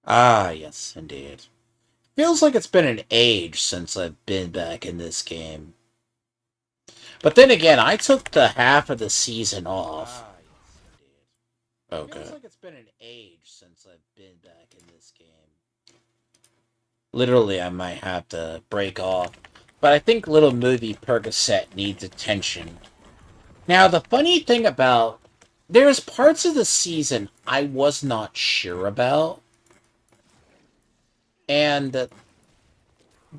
Ah, yes, indeed. Feels like it's been an age since I've been back in this game. But then again, I took the half of the season off. Ah, yes, indeed. Okay. Feels like it's been an age since I've been back in this game. Literally, I might have to break off. But I think Little Movie Percocet needs attention. Now, the funny thing about... There's parts of the season I was not sure about. And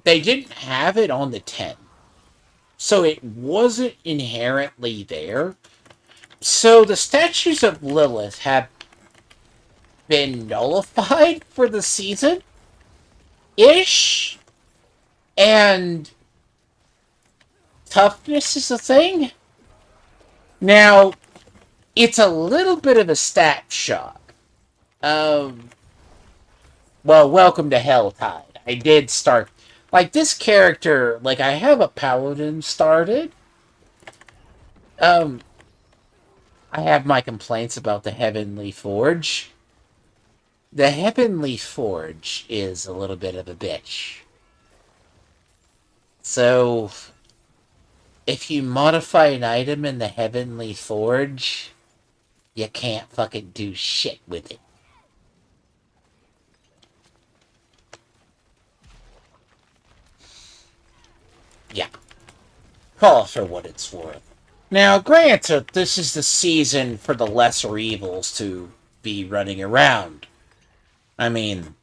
they didn't have it on the 10. So it wasn't inherently there. So the statues of Lilith have been nullified for the season ish. And toughness is a thing. Now, it's a little bit of a stat shock. Well, welcome to Helltide. I did start... Like, this character, like, I have a paladin started. Um, I have my complaints about the Heavenly Forge. The Heavenly Forge is a little bit of a bitch. So, if you modify an item in the Heavenly Forge, you can't fucking do shit with it. Yeah. Call for what it's worth. Now, granted, this is the season for the lesser evils to be running around. I mean,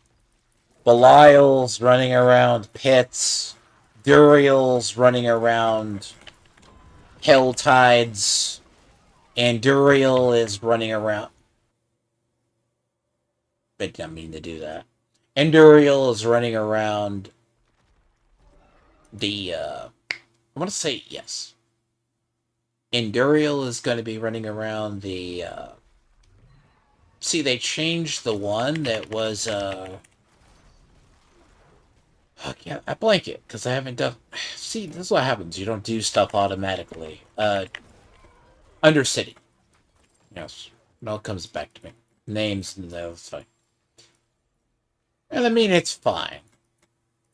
Belial's running around pits, Duriel's running around Helltides, and Duriel is running around... I didn't mean to do that. And Duriel is running around the, I want to say yes. Endurial is going to be running around the... See, they changed the one that was... I blank it, because I haven't done... See, this is what happens. You don't do stuff automatically. Undercity. Yes. It all comes back to me. Names, no, it's fine. And I mean, it's fine.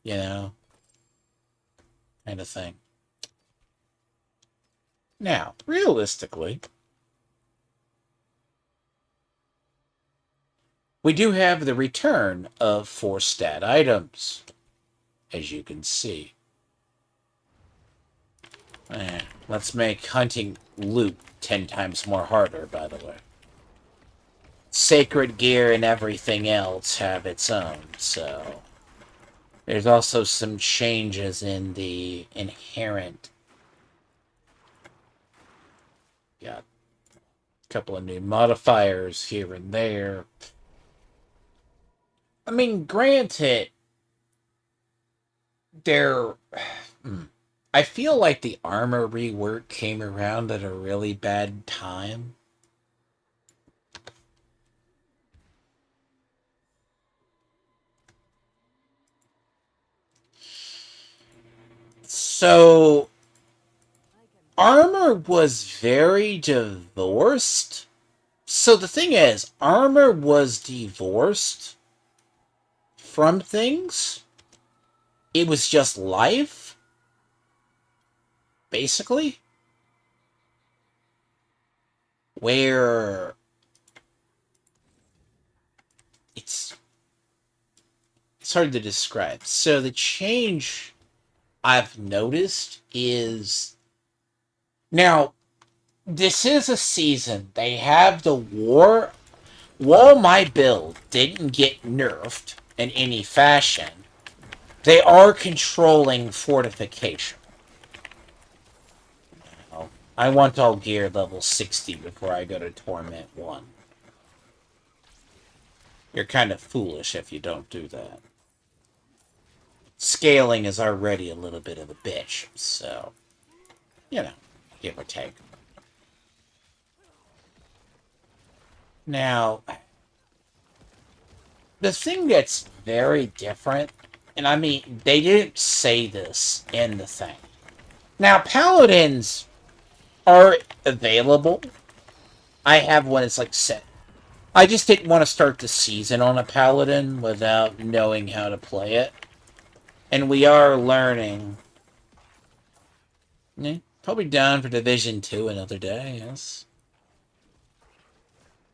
You know? Kind of thing. Now, realistically, we do have the return of 4 stat items, as you can see. Let's make hunting loot 10 times more harder, by the way. Sacred gear and everything else have its own, so... There's also some changes in the inherent... Got a couple of new modifiers here and there. I mean, granted, they're... I feel like the armor rework came around at a really bad time. So, armor was very divorced. So the thing is, armor was divorced from things. It was just life, basically. Where it's hard to describe. So the change I've noticed is now this is a season they have the war. While my build didn't get nerfed in any fashion, they are controlling fortification. I want all gear level 60 before I go to Torment 1. You're kind of foolish if you don't do that. Scaling is already a little bit of a bitch, so, you know, give or take. Now, the thing that's very different, and I mean, they didn't say this in the thing. Now, paladins are available. I have one that's like set. I just didn't want to start the season on a paladin without knowing how to play it. And we are learning. Yeah, probably down for Division 2 another day, yes.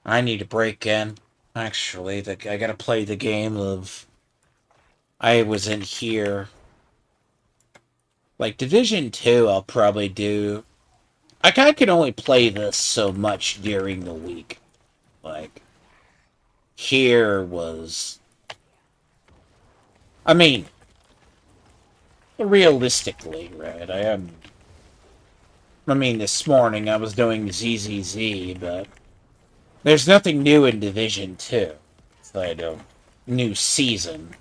I need to break in. Actually, I gotta play the game of... I was in here. Like, Division 2 I'll probably do... I can only play this so much during the week. Like, here was... I mean, realistically, right, I mean, this morning I was doing ZZZ, but... There's nothing new in Division 2. It's like a new season.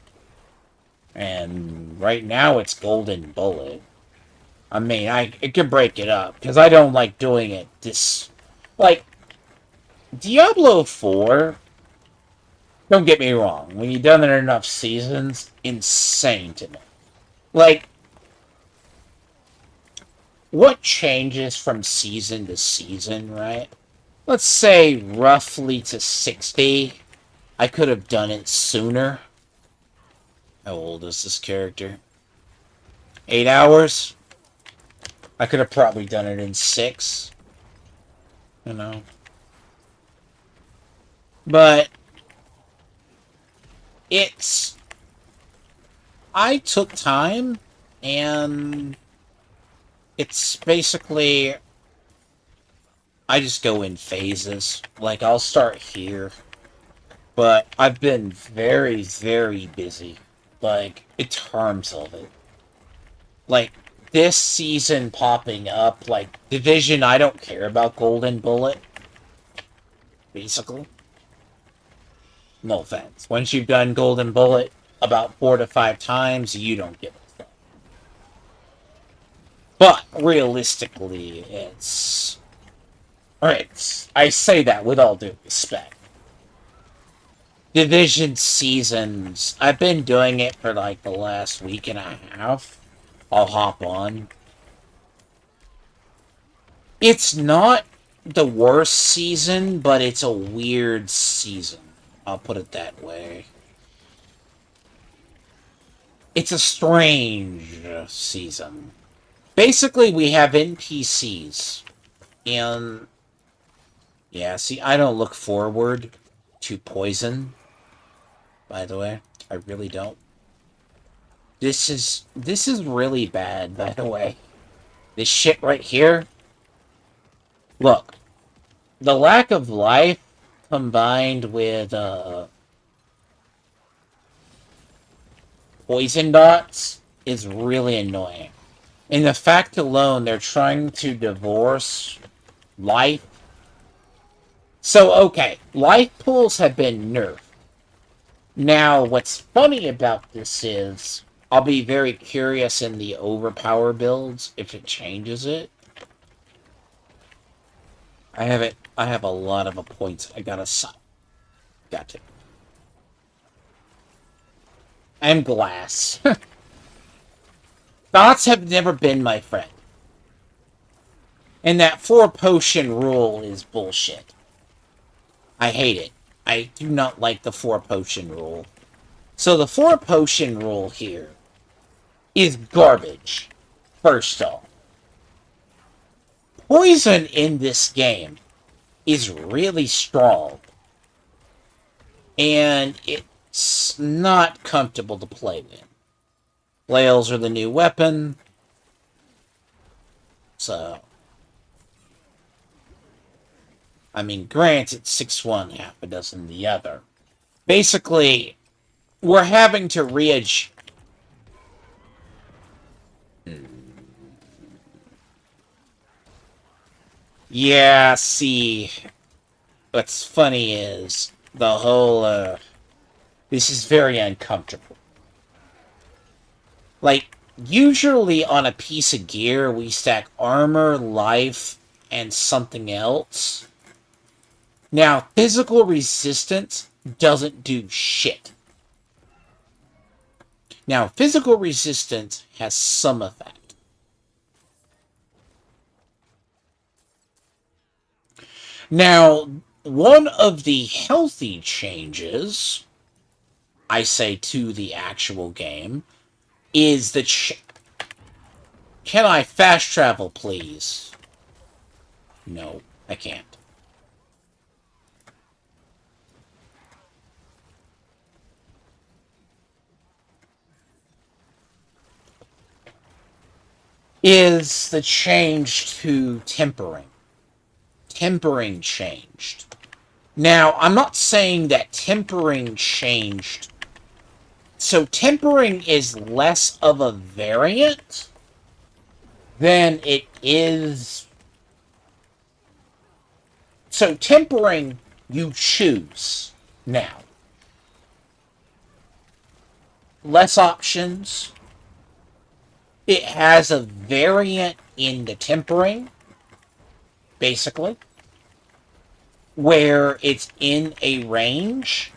And right now it's Golden Bullet. I mean, I could break it up, because I don't like doing it this... Like, Diablo 4, don't get me wrong, when you've done it enough seasons, insane to me. Like, what changes from season to season, right? Let's say roughly to 60. I could have done it sooner. How old is this character? 8 hours? I could have probably done it in 6. You know? But it's... I took time, and it's basically... I just go in phases. Like, I'll start here. But I've been very, very busy. Like, in terms of it. Like, this season popping up, like, Division, I don't care about Golden Bullet. Basically. No offense. Once you've done Golden Bullet about 4 to 5 times, you don't give a fuck. But, realistically, it's... Alright, I say that with all due respect. Division seasons, I've been doing it for like the last week and a half. I'll hop on. It's not the worst season, but it's a weird season. I'll put it that way. It's a strange season. Basically, we have NPCs. And... yeah, see, I don't look forward to poison. By the way, I really don't. This is really bad, by the way. This shit right here. Look, the lack of life combined with poison dots is really annoying. And the fact alone they're trying to divorce life. So, okay, life pools have been nerfed. Now, what's funny about this is, I'll be very curious in the overpower builds if it changes it. I have a lot of points I gotta suck. Got to. I'm glass. Dots have never been my friend. And that 4 potion rule is bullshit. I hate it. I do not like the 4 potion rule. So the 4 potion rule here is garbage, first off. Poison in this game is really strong. And it's not comfortable to play with. Flails are the new weapon. So... I mean, granted, 6-1, half a dozen the other. Basically, we're having to Yeah, see, what's funny is the whole, this is very uncomfortable. Like, usually on a piece of gear, we stack armor, life, and something else. Now, physical resistance doesn't do shit. Now, physical resistance has some effect. Now, one of the healthy changes, I say, to the actual game is the can I fast travel, please? No, I can't. Is the change to tempering. Tempering changed. Now, I'm not saying that tempering changed. So tempering is less of a variant than it is. So tempering, you choose now. Less options. It has a variant in the tempering, basically, where it's in a range,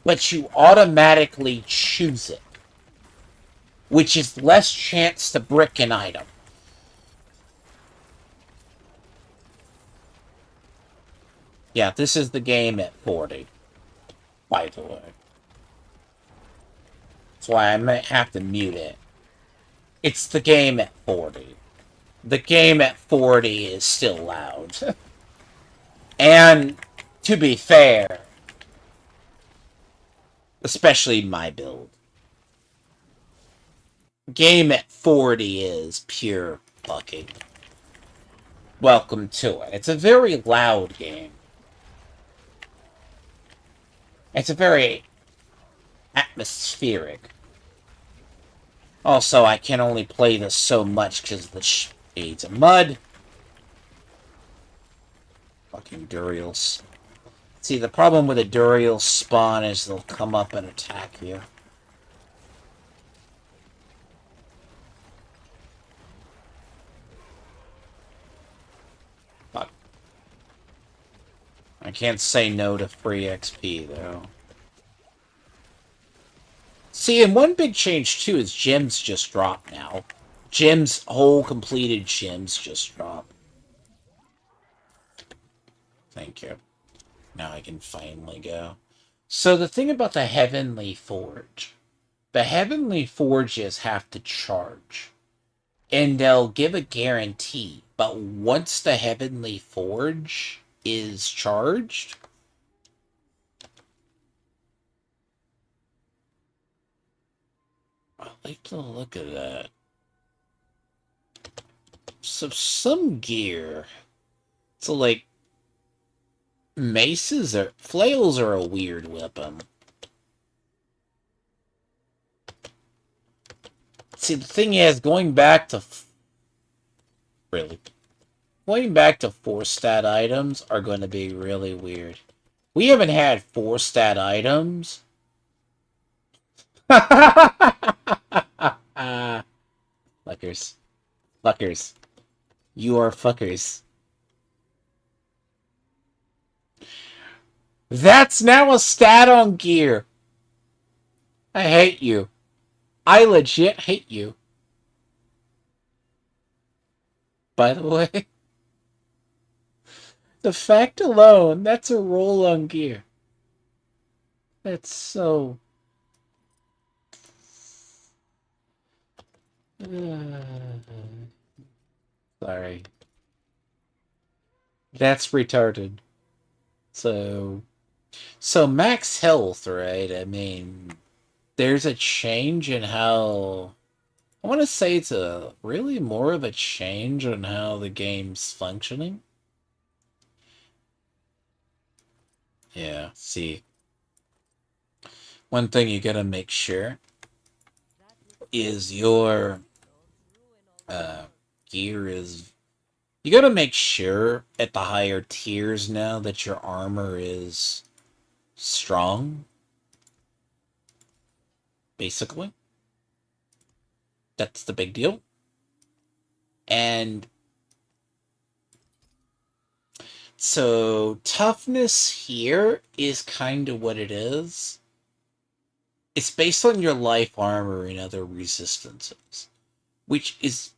but you automatically choose it, which is less chance to brick an item. Yeah, this is the game at 40, by the way. That's why I might have to mute it. It's the game at 40. The game at 40 is still loud. And, to be fair, especially my build, game at 40 is pure fucking. Welcome to it. It's a very loud game. It's a very atmospheric. Also, I can only play this so much because of the shades of mud. Fucking Duriels. See, the problem with a Duriel spawn is they'll come up and attack you. Fuck. I can't say no to free XP, though. See, and one big change, too, is gems just drop now. Gems, whole completed gems just drop. Thank you. Now I can finally go. So the thing about the Heavenly Forge. The Heavenly Forges have to charge. And they'll give a guarantee. But once the Heavenly Forge is charged, I like to look at that. So some gear. So like maces or flails are a weird weapon. See, the thing is, going back to 4-stat items are going to be really weird. We haven't had 4-stat items. Fuckers. Fuckers. You are fuckers. That's now a stat on gear. I hate you. I legit hate you. By the way, the fact alone, that's a roll on gear. That's so... Sorry. That's retarded. So max health, right? I mean, there's a change in how... I want to say it's a really more of a change on how the game's functioning. Yeah, see. One thing you gotta make sure is your gear is... You gotta make sure at the higher tiers now that your armor is strong. Basically. That's the big deal. And so toughness here is kind of what it is. It's based on your life armor and other resistances, which is...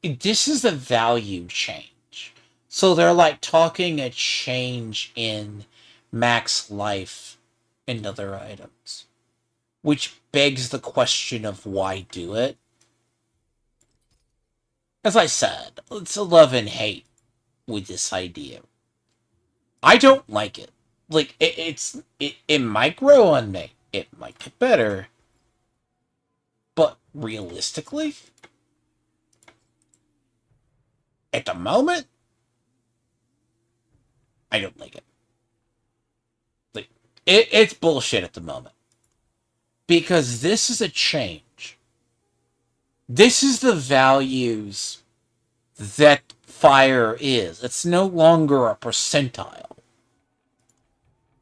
This is a value change. So they're like talking a change in max life and other items. Which begs the question of why do it? As I said, it's a love and hate with this idea. I don't like it. Like, it might grow on me. It might get better. But realistically, at the moment, I don't like it. Like, it's bullshit at the moment. Because this is a change. This is the values that fire is. It's no longer a percentile.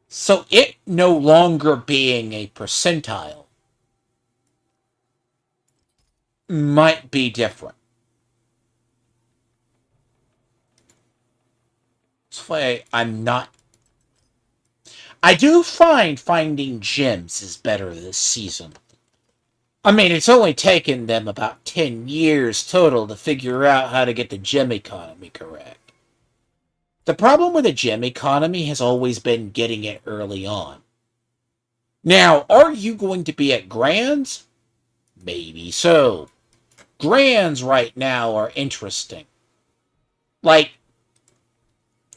So it no longer being a percentile might be different. That's why I'm not. I do find finding gems is better this season. I mean, it's only taken them about 10 years total to figure out how to get the gem economy correct. The problem with the gem economy has always been getting it early on. Now, are you going to be at Grands? Maybe so. Grands right now are interesting. Like,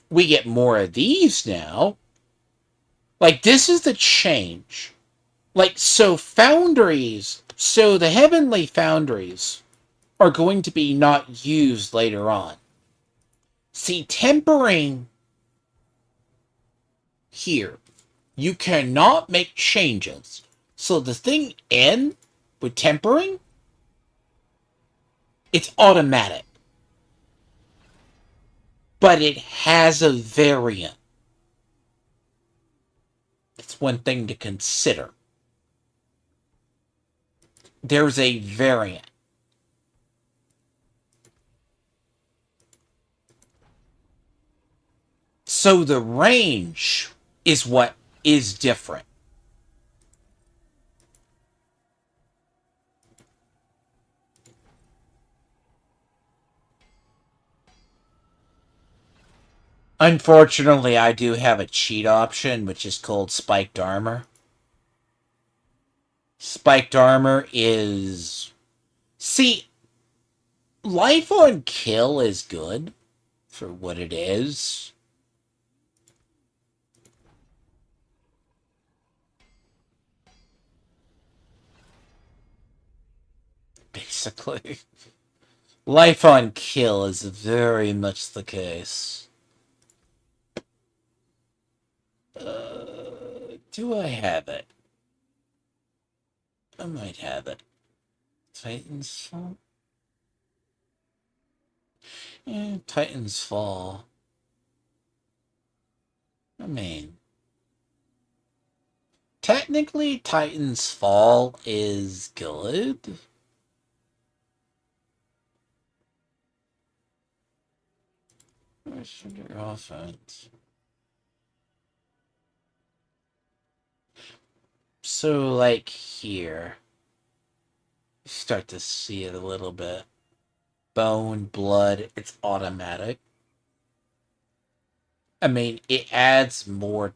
we get more of these now. Like, this is the change. Like, so foundries, so the heavenly foundries are going to be not used later on. See, tempering here, you cannot make changes. So the thing in with tempering, it's automatic. But it has a variant. It's one thing to consider. There's a variant. So the range is what is different. Unfortunately, I do have a cheat option, which is called Spiked Armor. Spiked Armor is... See, Life on Kill is good for what it is. Basically. Life on Kill is very much the case. Do I have it? I might have it. Titan's Fall? Yeah, Titan's Fall. I mean... Technically, Titan's Fall is good. Where's your offense? So, like, here. You start to see it a little bit. Bone, blood, it's automatic. I mean, it adds more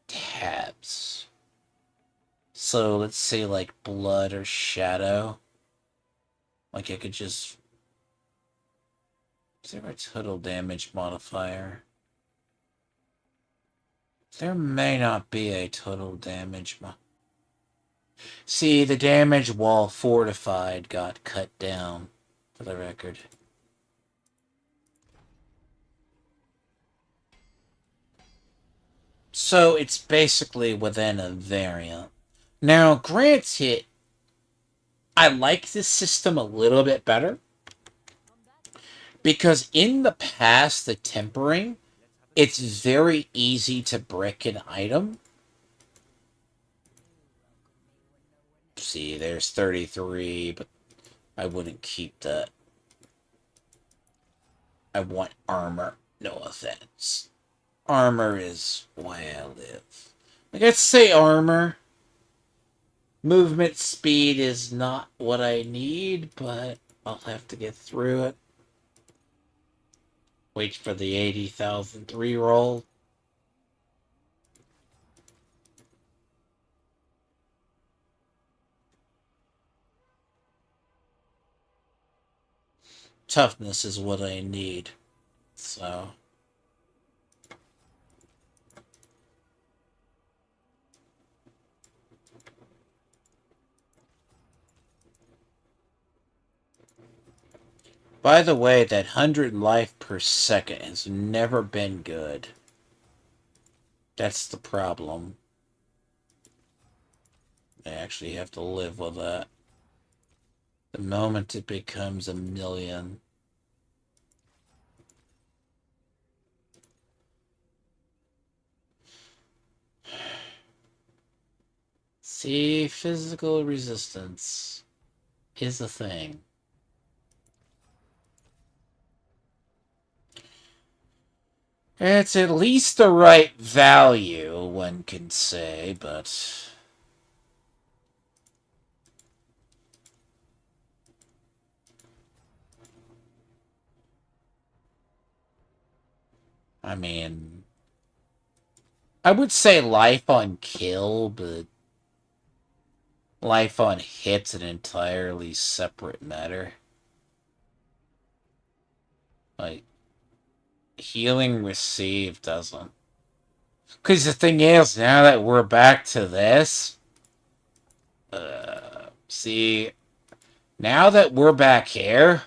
tabs. So, let's say, like, blood or shadow. Like, I could just... Is there a total damage modifier? There may not be a total damage modifier. See, the damage while fortified got cut down, for the record. So it's basically within a variant. Now, granted, I like this system a little bit better. Because in the past, the tempering, it's very easy to brick an item. See, there's 33, but I wouldn't keep that. I want armor. No offense. Armor is why I live. Like, let's say armor. Movement speed is not what I need, but I'll have to get through it. Wait for the 80,000 reroll. Toughness is what I need. So. By the way, that 100 life per second has never been good. That's the problem. I actually have to live with that. The moment it becomes 1,000,000. See, physical resistance is a thing. It's at least the right value, one can say, but... I mean... I would say life on kill, but... life on hit's an entirely separate matter. Like... healing received doesn't. Because the thing is, now that we're back to this... see... now that we're back here...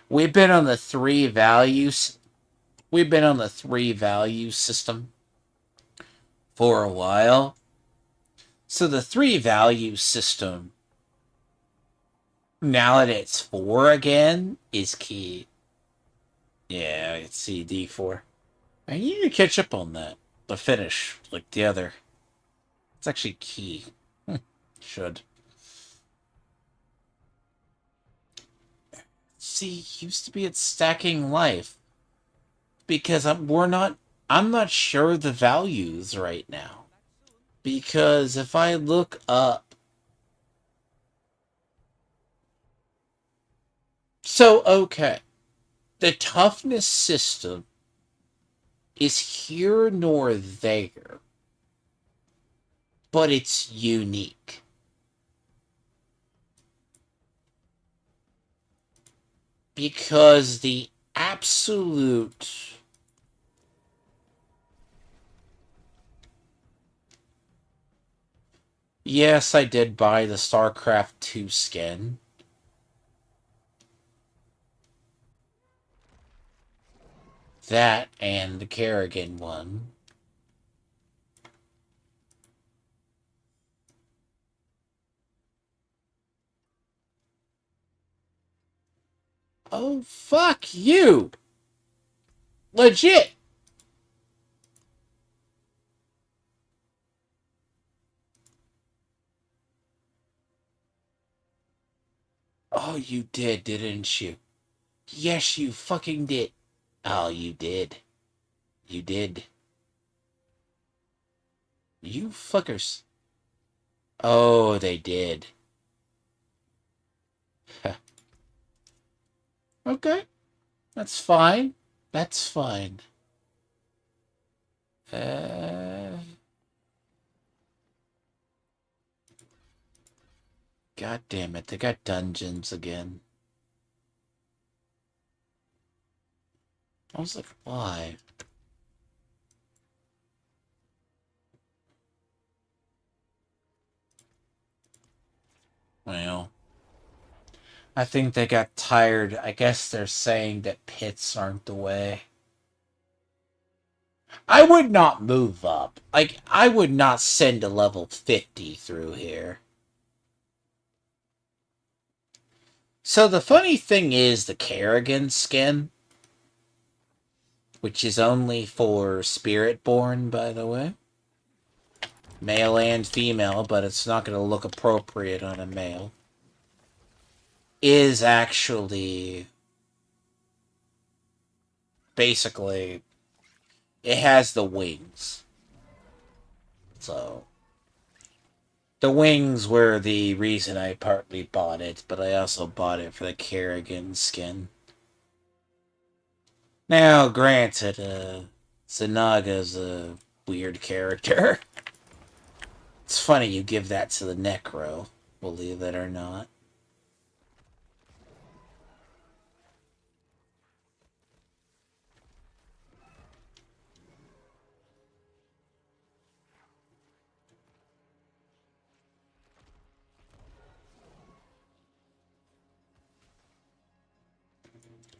we've been on the 3 values... we've been on the 3 value system for a while. So the 3 value system, now that it's 4 again, is key. Yeah, it's CD4. I need to catch up on that. The finish, like the other. It's actually key. Should. See, used to be at stacking life. Because I'm not sure the values right now. Because if I look up... so, okay. The toughness system is here nor there. But it's unique. Because the absolute... yes, I did buy the StarCraft 2 skin. That and the Kerrigan one. Oh, fuck you! Legit! Oh, you did, didn't you? Yes, you fucking did. Oh, you did. You did. You fuckers. Oh, they did. Okay. That's fine. That's fine. God damn it, they got dungeons again. I was like, why? Well, I think they got tired. I guess they're saying that pits aren't the way. I would not move up. Like, I would not send a level 50 through here. So the funny thing is the Kerrigan skin, which is only for Spiritborn, by the way. Male and female, but it's not going to look appropriate on a male. Is actually... basically... it has the wings. So... The wings were the reason I partly bought it, but I also bought it for the Kerrigan skin. Now, granted, Zanaga's a weird character. It's funny you give that to the necro, believe it or not.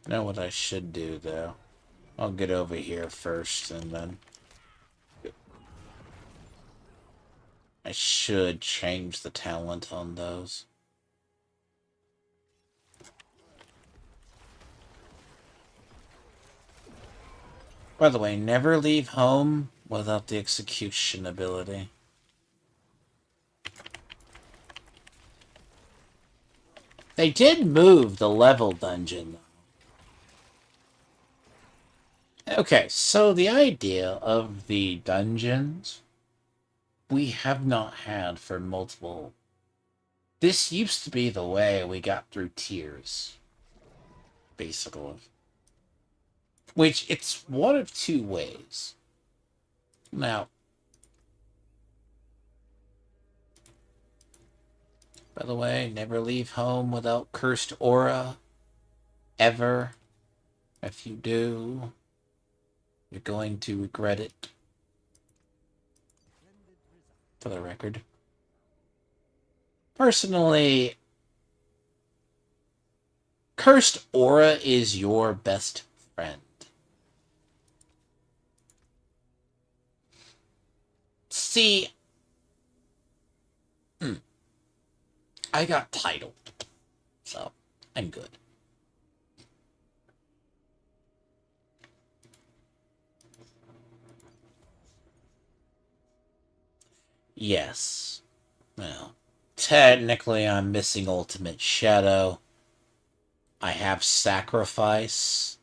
Know what I should do, though? I'll get over here first, and then I should change the talent on those. By the way, never leave home without the execution ability. They did move the level dungeon. Okay, so the idea of the dungeons we have not had for multiple. This used to be the way we got through tiers, basically. Which, it's one of two ways. Now, by the way, never leave home without cursed aura. Ever. If you do, you're going to regret it. For the record. Personally, cursed aura is your best friend. See, I got titled, so I'm good. Yes. Well, technically I'm missing Ultimate Shadow. I have Sacrifice.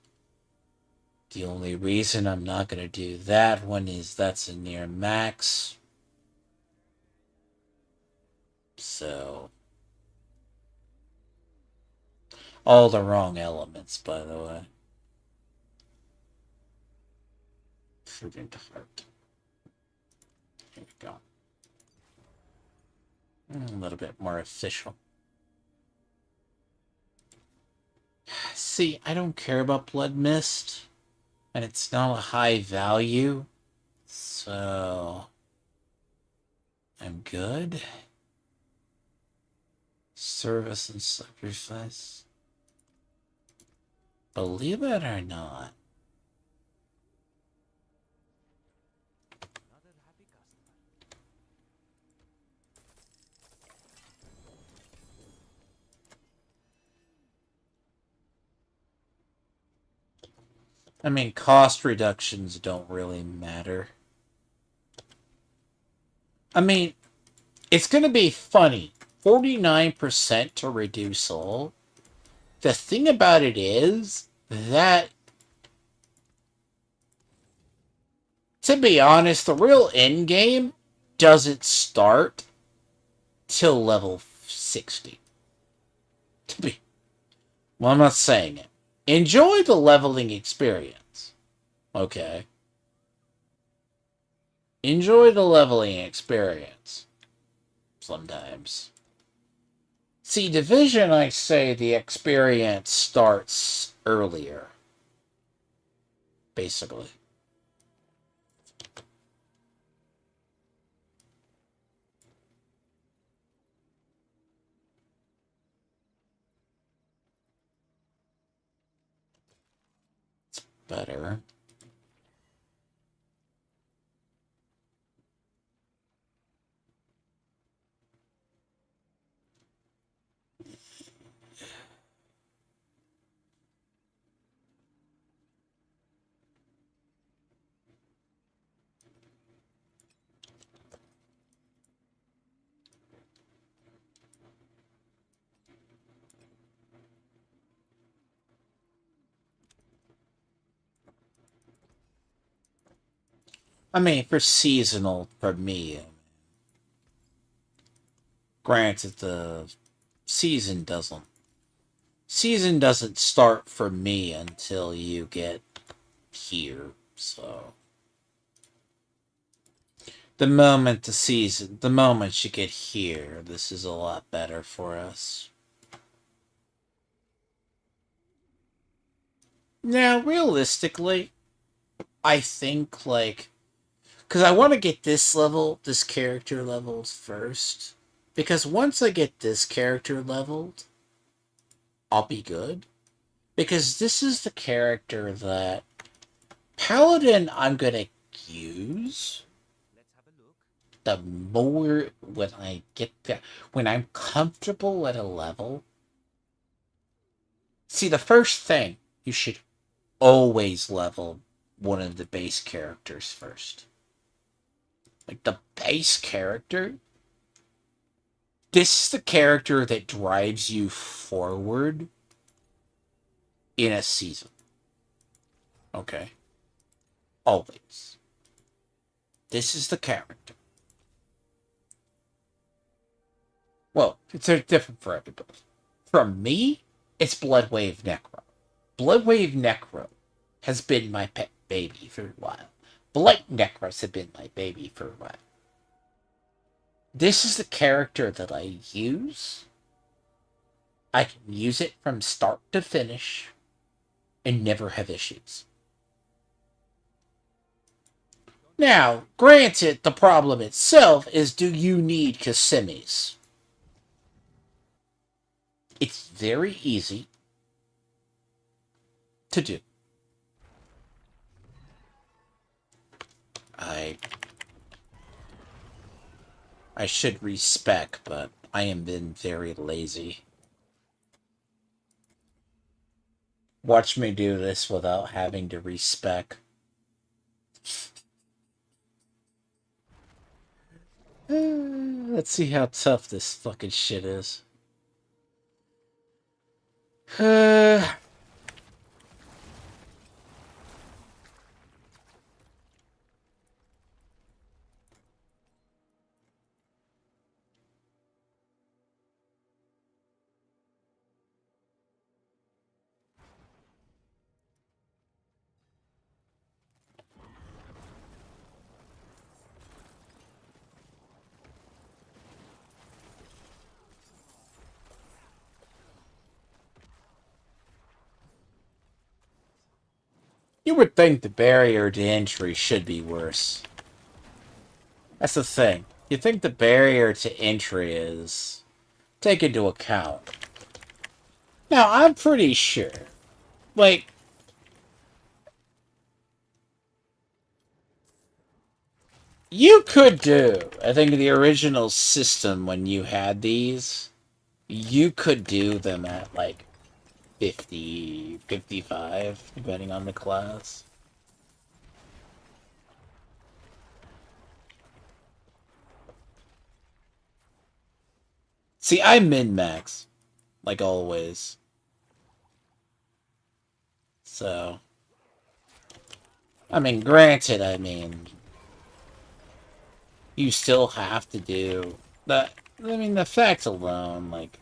The only reason I'm not going to do that one is that's a near max. So, all the wrong elements, by the way. Fervent Heart. Here we go. A little bit more official. See, I don't care about Blood Mist, and it's not a high value, so I'm good. Service and Sacrifice. Believe it or not, I mean, cost reductions don't really matter. I mean, it's going to be funny. 49% to reduce all. The thing about it is that, to be honest, the real end game doesn't start till level 60. Well, I'm not saying it. Enjoy the leveling experience. Okay. Enjoy the leveling experience. Sometimes. See, Division, I say the experience starts earlier. Basically. It's better. I mean, for seasonal, for me, Granted, the season doesn't. Season doesn't start for me until you get here, so... The moment you get here, this is a lot better for us. Now, realistically, I think, like... Because I want to get this character leveled first. Because once I get this character leveled, I'll be good. Because this is the character that Paladin I'm going to use the more when I'm comfortable at a level. See, the first thing, you should always level one of the base characters first. Like, the base character, this is the character that drives you forward in a season. Okay? Always. This is the character. Well, it's different for everybody. From me, it's Bloodwave Necro. Bloodwave Necro has been my pet baby for a while. Blight Necros have been my baby for a while. This is the character that I use. I can use it from start to finish and never have issues. Now, granted, the problem itself is, do you need Kissimmee? It's very easy to do. I should respec, but I am been very lazy. Watch me do this without having to respec. Let's see how tough this fucking shit is. You would think the barrier to entry should be worse. That's the thing. You think the barrier to entry is take into account. Now, I'm pretty sure. Like, you could do, I think the original system when you had these, you could do them at like 50, 55, depending on the class. See, I min-max, like always. So, I mean, granted, you still have to do that. I mean, the fact alone, like,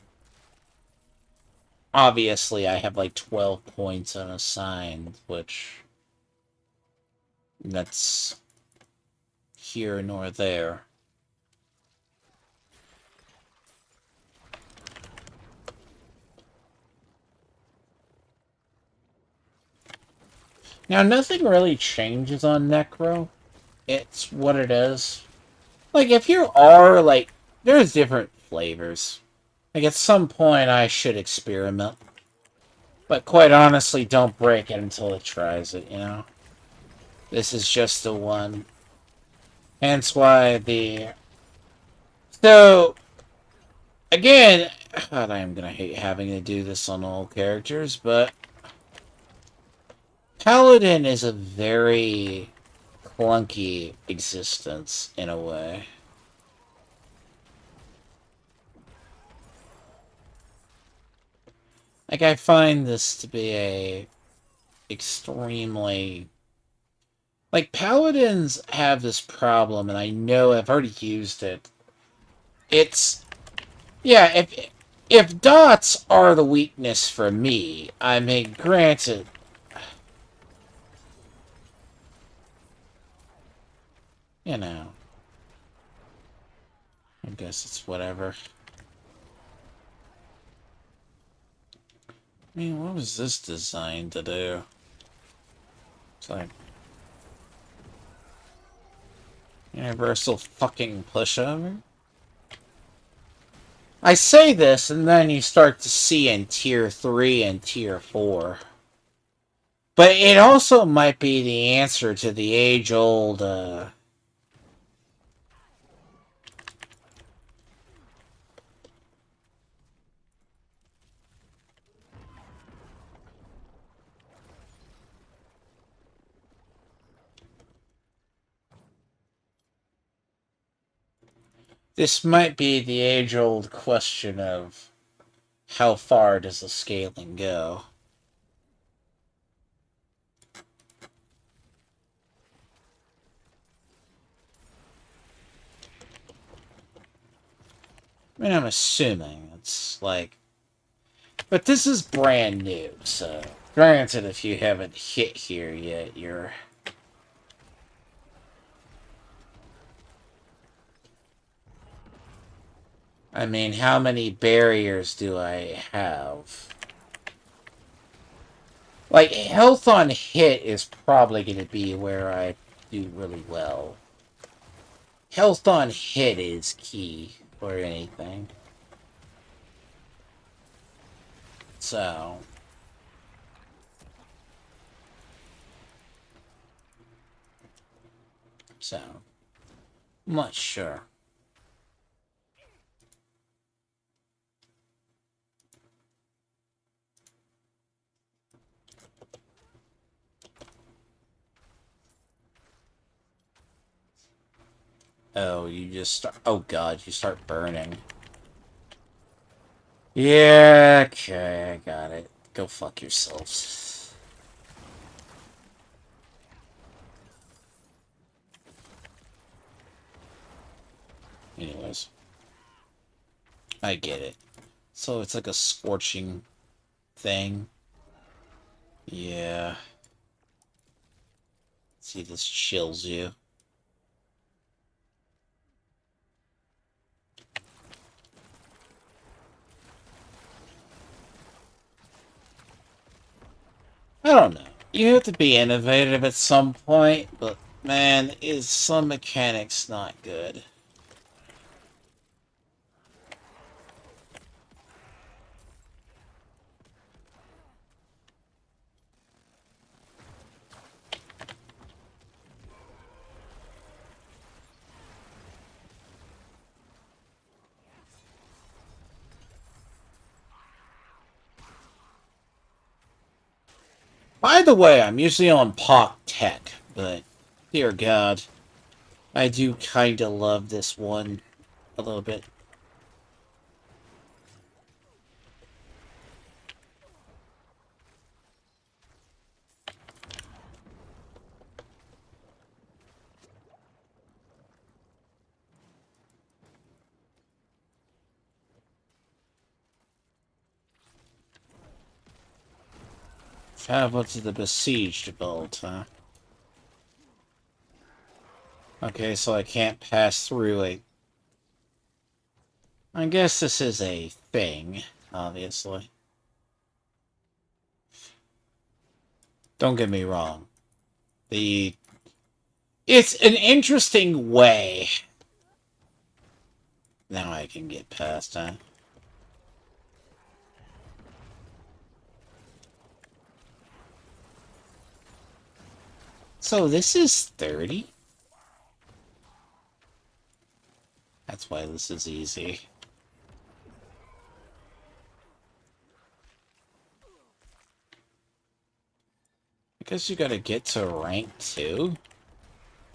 obviously I have like 12 points unassigned, which that's here nor there. Now, nothing really changes on Necro. It's what it is. Like, if you are, like, there's different flavors. Like, at some point, I should experiment. But quite honestly, don't break it until it tries it, you know? This is just the one. Hence why the... So, again, God, I am gonna hate having to do this on all characters, but... Paladin is a very clunky existence, in a way. Like, I find this to be a extremely... Like, Paladins have this problem, and I know I've already used it. It's Yeah, if dots are the weakness for me, I mean, granted, you know, I guess it's whatever. I mean, what was this designed to do? It's like universal fucking pushover. I say this, and then you start to see in Tier 3 and Tier 4. But it also might be the answer to the age-old, this might be the age-old question of how far does the scaling go? I mean, I'm assuming it's like... But this is brand new, so... Granted, if you haven't hit here yet, you're... I mean, how many barriers do I have? Like, health on hit is probably going to be where I do really well. Health on hit is key for anything. So... I'm not sure. Oh, you just start... Oh god, you start burning. Yeah, okay, I got it. Go fuck yourselves. Anyways. I get it. So it's like a scorching thing. Yeah. See, this chills you. I don't know. You have to be innovative at some point, but man, is some mechanics not good? By the way, I'm usually on POC Tech, but dear God, I do kinda love this one a little bit. Travel to the besieged vault, huh? Okay, so I can't pass through a... I guess this is a thing, obviously. Don't get me wrong. It's an interesting way. Now I can get past, huh? So this is 30? That's why this is easy. I guess you gotta get to rank 2?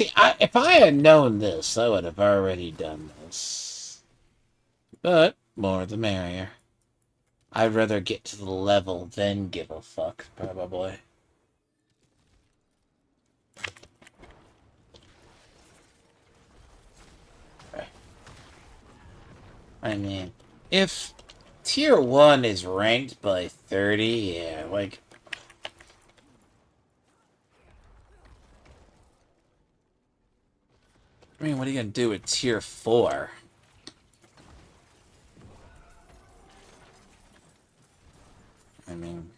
See, if I had known this, I would have already done this. But, more the merrier. I'd rather get to the level than give a fuck, probably. I mean, If tier 1 is ranked by 30, yeah, like... I mean, what are you gonna do with tier 4? I mean...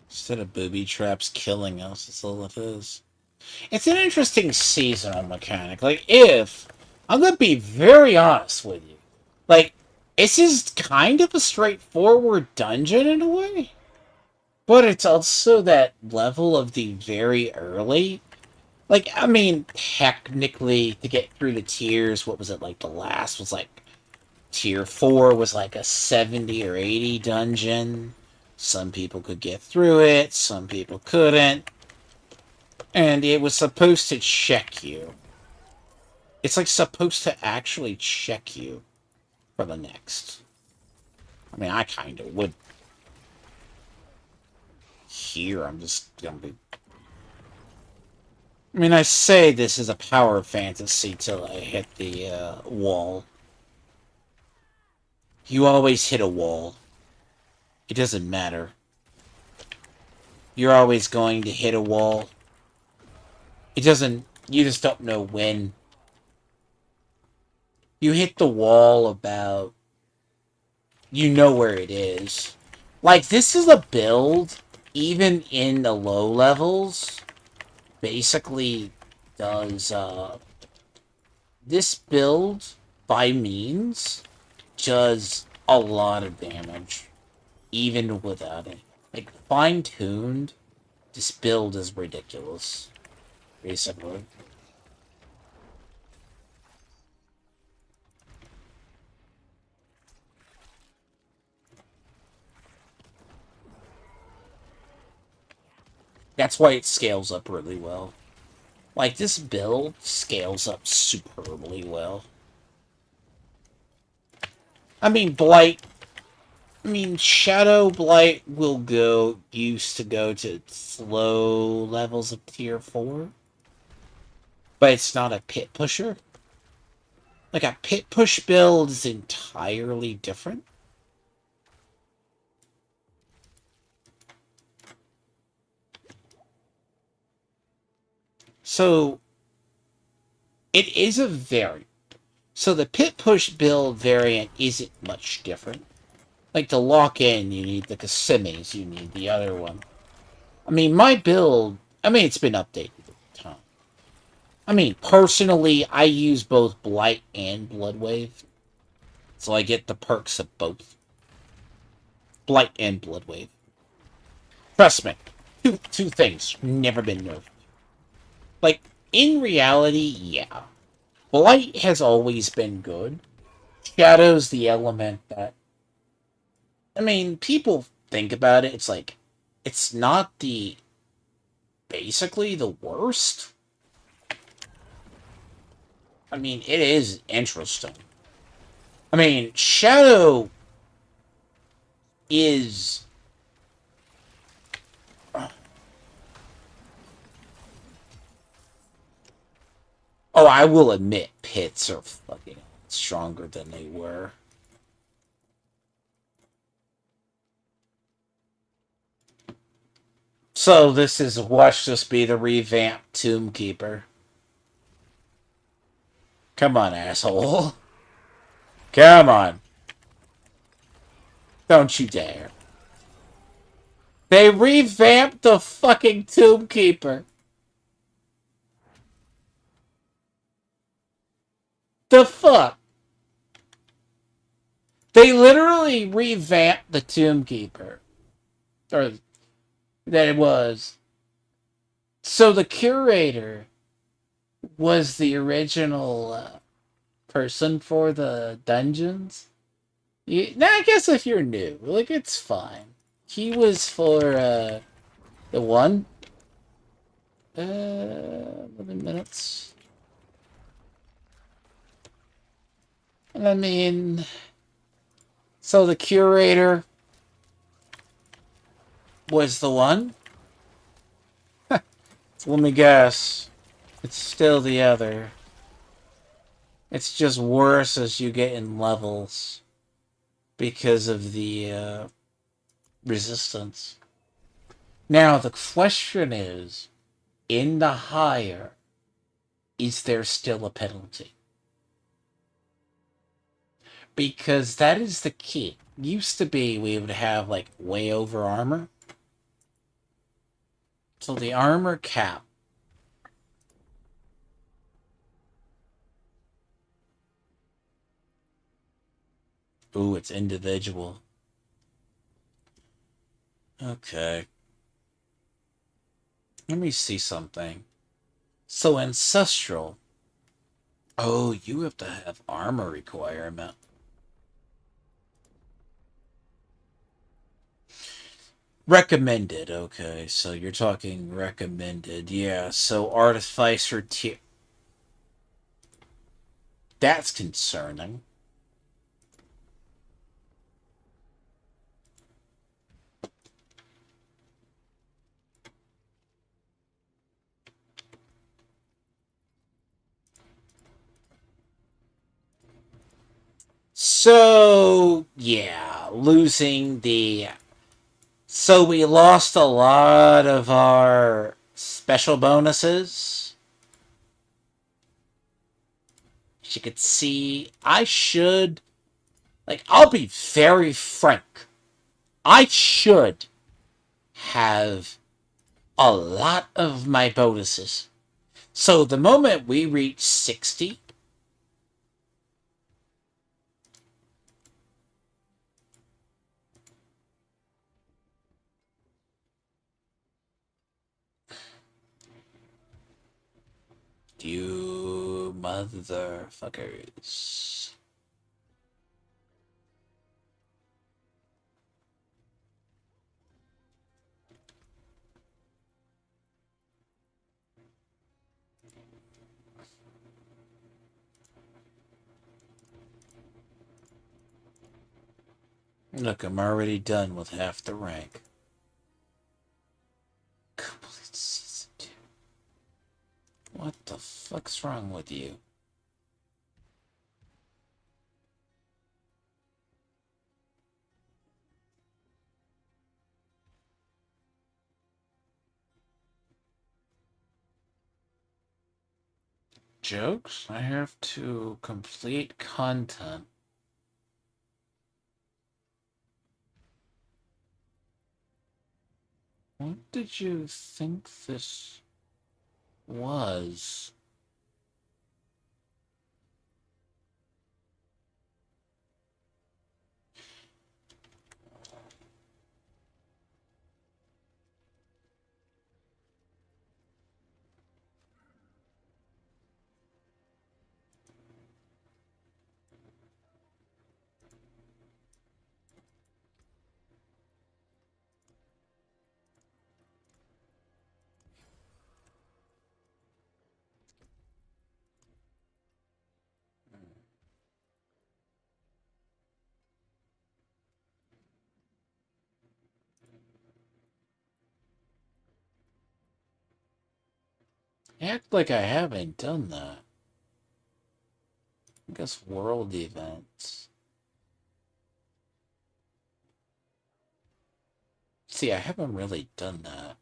Instead of booby traps killing us, that's all it is. It's an interesting seasonal mechanic. Like, if... I'm gonna be very honest with you. Like, this is kind of a straightforward dungeon in a way. But it's also that level of the very early. Like, I mean, technically, to get through the tiers, what was it like? The last was like... Tier 4 was like a 70 or 80 dungeon. Some people could get through it, some people couldn't. And it was supposed to check you. It's like supposed to actually check you for the next. I mean, I kind of would. Here, I'm just gonna be... I mean, I say this is a power fantasy till I hit the wall. You always hit a wall. It doesn't matter. You're always going to hit a wall. It doesn't... You just don't know when. You hit the wall about... You know where it is. Like, this is a build, even in the low levels, basically does, this build, by means, does a lot of damage, even without it. Like, fine-tuned, this build is ridiculous, basically. That's why it scales up really well. Like, this build scales up superbly well. I mean, Blight... I mean, Shadow Blight used to go to slow levels of tier 4. But it's not a pit pusher. Like, a pit push build is entirely different. So, it is a variant. So the pit push build variant isn't much different. Like, to lock in, you need the Kasimis, you need the other one. I mean, my build, I mean, it's been updated over time. I mean, personally, I use both Blight and Bloodwave. So I get the perks of both. Blight and Bloodwave. Trust me. Two things. Never been nerfed. Like, in reality, yeah. Blight has always been good. Shadow's the element that... I mean, people think about it, it's like... It's not the... Basically, the worst. I mean, it is interesting. I mean, Shadow... is... Oh, I will admit, pits are fucking stronger than they were. So this is, watch this be the revamped Tomb Keeper. Come on, asshole. Come on. Don't you dare. They revamped the fucking Tomb Keeper. The fuck? They literally revamped the Tomb Keeper. Or that it was. So the curator was the original person for the dungeons. Now, I guess if you're new, like, it's fine. He was for the one. 11 minutes. And I mean, so the curator was the one? Let me guess. It's still the other. It's just worse as you get in levels because of the resistance. Now, the question is, in the higher, is there still a penalty? Because that is the key. Used to be we would have, like, way over armor. So the armor cap. Ooh, it's individual. Okay. Let me see something. So ancestral. Oh, you have to have armor requirement. Recommended. Okay, so you're talking recommended. Yeah, so artificer tier. That's concerning. So, yeah, losing the... So we lost a lot of our special bonuses. As you could see, I should... Like, I'll be very frank. I should have a lot of my bonuses. So the moment we reach 60... You motherfuckers. Look, I'm already done with half the rank. Complete season 2. What the fuck's wrong with you? Jokes? I have to complete content. What did you think this was? Act like I haven't done that. I guess world events. See, I haven't really done that.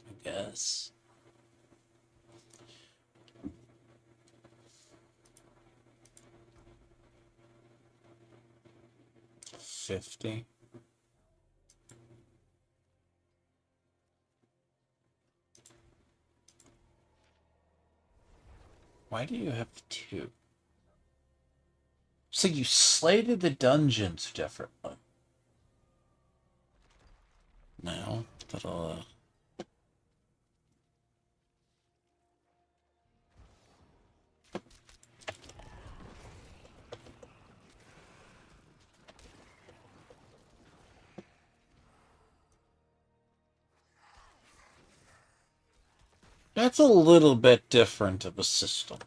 I guess. 50. Why do you have 2? So you slated the dungeons differently. now. That'll, That's a little bit different of a system.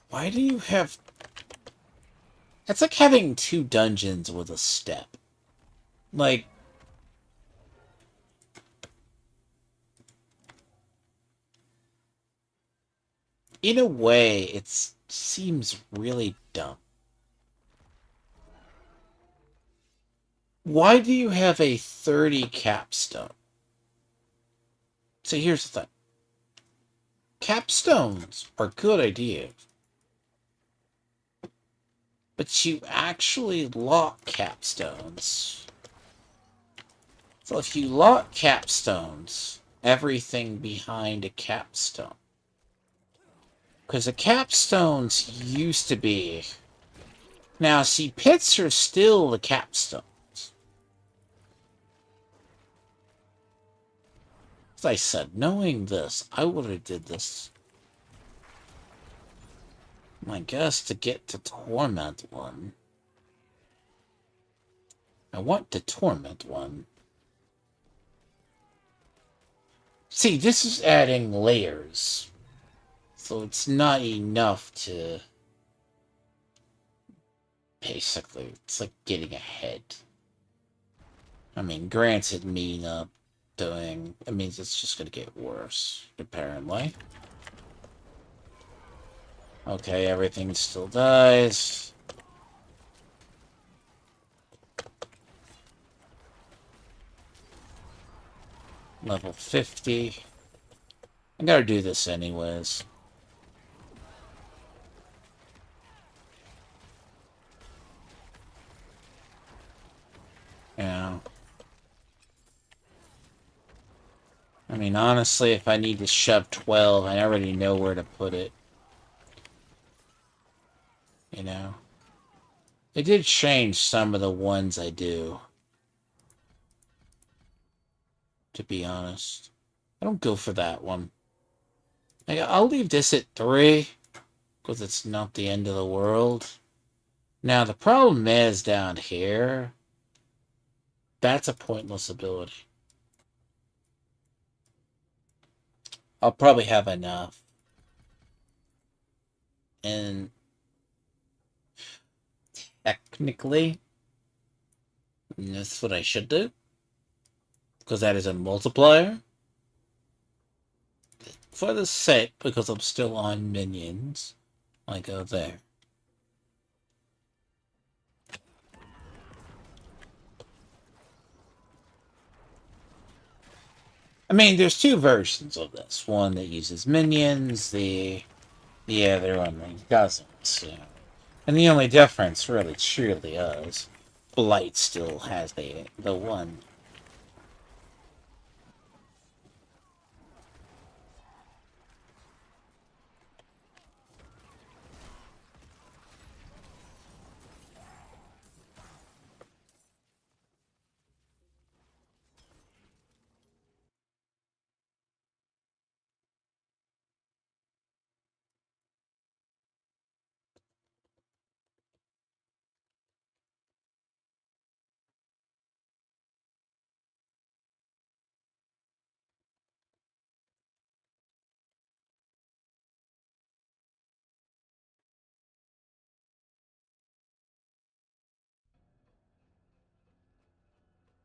Why do you have... That's like having 2 dungeons with a step. Like... In a way, it seems really dumb. Why do you have a 30 capstone? So here's the thing. Capstones are good ideas. But you actually lock capstones. So if you lock capstones, everything behind a capstone. Because the capstones used to be... Now, see, pits are still the capstones. As I said, knowing this, I would have did this. I guess to get to Torment 1. I want to Torment 1. See, this is adding layers. So it's not enough to... Basically, it's like getting ahead. I mean, granted, me not doing... It means it's just gonna get worse, apparently. Okay, everything still dies. Level 50. I gotta do this anyways. Yeah. I mean, honestly, if I need to shove 12, I already know where to put it. You know? They did change some of the ones I do. To be honest. I don't go for that one. I'll leave this at 3. Because it's not the end of the world. Now, the problem is down here. That's a pointless ability. I'll probably have enough. And technically, that's what I should do. Because that is a multiplier. For the sake, because I'm still on minions, I go there. I mean, there's 2 versions of this. One that uses minions, the other one that doesn't. So. And the only difference, really, truly is, Blight still has the one.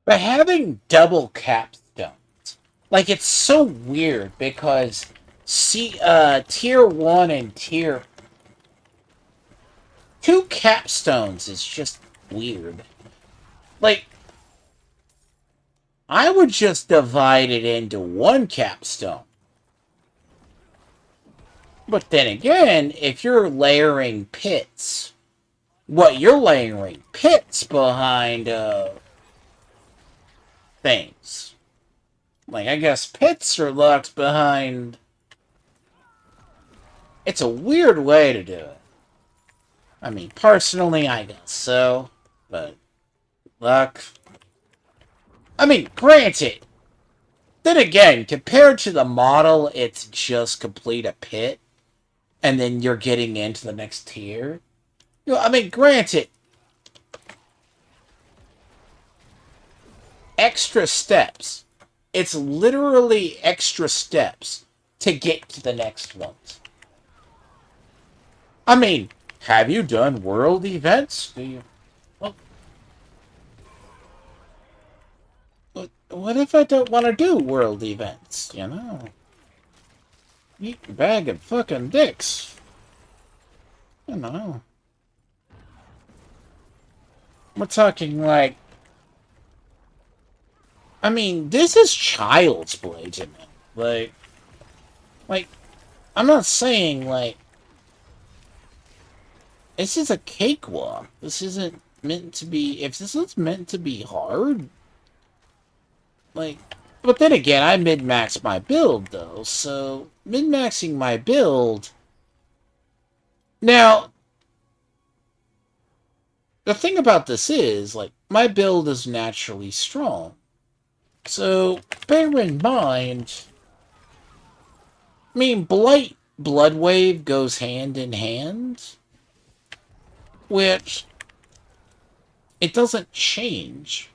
But having double capstones, like, it's so weird because tier 1 and tier 2 capstones is just weird. Like, I would just divide it into 1 capstone. But then again, if you're layering pits, you're layering pits behind, things. Like, I guess pits are locked behind... It's a weird way to do it. I mean, personally, I guess so. But, luck... I mean, granted, then again, compared to the model, it's just complete a pit, and then you're getting into the next tier. You know, I mean, granted, extra steps. It's literally extra steps to get to the next ones. I mean, have you done world events? Do you? Well, what if I don't want to do world events? You know, eat a bag of fucking dicks. You know, we're talking like. I mean, this is child's play to me. Like, I'm not saying like this is a cakewalk. This isn't meant to be. If this is meant to be hard, like. But then again, I min-maxed my build though, so min-maxing my build. Now, the thing about this is, like, my build is naturally strong. So, bear in mind, I mean, Blight-Blood Wave goes hand in hand, which it doesn't change.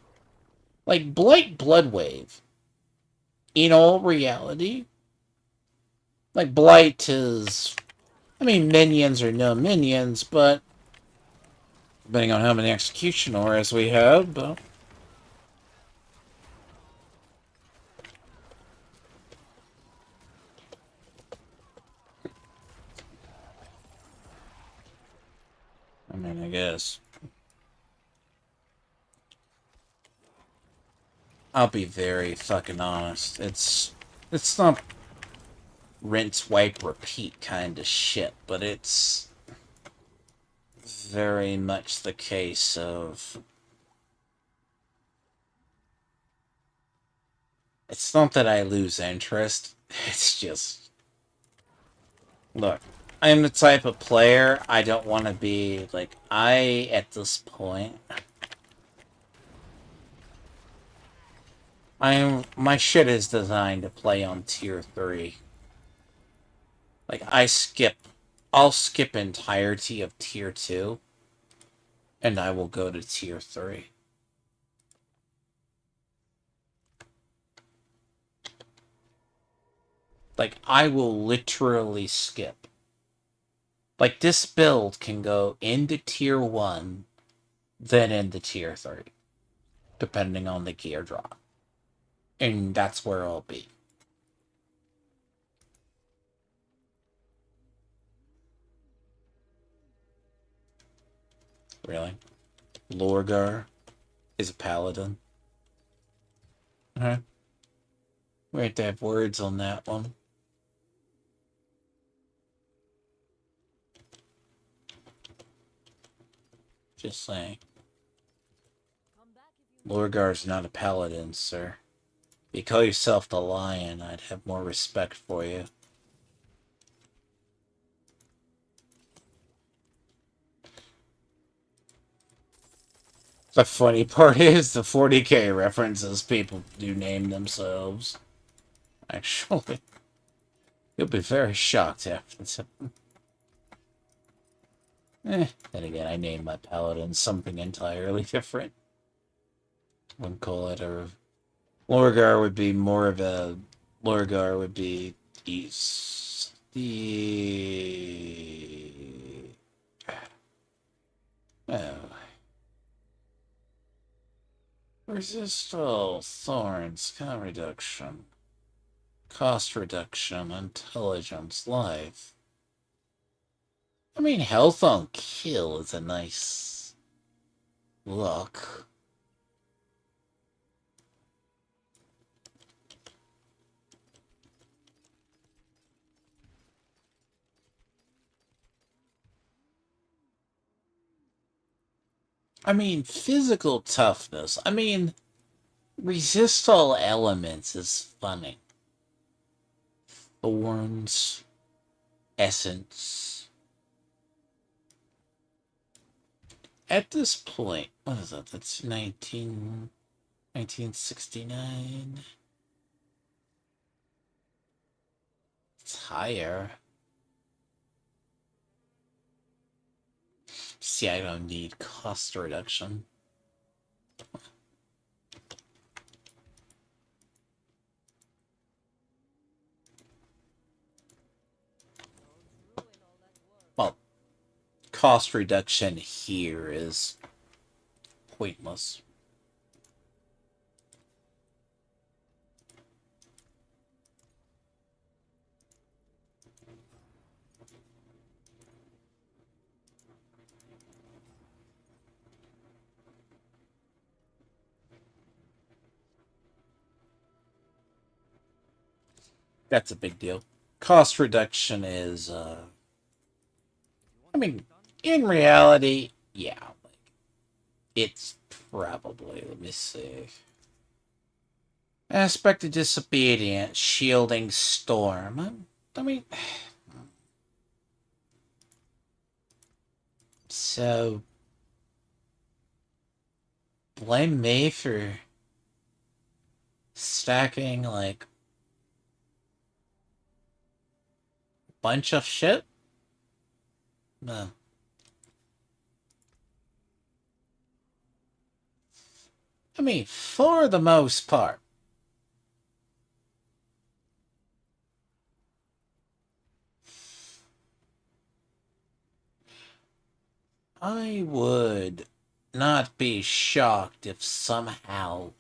Like, Blight-Blood Wave, in all reality, like, Blight is, I mean, minions are no minions, but depending on how many execution auras we have, but I mean, I guess. I'll be very fucking honest. It's not rinse, wipe, repeat kind of shit, but it's very much the case of... It's not that I lose interest, it's just... Look, I'm the type of player I don't want to be, like, at this point... My shit is designed to play on tier 3. Like, I'll skip entirety of tier 2, and I will go to tier 3. Like, I will literally skip. Like, this build can go into tier 1, then into tier 3, depending on the gear drop. And that's where I'll be. Really? Lorgar is a paladin. Okay. We have to have words on that one. Just saying. Lorgar's not a paladin, sir. If you call yourself the Lion, I'd have more respect for you. The funny part is the 40k references people do name themselves. Actually, you'll be very shocked after this. Then again, I named my paladin something entirely different. Wouldn't call it a... Lorgar would be more of a... Lorgar would be east... Oh. Resist all thorns, count reduction. Cost reduction, intelligence, life. I mean, health on kill is a nice look. I mean, physical toughness. I mean, resist all elements is funny. Thorns, essence. At this point, what is that? That's 19. 1969. It's higher. See, I don't need cost reduction. Well, cost reduction here is pointless. That's a big deal. Cost reduction is, I mean, in reality, yeah. Like, it's probably, let me see. Aspect of disobedience, shielding storm. I mean, so blame me for stacking like a bunch of shit? No. I mean, for the most part. I would not be shocked if somehow,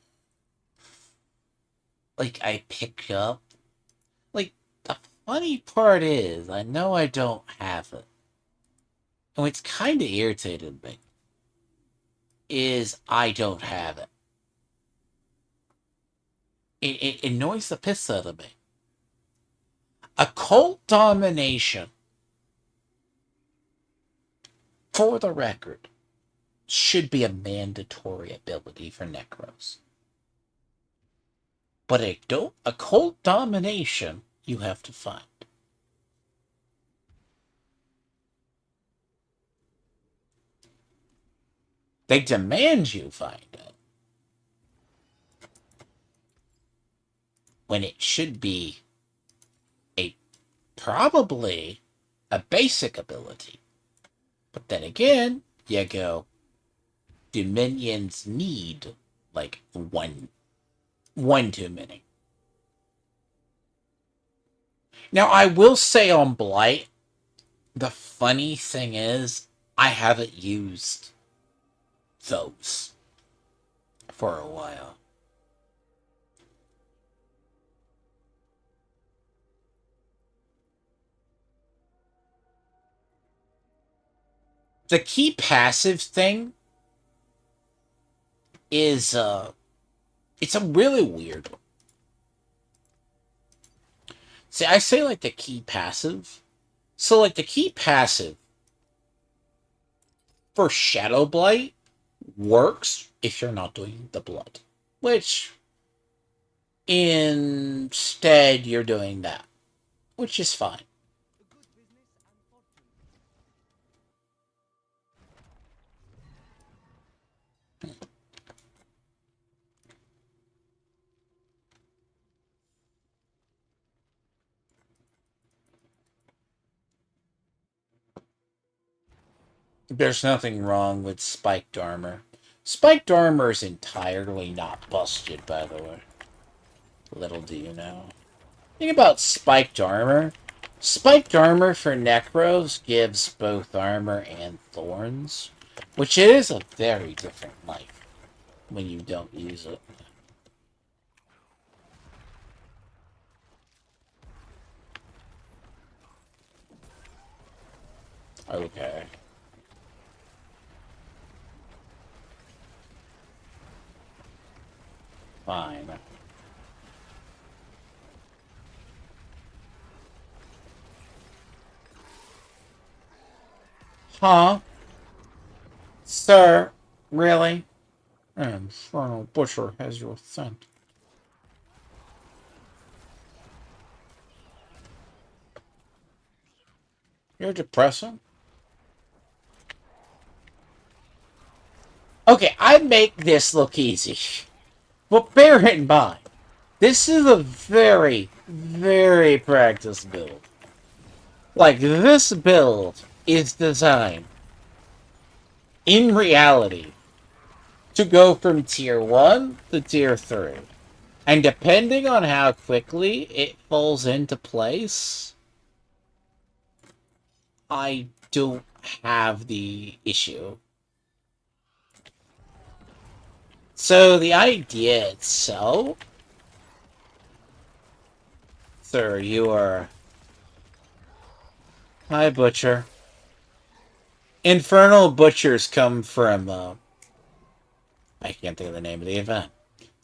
like, I pick up. Like, the funny part is, I know I don't have it. And what's kind of irritated me is I don't have it. It annoys the piss out of me. Occult domination, for the record, should be a mandatory ability for Necros. But occult domination, you have to find. They demand you find it. When it should be probably a basic ability. But then again, you go, do minions need like one too many? Now I will say on Blight, the funny thing is I haven't used those for a while. The key passive thing is it's a really weird one. See, I say like the key passive. So like the key passive for Shadow Blight works if you're not doing the blood. Which instead you're doing that. Which is fine. There's nothing wrong with spiked armor. Spiked armor is entirely not busted, by the way. Little do you know. Think about spiked armor. Spiked armor for Necros gives both armor and thorns, which is a very different knife when you don't use it. Okay. Fine. Huh? Sir? Really? Infernal Butcher has your scent. You're depressing? Okay, I make this look easy. But bear in mind, this is a very, very practiced build. Like, this build is designed, in reality, to go from tier 1 to tier 3. And depending on how quickly it falls into place, I don't have the issue. So the idea itself... Sir, you are... Hi, Butcher. Infernal Butchers come from, I can't think of the name of the event.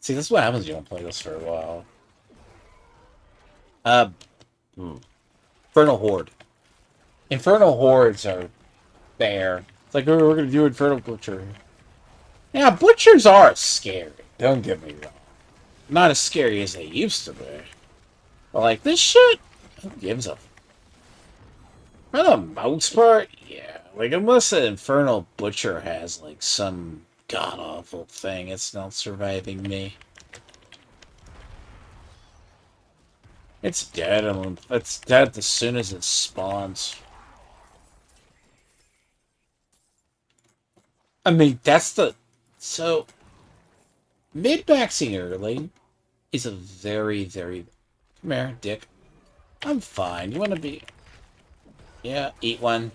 See, this is what happens if you don't play this for a while. Infernal Horde. Infernal Hordes are there. It's like, oh, we're gonna do Infernal Butcher. Yeah, Butchers are scary. Don't get me wrong. Not as scary as they used to be. But like, this shit, who gives a... For the most part, yeah. Like, unless an Infernal Butcher has, like, some god-awful thing, it's not surviving me. It's dead. It's dead as soon as it spawns. I mean, that's the... So, mid-maxing early is a very, very... Come here, dick. I'm fine. You want to be... Yeah, eat one.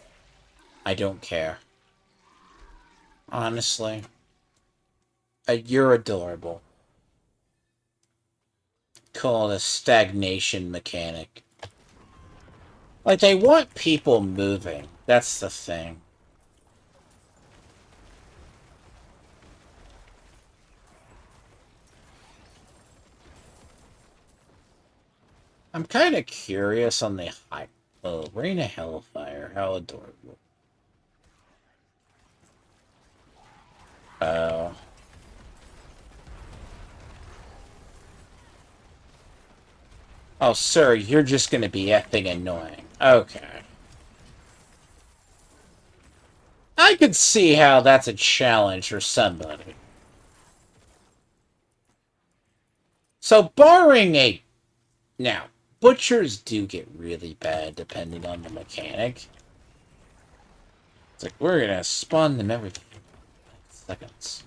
I don't care. Honestly. You're adorable. Call it a stagnation mechanic. Like, they want people moving. That's the thing. I'm kind of curious on the high... Oh, Rain of Hellfire. How adorable. Oh. Oh, sir, you're just gonna be effing annoying. Okay. I could see how that's a challenge for somebody. So, barring a... Now, Butchers do get really bad depending on the mechanic. It's like, we're gonna spawn them every 5 seconds.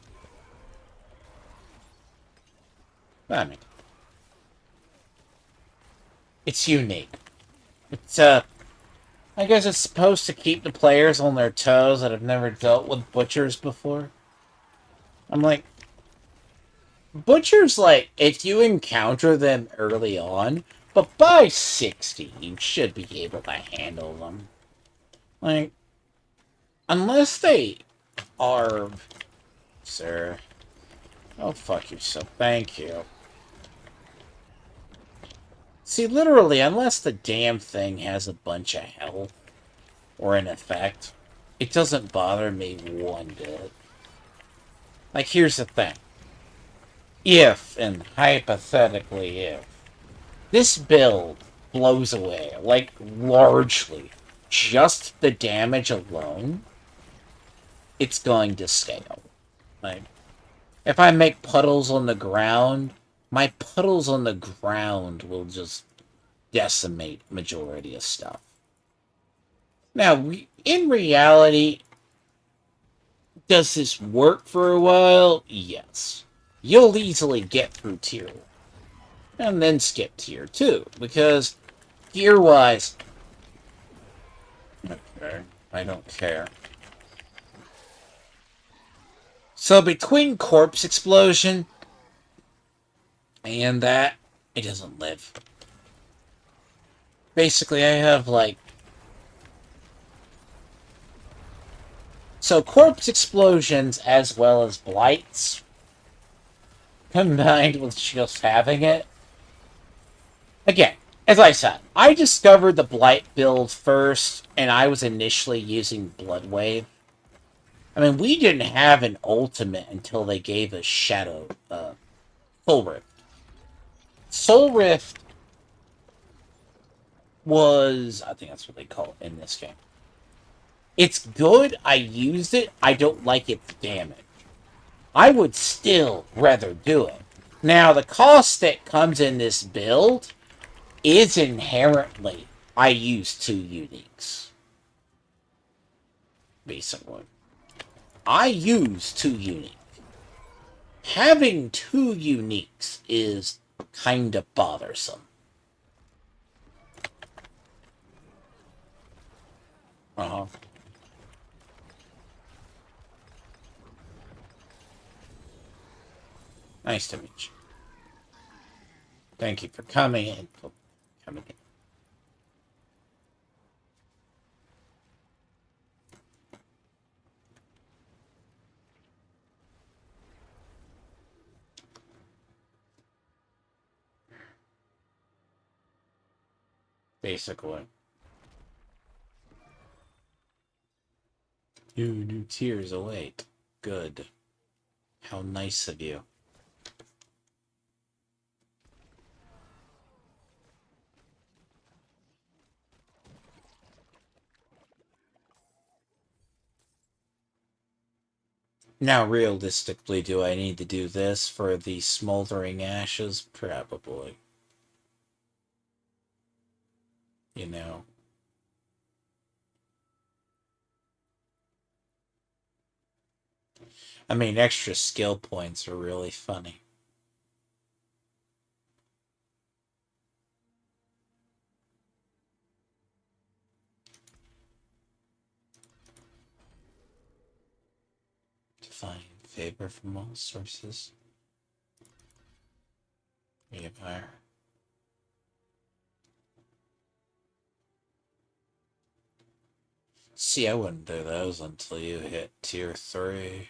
I mean... It's unique. It's, I guess it's supposed to keep the players on their toes that have never dealt with Butchers before. I'm like... Butchers, like, if you encounter them early on, but by 60, you should be able to handle them. Like, unless they are... Sir. Oh, fuck yourself. Thank you. See, literally, unless the damn thing has a bunch of health or an effect, it doesn't bother me one bit. Like, here's the thing. If, and hypothetically if, this build blows away, like, largely, just the damage alone, it's going to scale. Like, if I make puddles on the ground, my puddles on the ground will just decimate majority of stuff. Now, in reality, does this work for a while? Yes. You'll easily get through tier 1. And then skip tier 2. Because, gear-wise... Okay, I don't care. So, between Corpse Explosion and that, it doesn't live. Basically, I have, like... So, Corpse Explosions as well as Blights, combined with just having it. Again, as I said, I discovered the Blight build first, and I was initially using Blood Wave. I mean, we didn't have an ultimate until they gave us Shadow, Soul Rift. Soul Rift was, I think that's what they call it in this game. It's good, I used it, I don't like its damage. I would still rather do it, Now, the cost that comes in this build is inherently I use 2 uniques. Basically. I use 2 uniques. Having 2 uniques is kind of bothersome. Uh-huh. Nice to meet you. Thank you for coming in. Coming in. Basically. New tiers await. Good. How nice of you. Now, realistically, do I need to do this for the smoldering ashes? Probably. You know. I mean, extra skill points are really funny. Find favor from all sources. Readmire. See, I wouldn't do those until you hit tier 3.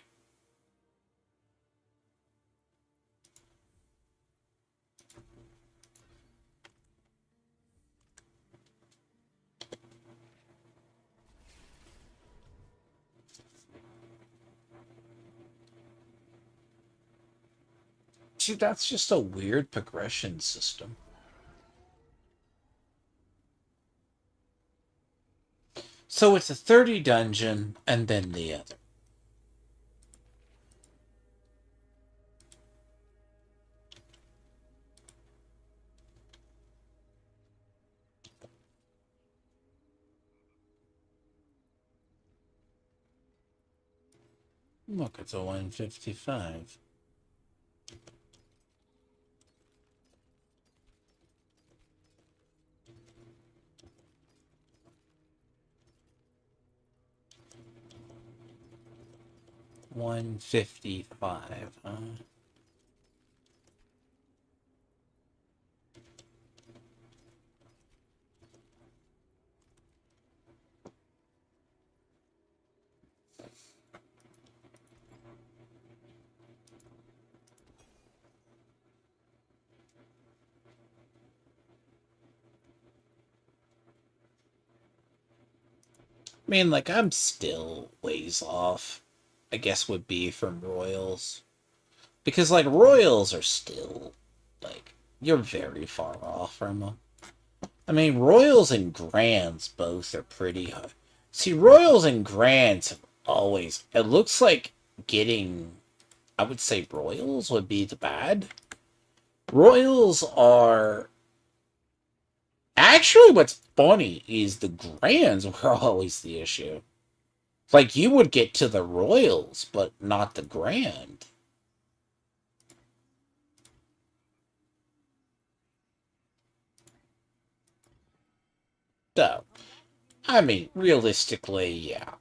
See, that's just a weird progression system. So it's a 30 dungeon, and then the other. Look, it's a 155. $155, huh? I mean, like, I'm still ways off, I guess would be from Royals. Because, like, Royals are still, like, you're very far off from them. I mean, Royals and Grands both are pretty high. See, Royals and Grands have always, it looks like getting, I would say Royals would be the bad. Royals are, actually what's funny is the Grands were always the issue. Like, you would get to the Royals, but not the Grand. So, I mean, realistically, yeah.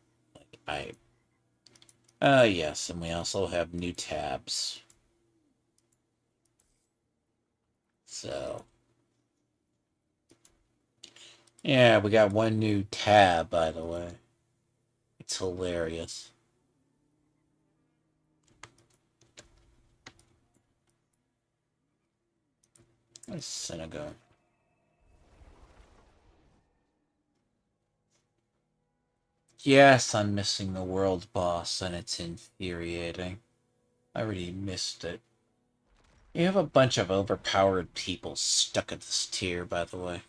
Like, yes, and we also have new tabs. So, yeah, we got one new tab, by the way. It's hilarious. Nice synagogue. Yes, I'm missing the world boss, and it's infuriating. I already missed it. You have a bunch of overpowered people stuck at this tier, by the way.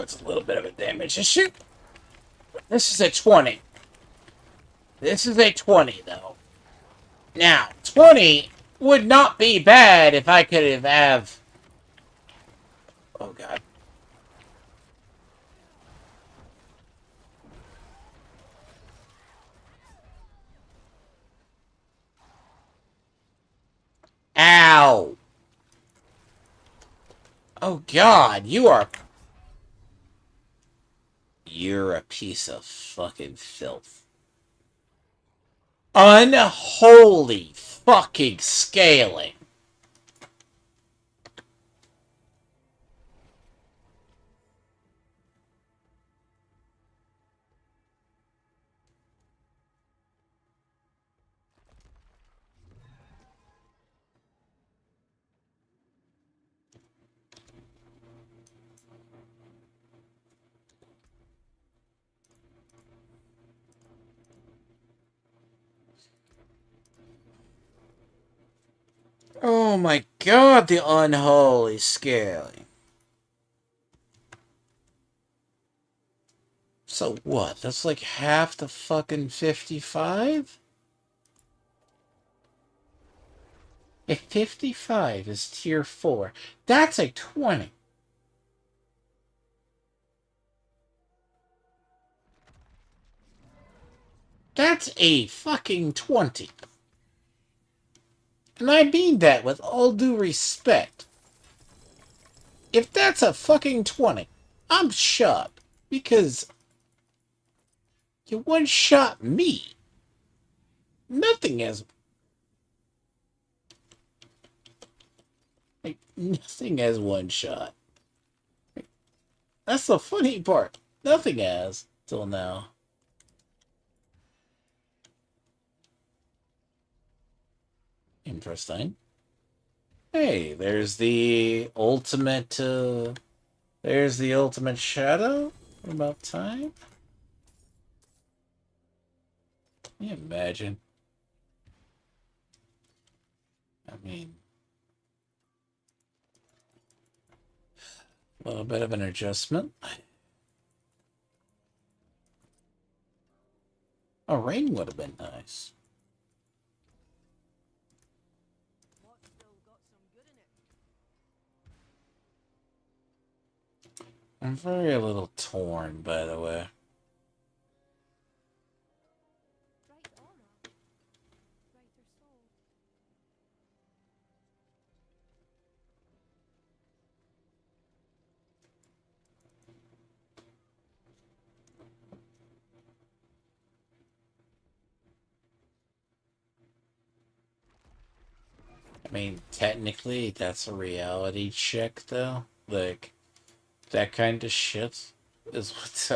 it's a little bit of a damage issue. This is a 20. This is a 20, though. Now, 20 would not be bad if I could have... Oh, God. Ow! Oh, God, you are... You're a piece of fucking filth. Unholy fucking scaling. Oh my God, the unholy scaling. So what? That's like half the fucking 55? If 55 is tier 4, that's a 20. That's a fucking 20. And I mean that with all due respect. If that's a fucking 20, I'm shocked. Because you one-shot me. Nothing has... Like, nothing has one shot. That's the funny part. Nothing has, till now. Interesting. Hey, there's the ultimate, there's the ultimate shadow. What about time? Can you imagine? I mean... A little bit of an adjustment. A rain would have been nice. I'm very a little torn, by the way. I mean, technically, that's a reality check, though. Like, that kind of shit is what's...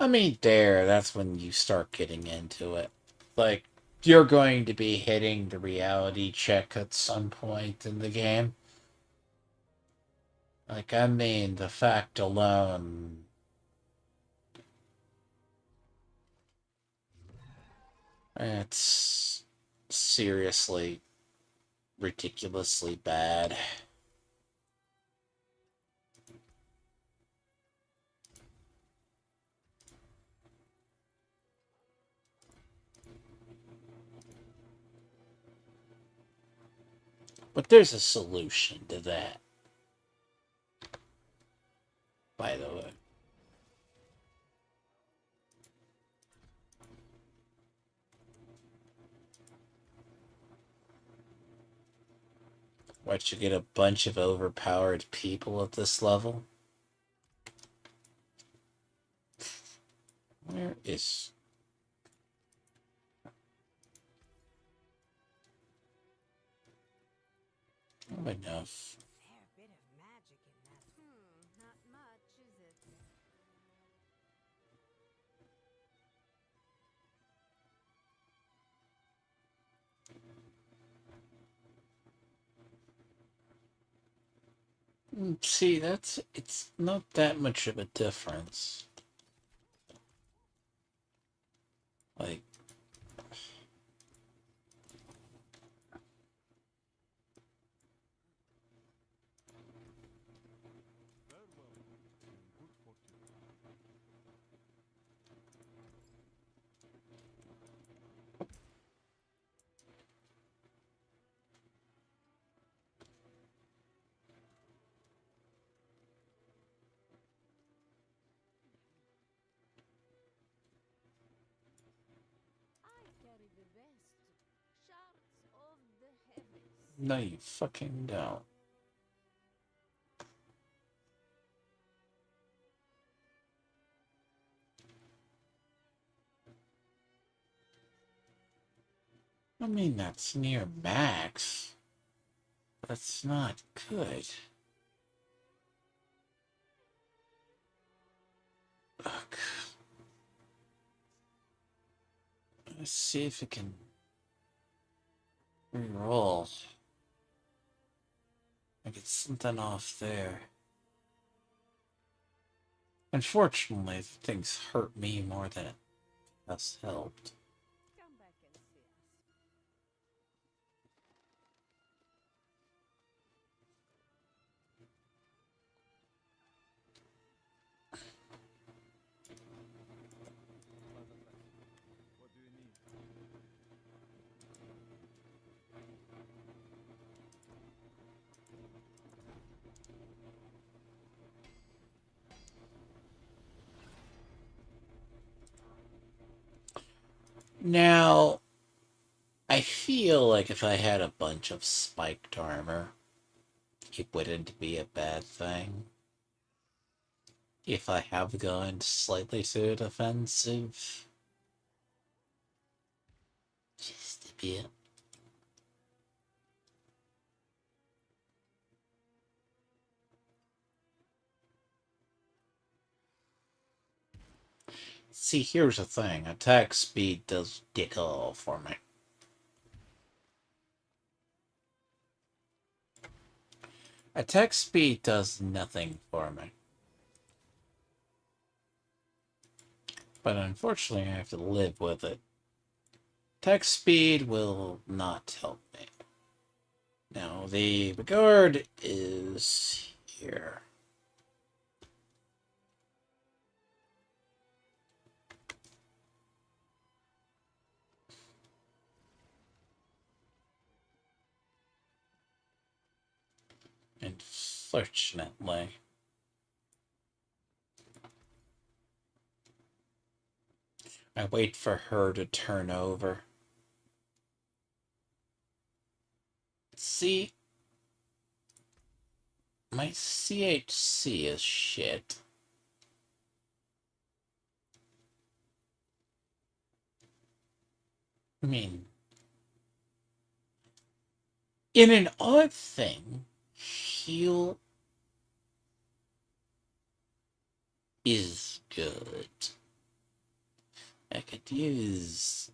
I mean, that's when you start getting into it. Like, you're going to be hitting the reality check at some point in the game. Like, I mean, the fact alone... It's seriously, ridiculously bad. But there's a solution to that, by the way. What, you get a bunch of overpowered people at this level? Where is... Not enough. See, it's not that much of a difference. Like, No, you fucking don't. I mean, that's near max. That's not good. Ugh. Let's see if it can reroll. I get something off there. Unfortunately, the things hurt me more than it has helped. Come back and see us. What do you need? Now, I feel like if I had a bunch of spiked armor, it wouldn't be a bad thing. If I have gone slightly too defensive. Just a bit. See, here's the thing. Attack speed does dick all for me. Attack speed does nothing for me. But unfortunately, I have to live with it. Attack speed will not help me. Now, the regard is here. Unfortunately. I wait for her to turn over. See, my CHC is shit. I mean, in an odd thing, heal is good. I could use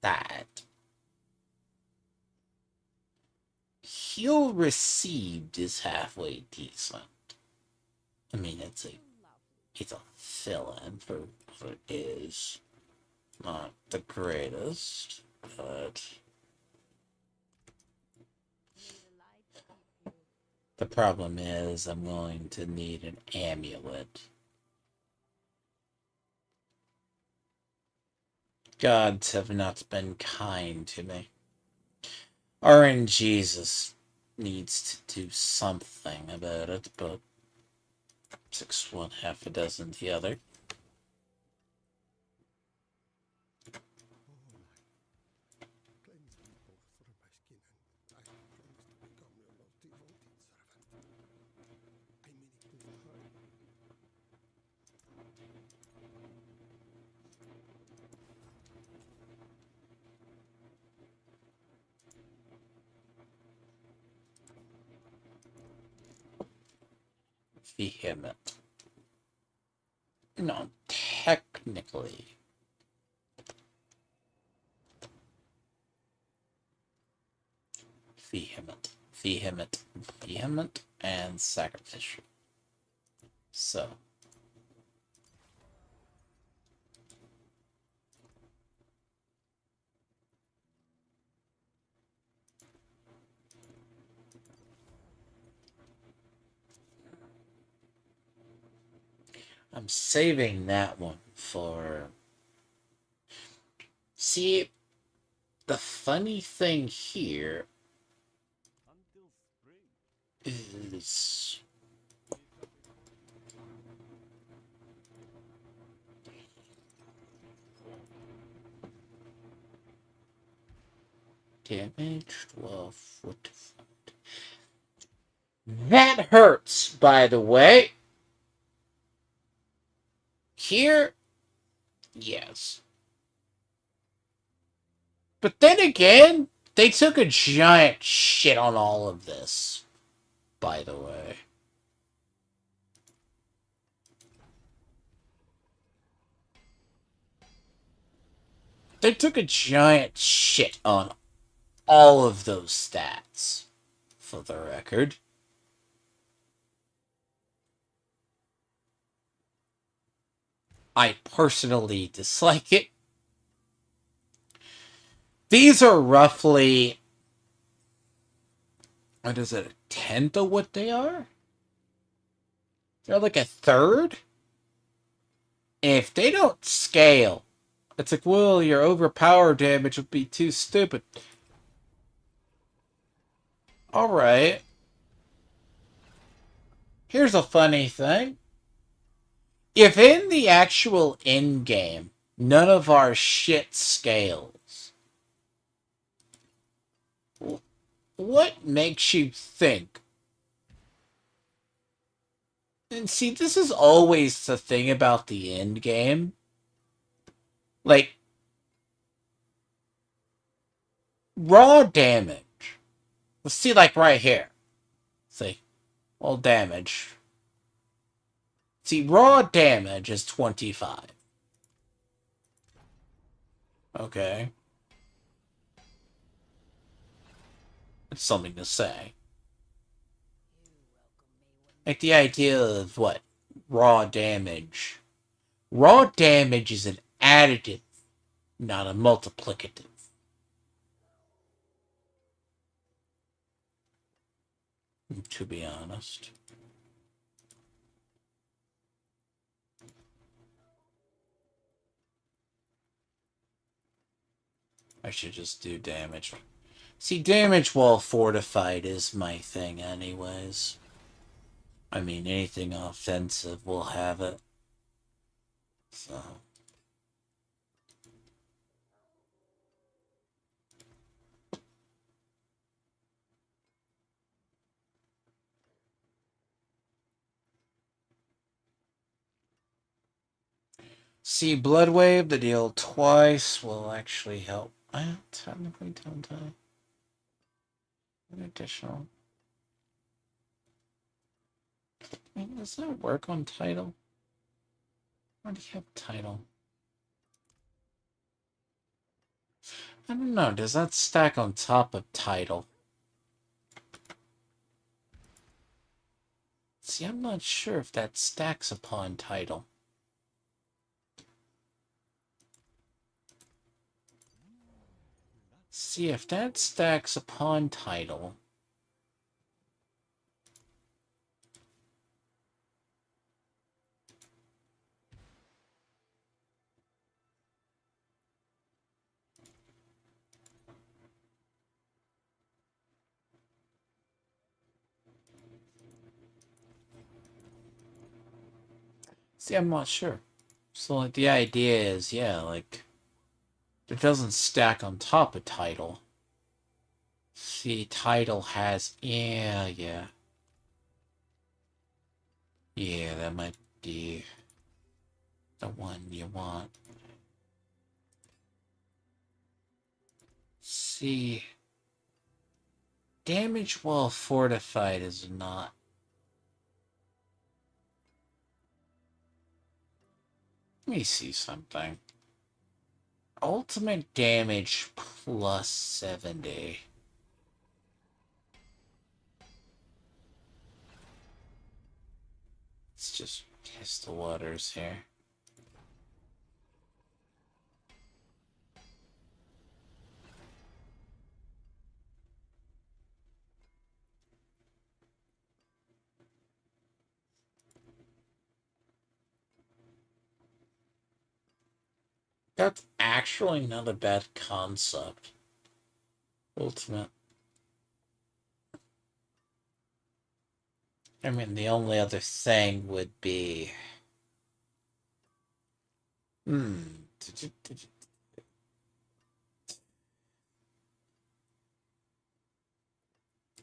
that. Heal received is halfway decent. I mean, it's a fill-in for what it is. Not the greatest, but the problem is I'm going to need an amulet. Gods have not been kind to me. RNGesus needs to do something about it, but 6 one, half a dozen the other. Cleanse me both from my skin, and I promise to become your most devoted servant. I mean it with heart. Vehement. No, technically. Vehement, vehement, vehement, and sacrificial. So. I'm saving that one for... See, the funny thing here Until spring. is... damage, 12 fortified. That hurts, by the way. Here, yes. But then again, they took a giant shit on all of this, by the way. They took a giant shit on all of those stats, for the record. I personally dislike it. These are roughly, what is it, a tenth of what they are? They're like a third? If they don't scale, it's like, well, your overpower damage would be too stupid. Alright. Here's a funny thing. If in the actual in-game, none of our shit scales, what makes you think? And see, this is always the thing about the end game. Like, raw damage. Let's see, like, right here. See, all damage. See, raw damage is 25. Okay. It's something to say. Like, the idea of, what? Raw damage. Raw damage is an additive, not a multiplicative. To be honest. I should just do damage. See, damage while fortified is my thing anyways. I mean, anything offensive will have it. So... See, Blood Wave, the deal twice will actually help. Technically, don't I? An additional. I mean, does that work on title? I already have title. I don't know. Does that stack on top of title? See, I'm not sure if that stacks upon title. See, if that stacks upon title... See, I'm not sure. So, like, the idea is, yeah, like... It doesn't stack on top of title. See, title has... Yeah. Yeah, that might be the one you want. See, damage while fortified is not. Let me see something. Ultimate damage plus 70. Let's just test the waters here. That's actually not a bad concept. Ultimate. I mean, the only other thing would be...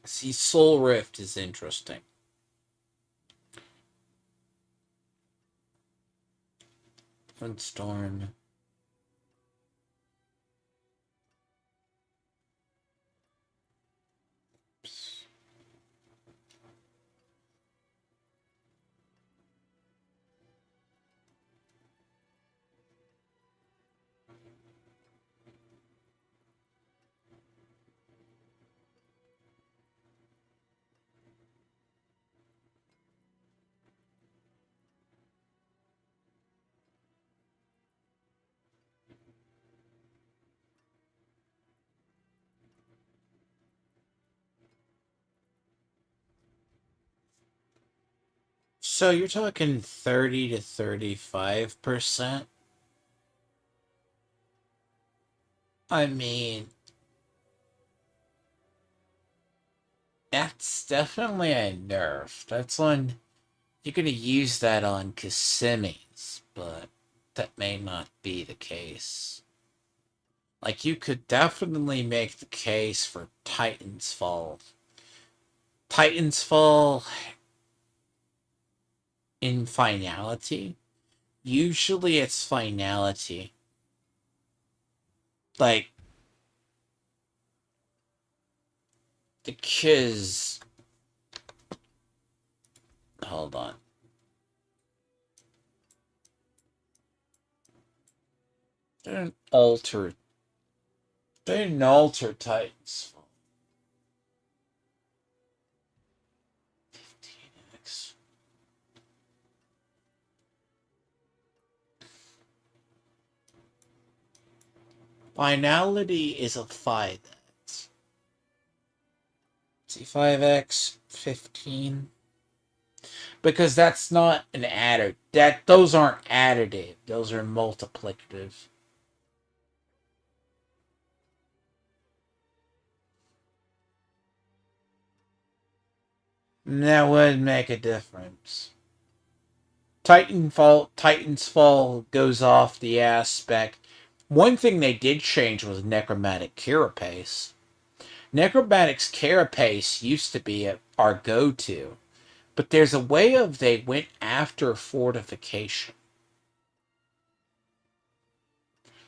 See, Soul Rift is interesting. Storm. So you're talking 30 to 35%? I mean, that's definitely a nerf. That's on. You're going to use that on Kissimmee, but that may not be the case. Like, you could definitely make the case for Titan's Fall. Titan's Fall in finality. Usually it's finality. Like, because. Hold on. They didn't alter. They didn't alter Titan's Fall. 15x. Finality is a 5x. See, 5x, 15. Because that's not an adder. Those aren't additive. Those are multiplicative. That would make a difference. Titan's Fall goes off the aspect. One thing they did change was Necromantic Carapace. Necromantic's Carapace used to be our go-to, but there's a way of they went after fortification.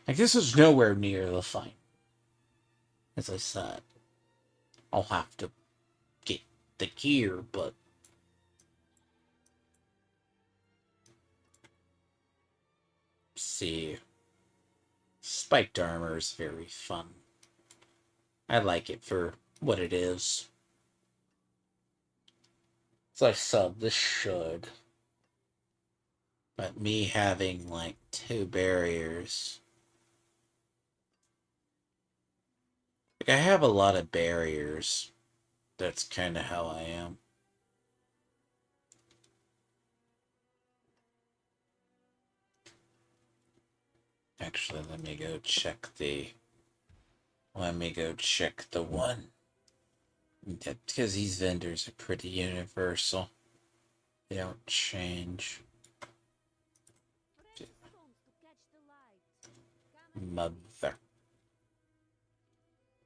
Like, this is nowhere near the fight. As I said, I'll have to get the gear, but see, spiked armor is very fun. I like it for what it is. As I said, this should. But me having like 2 barriers. Like, I have a lot of barriers. That's kind of how I am. Actually, let me go check the one. Because these vendors are pretty universal. They don't change. Press stones to catch the light. Mother.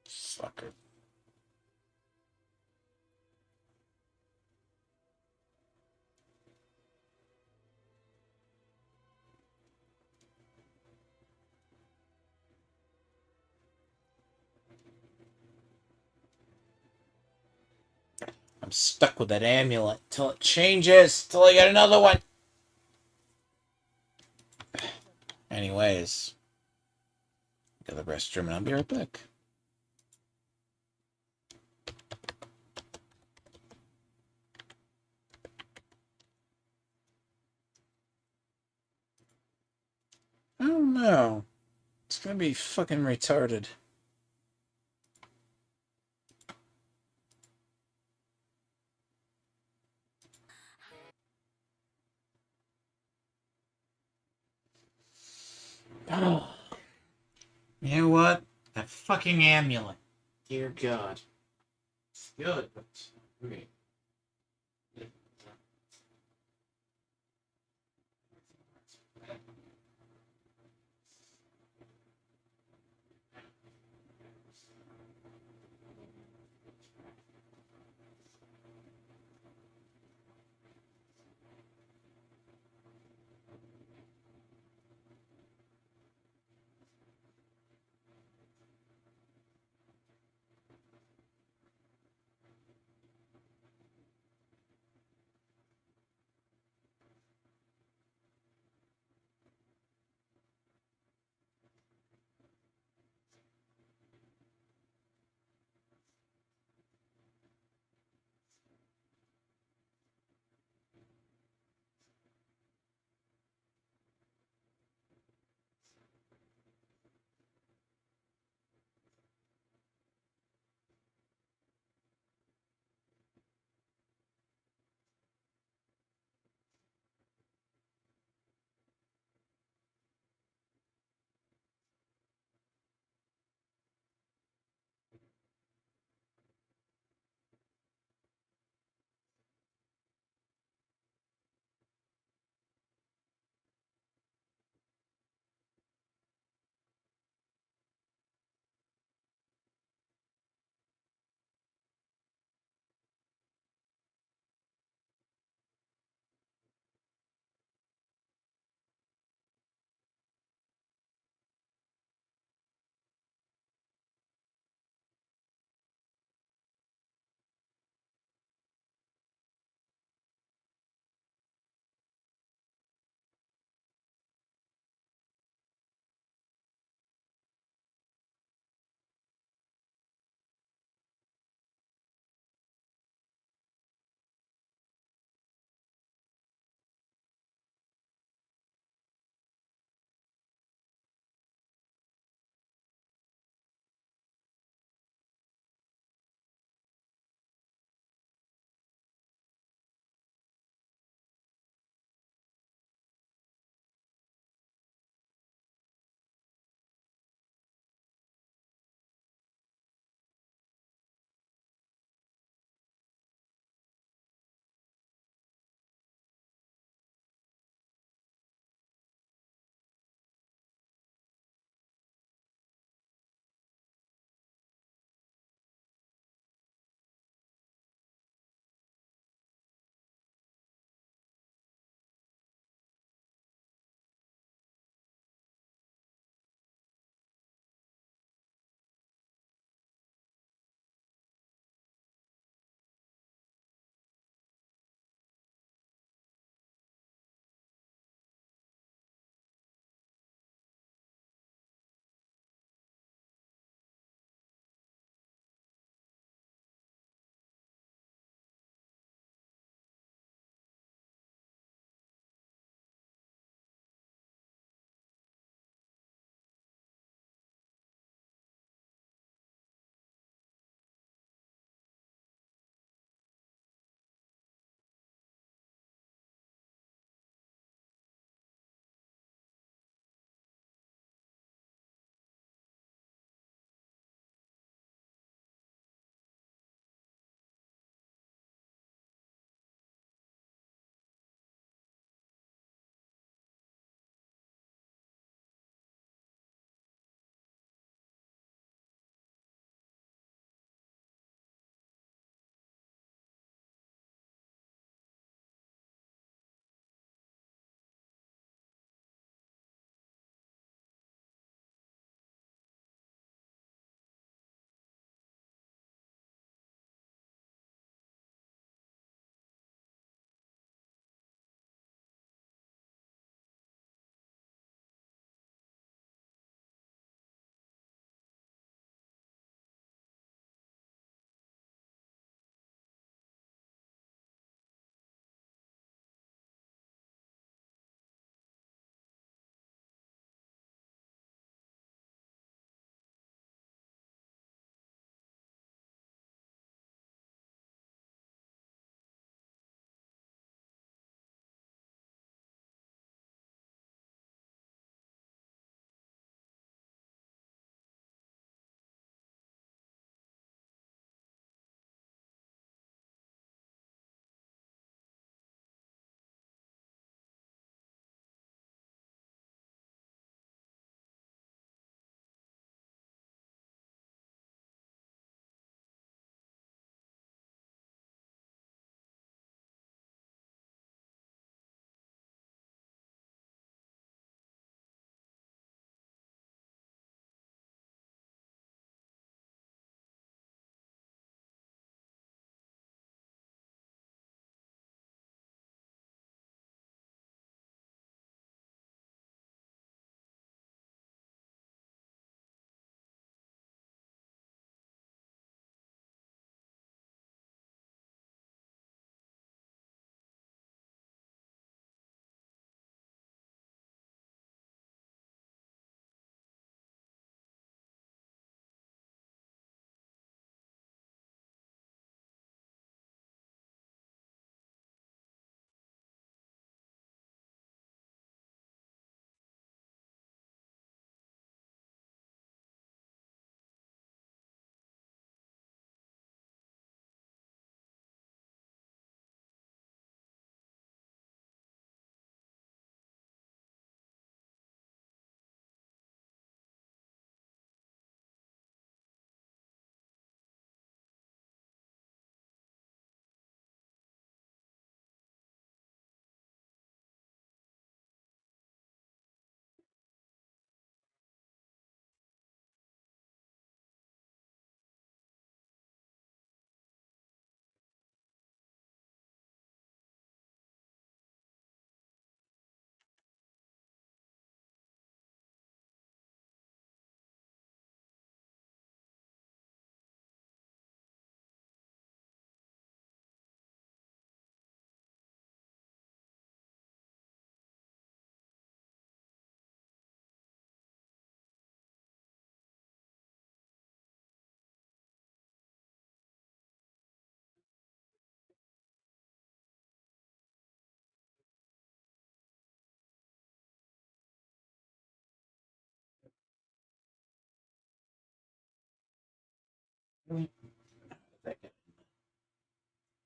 Fucker. I'm stuck with that amulet till it changes, till I get another one. Anyways, go to the restroom and I'll be right back. I don't know. It's gonna be fucking retarded. Oh. You know what? That fucking amulet. Dear God. It's good, but great.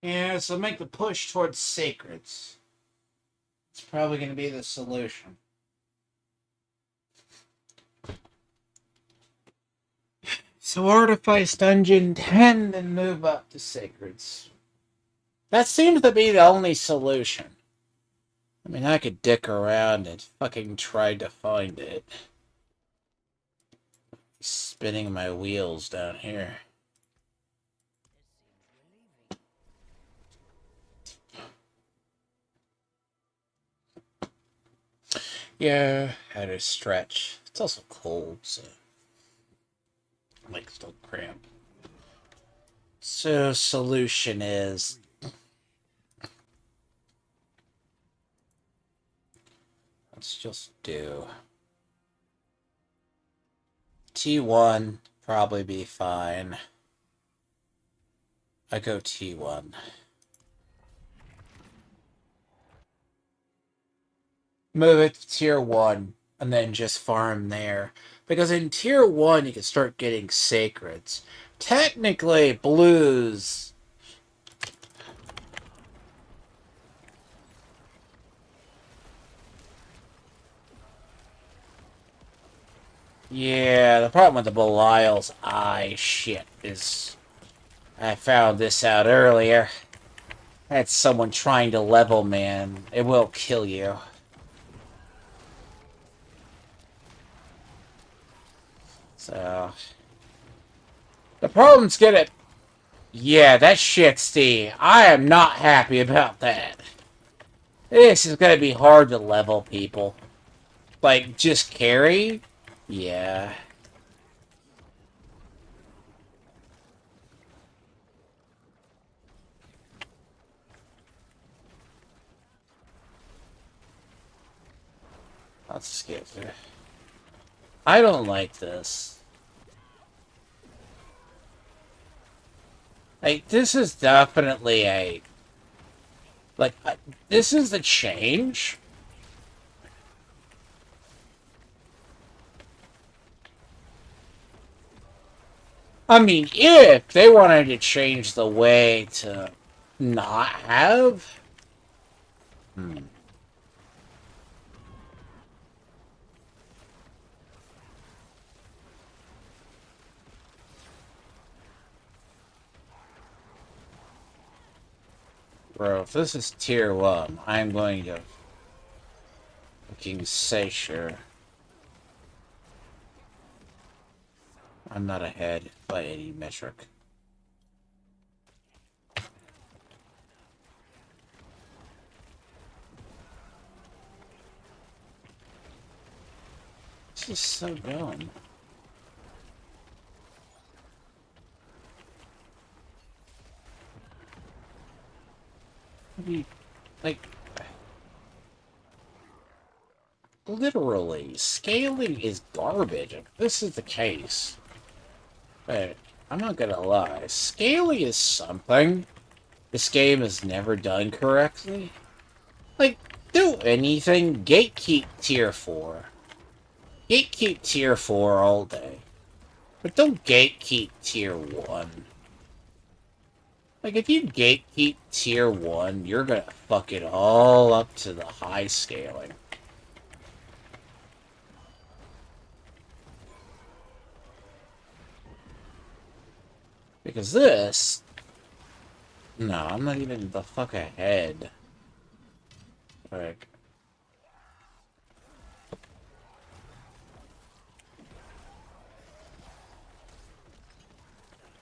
Yeah, so make the push towards sacreds. It's probably going to be the solution. So Artifice Dungeon 10 and move up to sacreds. That seems to be the only solution. I mean, I could dick around and fucking try to find it. Spinning my wheels down here. Yeah, had to stretch. It's also cold, so like still cramp. So solution is let's just do T1 probably be fine. I go T1. Move it to tier 1 and then just farm there. Because in tier 1 you can start getting sacreds. Technically blues. Yeah, the problem with the Belial's eye shit is I found this out earlier. That's someone trying to level, man. It will kill you. So the problem's gonna yeah, that shit's the I am not happy about that. This is gonna be hard to level people. Like just carry? Yeah. Let's skip it. I don't like this. Like this is definitely a like this is the change. I mean, if they wanted to change the way to not have... Bro, if this is tier 1, I'm going to fucking say sure. I'm not ahead by any metric. This is so dumb. I mean, like... Literally, scaling is garbage if this is the case. But I'm not gonna lie, scaling is something this game has never done correctly. Like, do anything, gatekeep tier 4. Gatekeep tier 4 all day. But don't gatekeep tier 1. Like, if you gatekeep tier 1, you're gonna fuck it all up to the high scaling. Because this... No, I'm not even the fuck ahead. Like...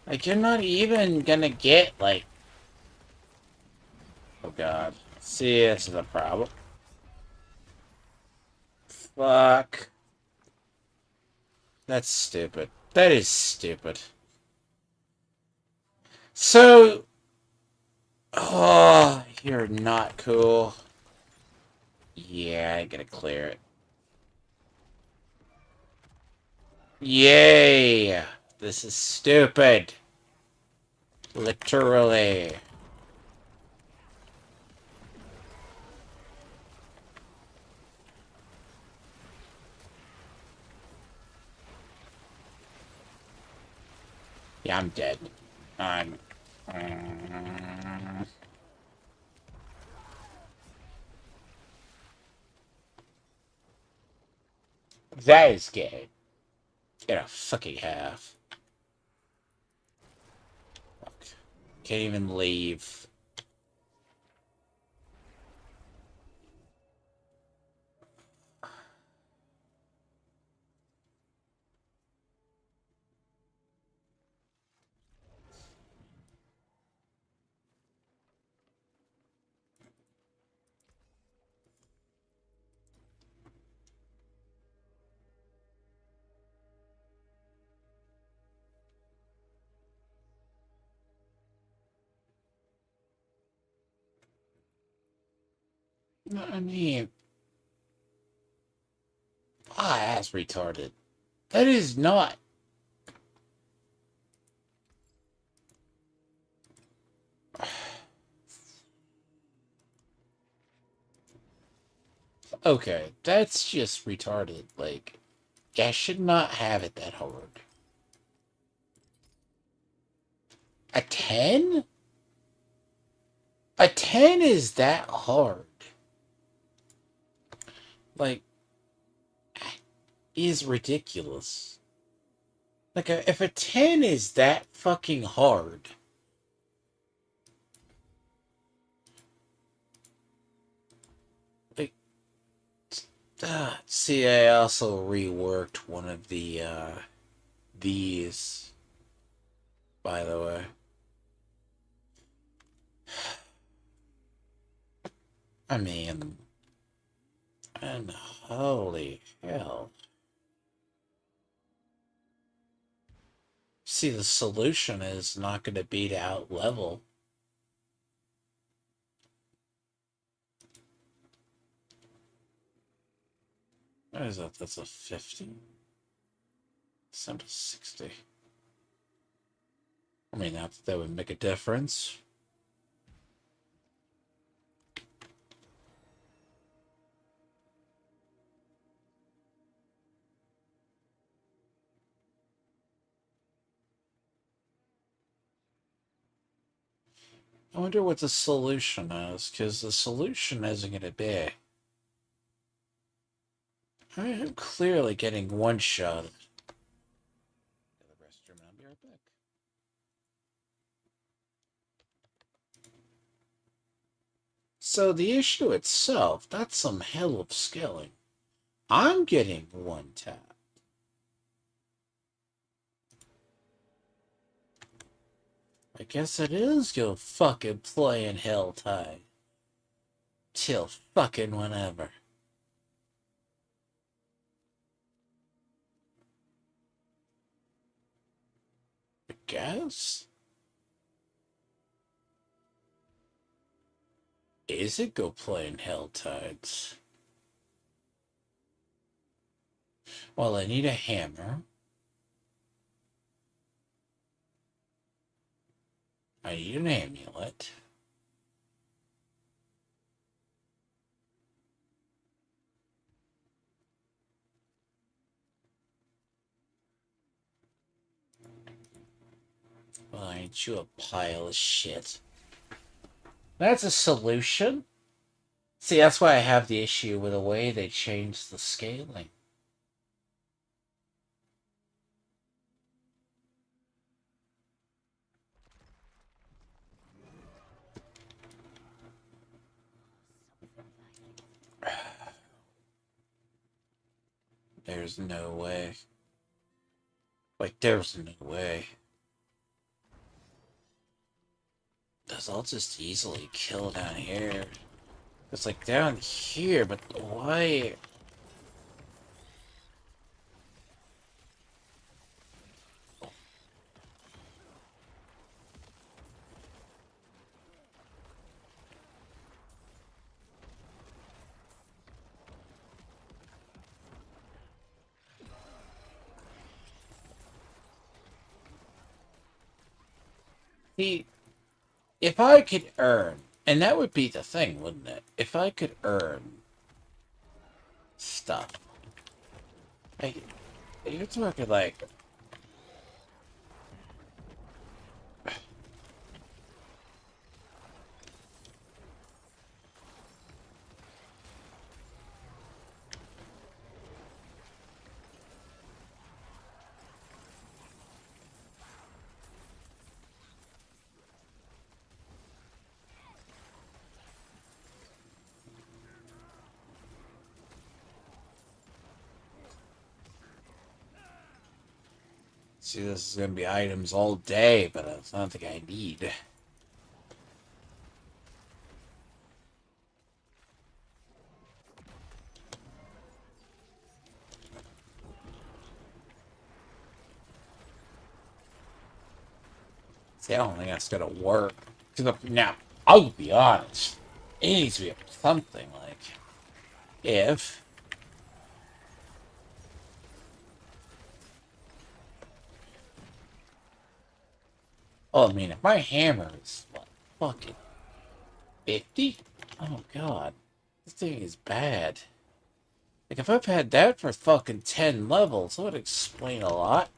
Like, you're not even gonna get, like... Oh god. See, this is a problem. Fuck. That's stupid. That is stupid. So... Oh, you're not cool. Yeah, I gotta clear it. Yay! This is stupid. Literally. Yeah, I'm dead. I'm... That is gay. Get a fucking half. Fuck. Can't even leave. I mean... Ah, that's retarded. That is not... Okay, that's just retarded. Like, I should not have it that hard. A 10? A 10 is that hard. Like, is ridiculous. Like, if a 10 is that fucking hard, like, see, I also reworked one of the, these, by the way. I mean, and holy hell. See, the solution is not going to be to out level. What is that? That's a 50? It's down to 60. I mean, not that would make a difference. I wonder what the solution is, because the solution isn't going to be. I am clearly getting one shot. Go to the restroom and I'll be right back. So the issue itself, that's some hell of scaling. I'm getting one tap. I guess it is go fucking playing Helltide. Till fucking whenever. I guess? Is it go playing Helltides? Well, I need a hammer. I need an amulet. Well, ain't you a pile of shit? That's a solution? See, that's why I have the issue with the way they changed the scaling. There's no way. Like, there's no way. Because I'll just easily kill down here. It's like down here, but why? See, if I could earn, and that would be the thing, wouldn't it? If I could earn stuff. Like, you're talking like See, this is going to be items all day, but I don't think I need. See, I don't think that's going to work. Now, I'll be honest. It needs to be something like if. Oh, I mean, if my hammer is what, fucking 50? Oh, God. This thing is bad. Like, if I've had that for fucking 10 levels, that would explain a lot.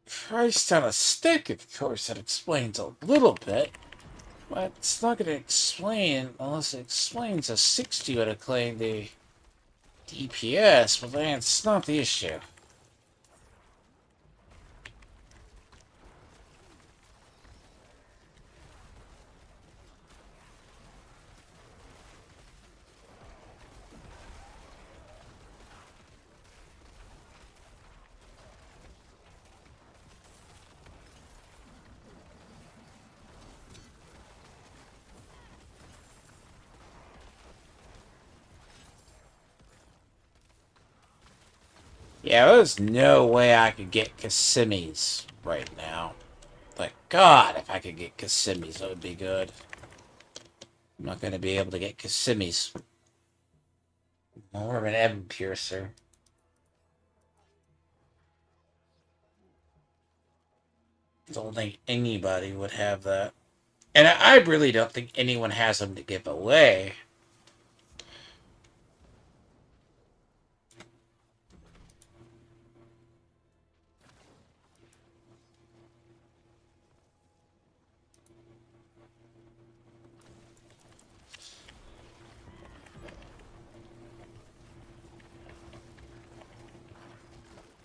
Price on a stick, of course, that explains a little bit. But it's not going to explain, unless it explains a 60 would have claimed the DPS, but that's not the issue. Yeah, there's no way I could get Kissimmee right now. Like, God, if I could get Kissimmee, that would be good. I'm not going to be able to get Kissimmee. More of an Evan Piercer. I don't think anybody would have that. And I really don't think anyone has them to give away.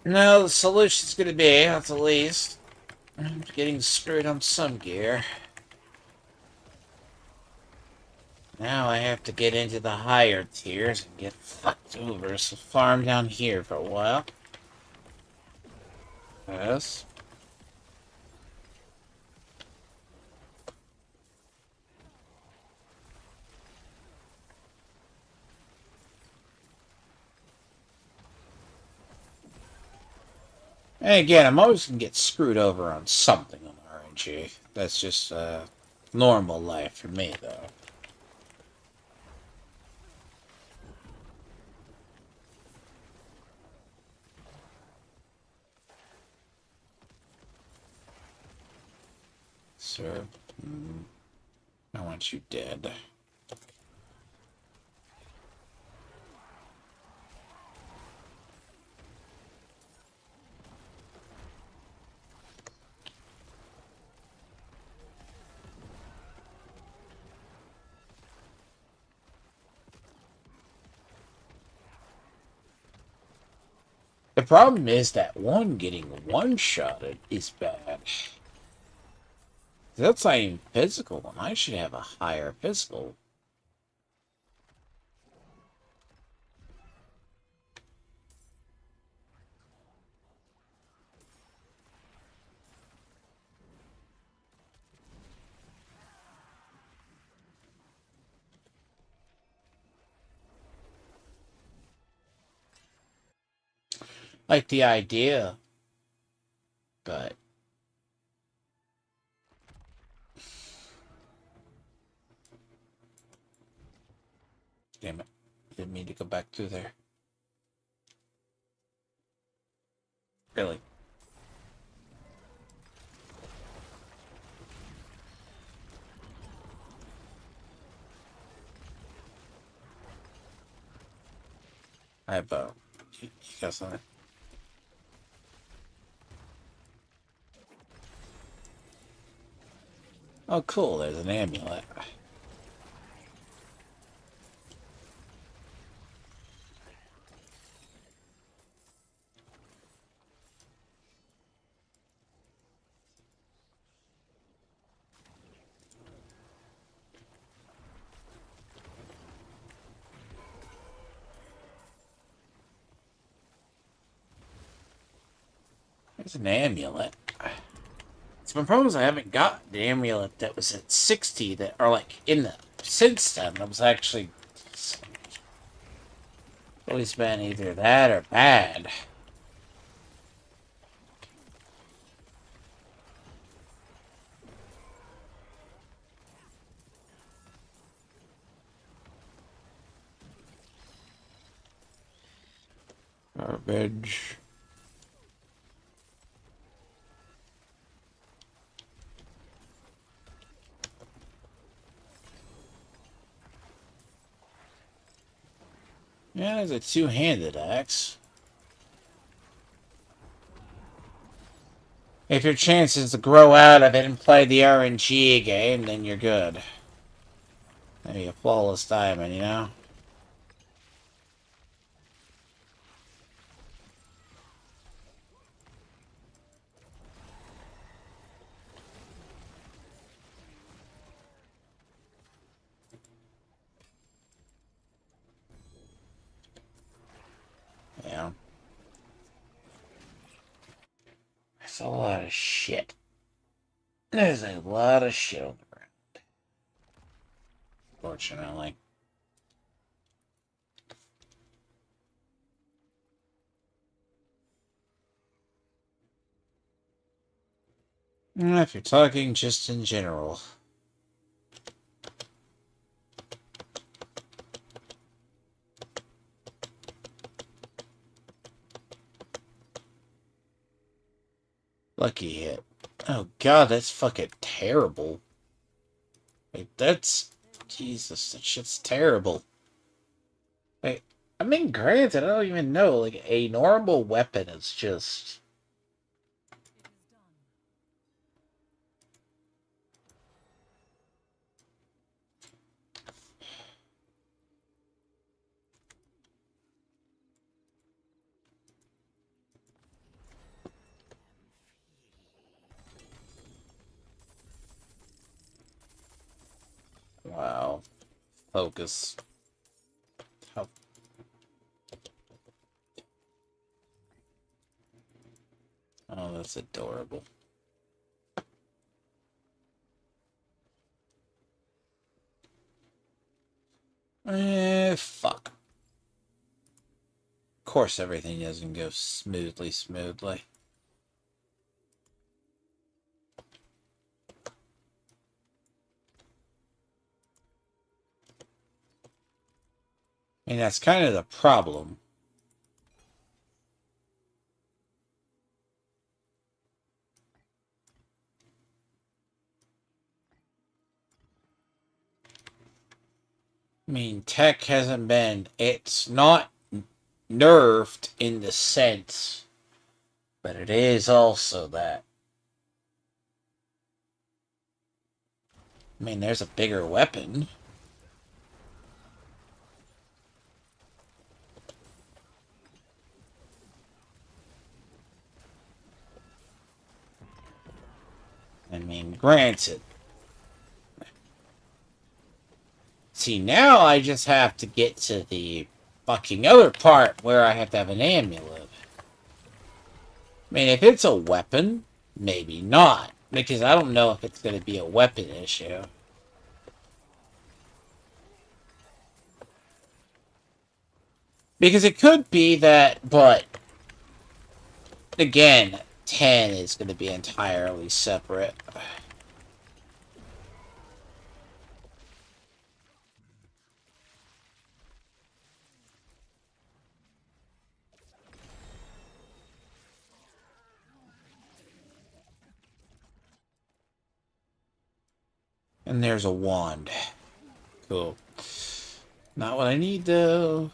No, the solution's going to be, at the least, getting screwed on some gear. Now I have to get into the higher tiers and get fucked over, so farm down here for a while. Yes. And again, I'm always going to get screwed over on something on RNG. That's just normal life for me, though. Sir, I want you dead. The problem is that getting one-shotted is bad. That's not even physical, and I should have a higher physical. Like the idea, but damn it, didn't mean to go back through there. Really. I have you got something? Oh, cool. There's an amulet. There's an amulet. It's my problem is I haven't got the amulet that was at 60 that are like in the since then. That was actually always been either that or bad. Garbage. Yeah, there's a two-handed axe. If your chance is to grow out of it and play the RNG game, then you're good. Maybe a flawless diamond, you know? Yeah. There's a lot of shit. There's a lot of shit on the ground. Fortunately. If you're talking just in general. Lucky hit. Oh god, that's fucking terrible. Like, that's... Jesus, that shit's terrible. Like, I mean, granted, I don't even know. Like, a normal weapon is just... Wow. Focus. How... Oh, that's adorable. Fuck. Of course everything doesn't go smoothly. I mean, that's kind of the problem. I mean, tech hasn't been... It's not nerfed in the sense, but it is also that. I mean, there's a bigger weapon. I mean, granted. See, now I just have to get to the fucking other part where I have to have an amulet. I mean, if it's a weapon, maybe not. Because I don't know if it's going to be a weapon issue. Because it could be that, but... Again, 10 is going to be entirely separate. And there's a wand. Cool. Not what I need, though.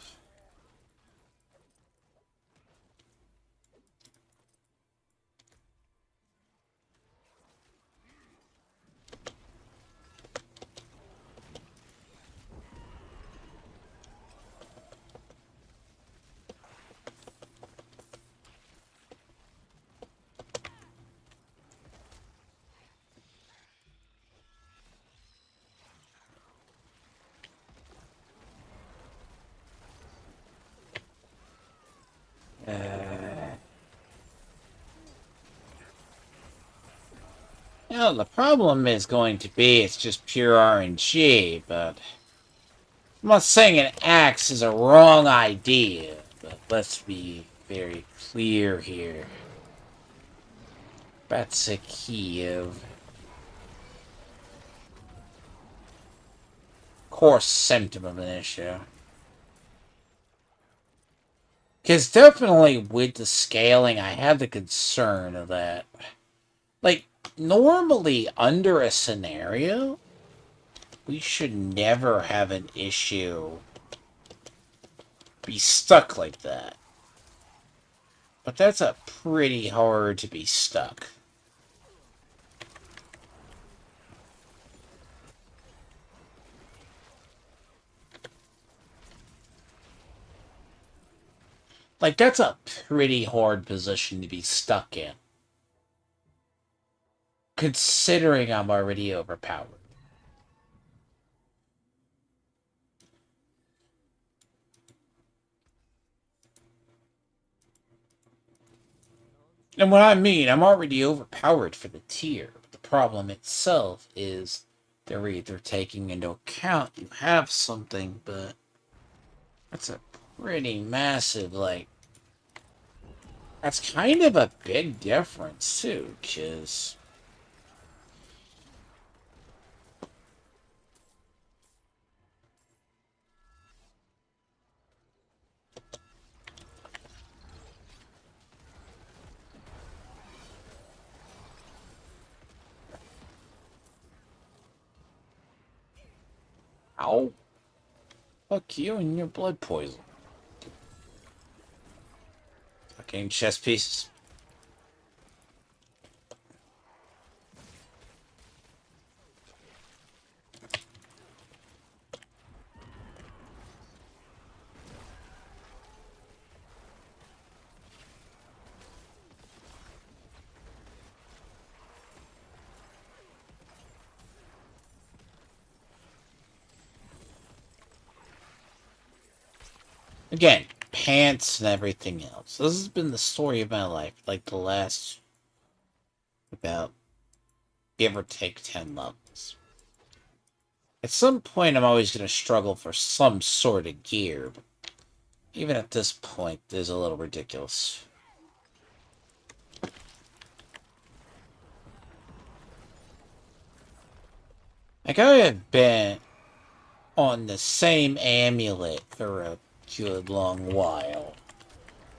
Well, the problem is going to be it's just pure RNG, but I'm not saying an axe is a wrong idea, but let's be very clear here. That's a key of core symptom of an issue. Because definitely with the scaling, I have the concern of that. Like, normally under a scenario, we should never have an issue be stuck like that. But that's a pretty hard to be stuck. Like, that's a pretty hard position to be stuck in. Considering I'm already overpowered. And what I mean, I'm already overpowered for the tier. The problem itself is they're either taking into account you have something, but that's a pretty massive, like, that's kind of a big difference, too, because ow, fuck you and your blood poison. Fucking chess pieces. Again, pants and everything else. This has been the story of my life, like the last, about, give or take 10 levels. At some point, I'm always going to struggle for some sort of gear, but even at this point, it's a little ridiculous. Like, I have been on the same amulet for a good long while.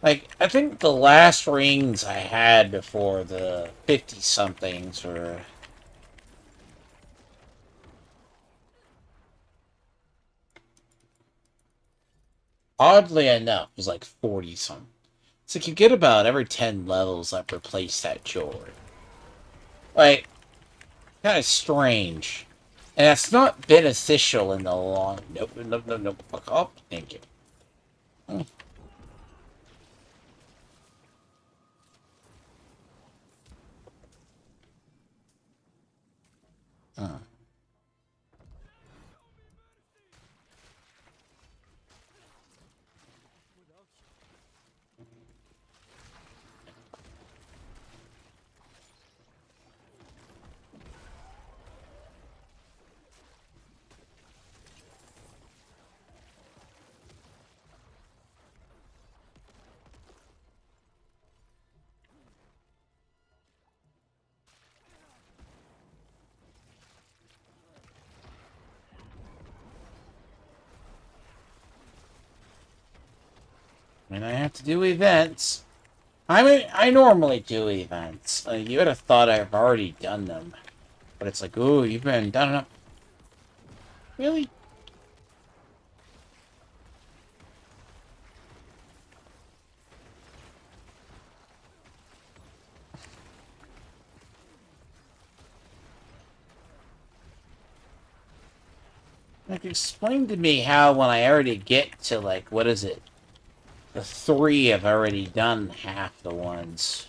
Like, I think the last rings I had before the 50-somethings were... Oddly enough, it was like 40-something. It's like you get about every 10 levels I've replaced that jewelry. Like, kind of strange. And that's not beneficial in the long... Nope, nope, nope, nope. Fuck off. Thank you. Hmm. And I have to do events. I mean, I normally do events. You would have thought I've already done them. But it's like, ooh, you've been done enough. Really? Like, explain to me how when I already get to, like, what is it? The 3, I've already done half the ones.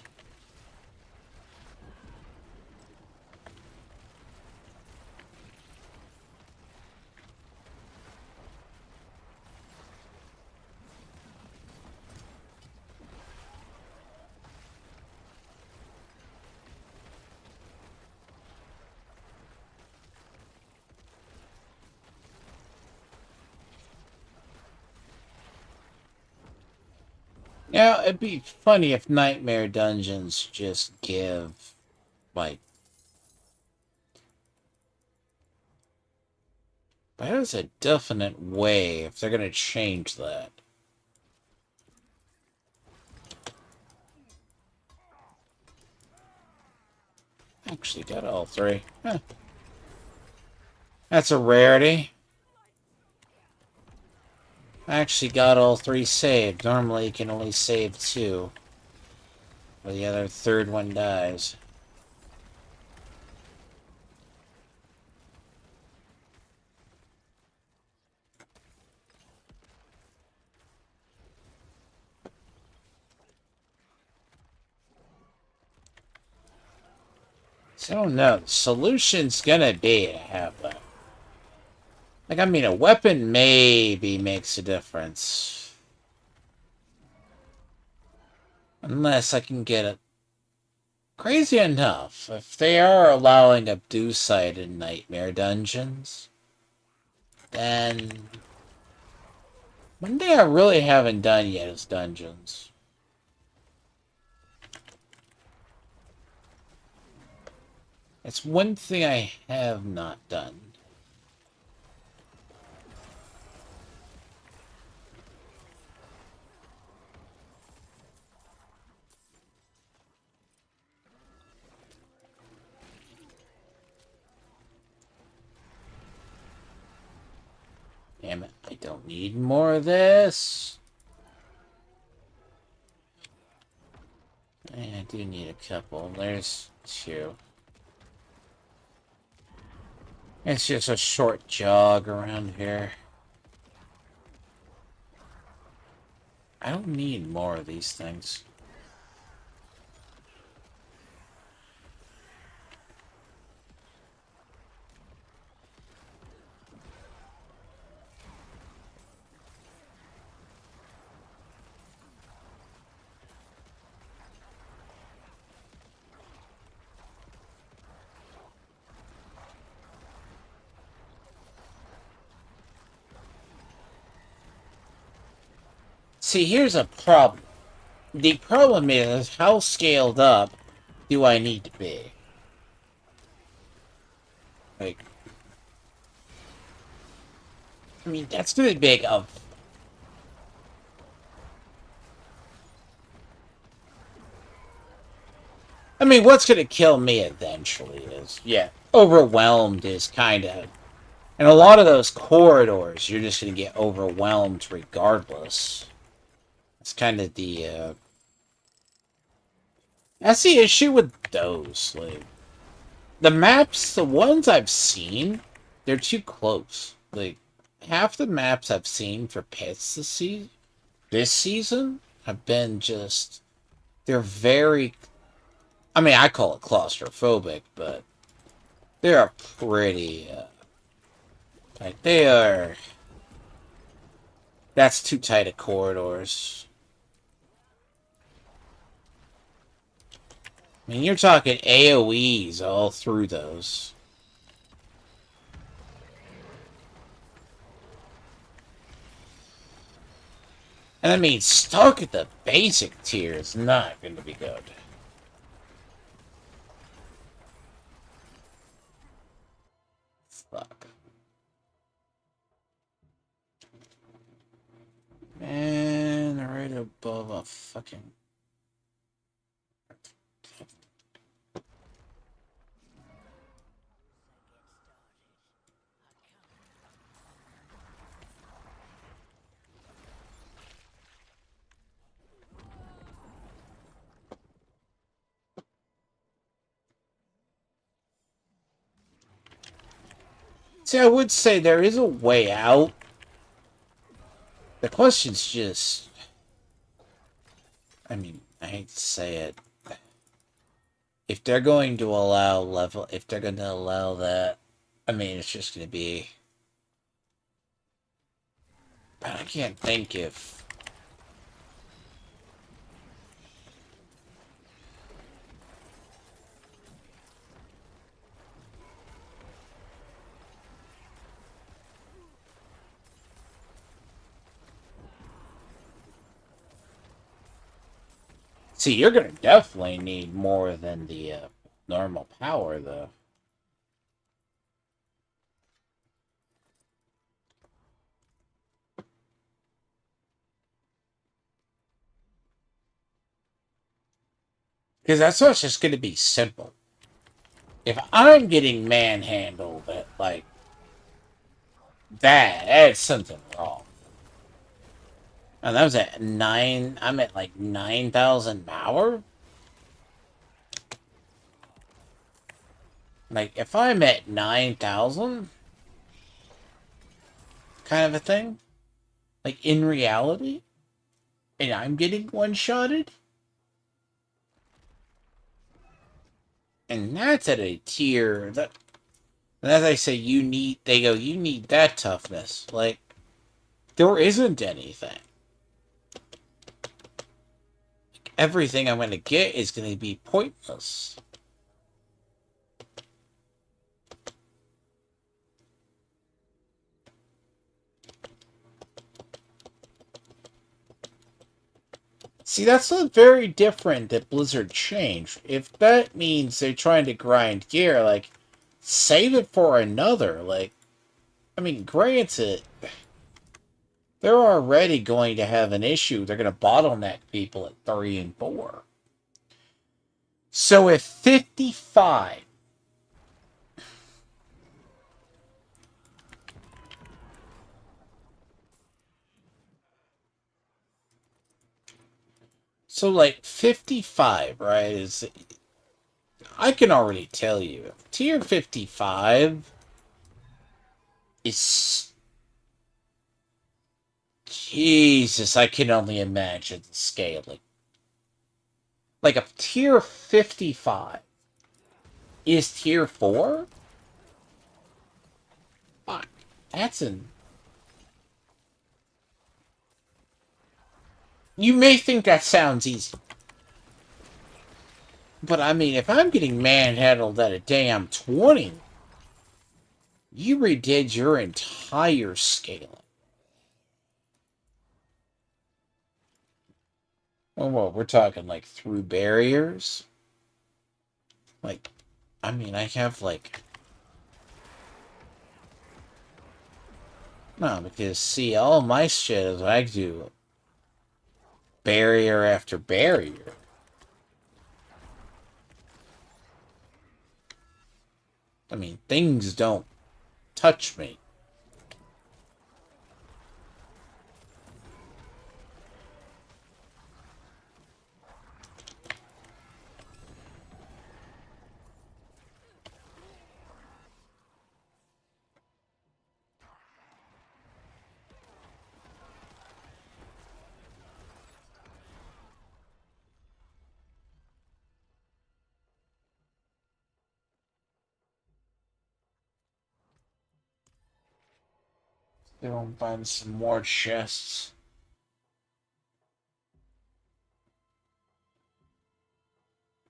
Yeah, it'd be funny if Nightmare Dungeons just give, like, but there's a definite way if they're gonna change that. Actually, got all three. Huh. That's a rarity. I actually got all three saved. Normally, you can only save two, or the other third one dies. So I don't know. The solution's gonna be to have that. Like, I mean, a weapon maybe makes a difference. Unless I can get it. Crazy enough, if they are allowing Abducite in Nightmare Dungeons, then one thing I really haven't done yet is dungeons. It's one thing I have not done. Damn it, I don't need more of this. I do need a couple. There's two. It's just a short jog around here. I don't need more of these things. See, here's a problem. The problem is, how scaled up do I need to be? Like, I mean, that's gonna be big of. I mean, what's gonna kill me eventually is, yeah, overwhelmed is kind of. And a lot of those corridors, you're just gonna get overwhelmed regardless. It's kind of the, that's the issue with those. Like, the maps, the ones I've seen, they're too close. Like, half the maps I've seen for pets this season have been just, they're very, I mean, I call it claustrophobic, but they are pretty, like, they are, that's too tight of corridors. I mean, you're talking AoEs all through those. And I mean, stuck at the basic tier is not going to be good. Fuck. And right above a fucking... See, I would say there is a way out. The question's just... I mean, I hate to say it. If they're going to allow level... If they're going to allow that, I mean, it's just going to be... But I can't think if... See, you're gonna definitely need more than the normal power, though. Because that's not just gonna be simple. If I'm getting manhandled at, like, that's something wrong. And that was at 9, I'm at, like, 9,000 power? Like, if I'm at 9,000, kind of a thing, like, in reality, and I'm getting one-shotted, and that's at a tier that, and as I say, they go, you need that toughness. Like, there isn't anything. Everything I'm going to get is going to be pointless. See, that's not very different that Blizzard changed. If that means they're trying to grind gear, like, save it for another. Like, I mean, granted, they're already going to have an issue. They're going to bottleneck people at 3 and 4. So if 55... So, like, 55, right, is... I can already tell you, tier 55 is... Jesus, I can only imagine the scaling. Like, a tier 55 is tier 4? Fuck, that's an... You may think that sounds easy. But, I mean, if I'm getting manhandled at a damn 20, you redid your entire scaling. Well, we're talking, like, through barriers? Like, I mean, I have, like... No, because, see, all my shit is I do barrier after barrier. I mean, things don't touch me. They don't find some more chests.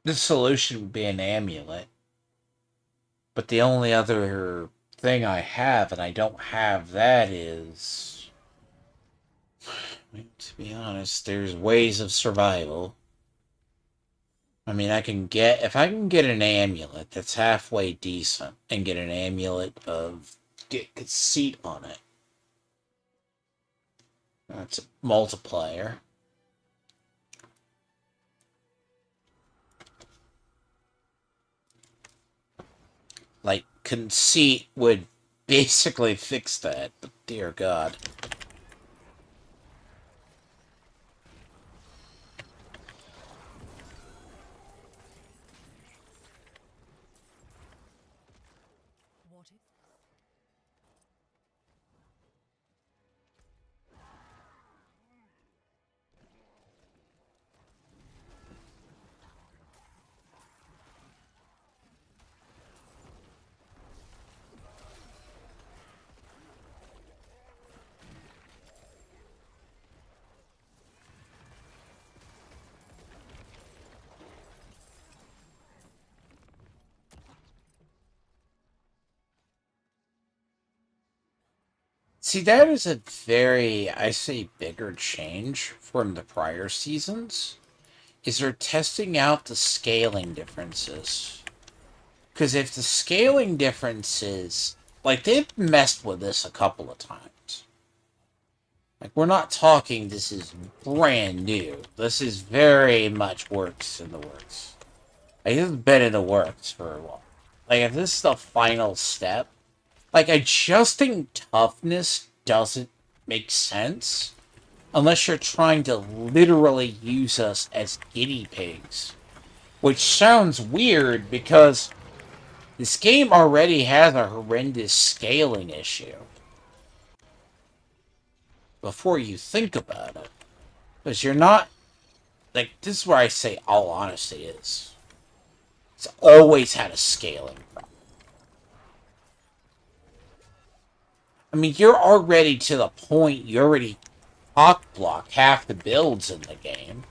The solution would be an amulet. But the only other thing I have, and I don't have that, is... To be honest, there's ways of survival. I mean, if I can get an amulet that's halfway decent, and get an amulet of get conceit on it, that's a multiplier. Like, conceit would basically fix that, but dear God. What if? See, that is a very, I say, bigger change from the prior seasons. is they're testing out the scaling differences. Because if the scaling differences, like, they've messed with this a couple of times. Like, we're not talking this is brand new. This is very much works in the works. Like, this has been in the works for a while. Like, if this is the final step, like, adjusting toughness doesn't make sense unless you're trying to literally use us as guinea pigs. Which sounds weird because this game already has a horrendous scaling issue. Before you think about it. Because you're not... Like, this is where I say all honesty is. It's always had a scaling problem. I mean, you're already to the point you already block half the builds in the game.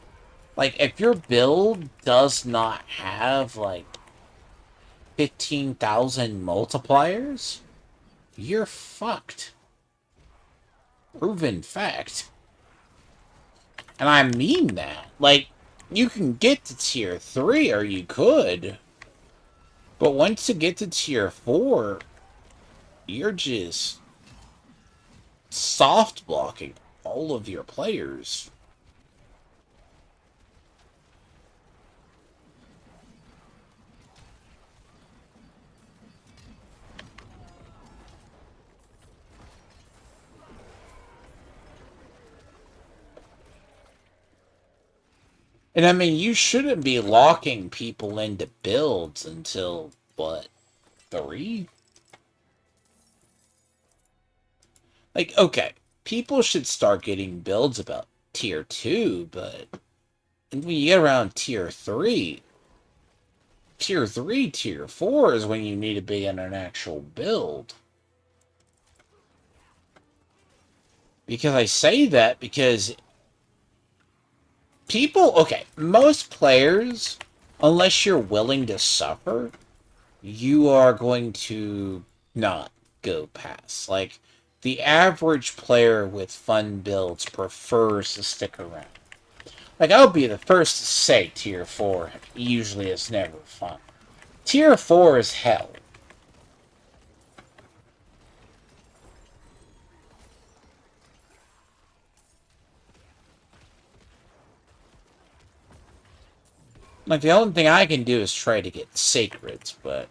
Like, if your build does not have, like, 15,000 multipliers, you're fucked. Proven fact. And I mean that. Like, you can get to tier 3, or you could. But once you get to tier 4, you're just soft blocking all of your players. And I mean, you shouldn't be locking people into builds until, what, 3? Like, okay, people should start getting builds about tier 2, but when you get around tier 3, tier 4 is when you need to be in an actual build. Because I say that because people, okay, most players, unless you're willing to suffer, you are going to not go past. Like, the average player with fun builds prefers to stick around. Like, I'll be the first to say tier 4 usually is never fun. Tier 4 is hell. Like, the only thing I can do is try to get sacreds, but...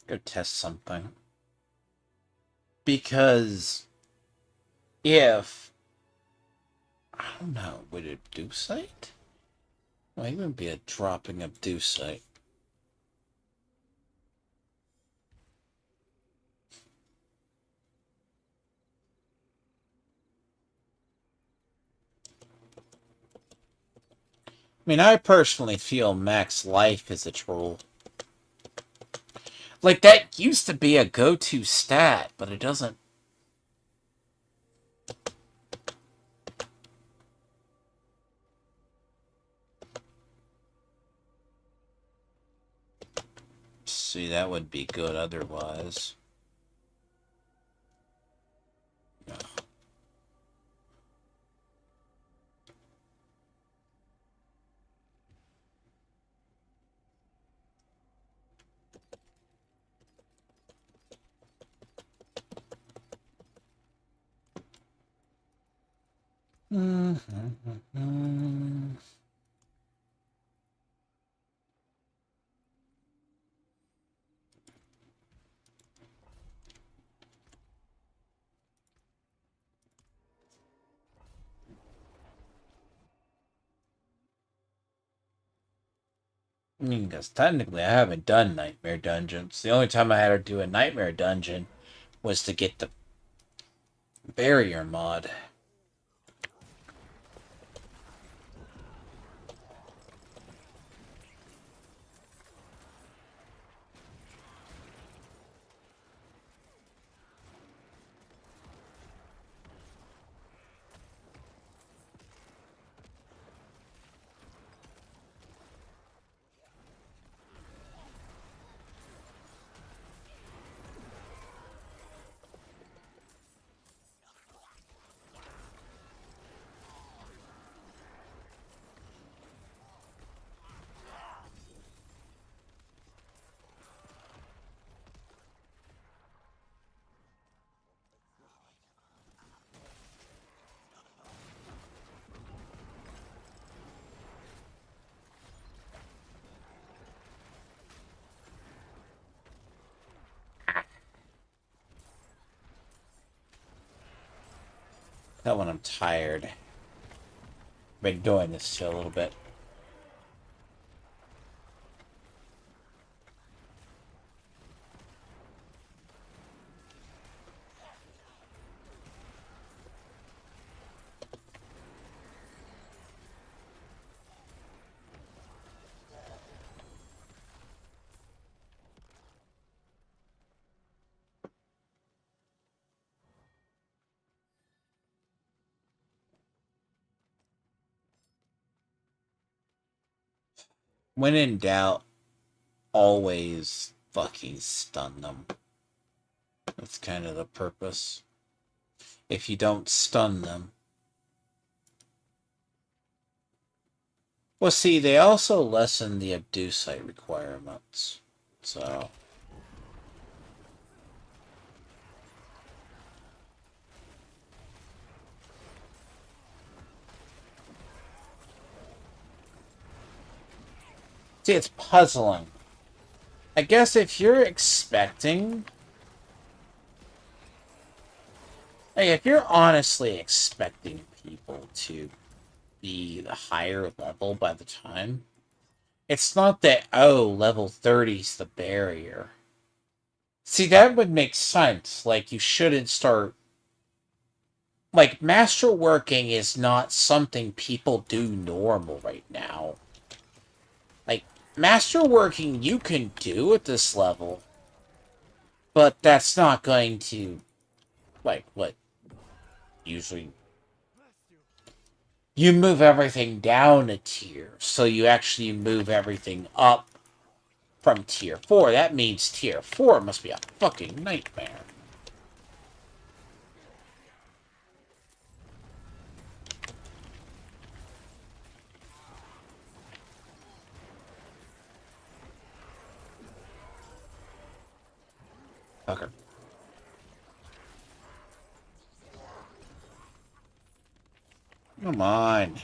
go test something. Because... if... I don't know, would it do sight? Might even be a dropping of Deucite. I mean, I personally feel max life is a troll. Like, that used to be a go-to stat, but it doesn't... See, that would be good otherwise. No. I mean, because technically I haven't done Nightmare Dungeons. The only time I had to do a Nightmare Dungeon was to get the Barrier mod. That one I'm tired. Been doing this for a little bit. When in doubt, always fucking stun them. That's kind of the purpose. If you don't stun them. Well, see, they also lessen the abducite requirements. So... See, it's puzzling. I guess if you're expecting... Like, if you're honestly expecting people to be the higher level by the time, it's not that, oh, level 30's the barrier. See, that would make sense. Like, you shouldn't start... Like, masterworking is not something people do normal right now. Like, masterworking you can do at this level, but that's not going to, like, what usually... You move everything down a tier, so you actually move everything up from tier 4. That means tier 4 must be a fucking nightmare. Fucker. Come on.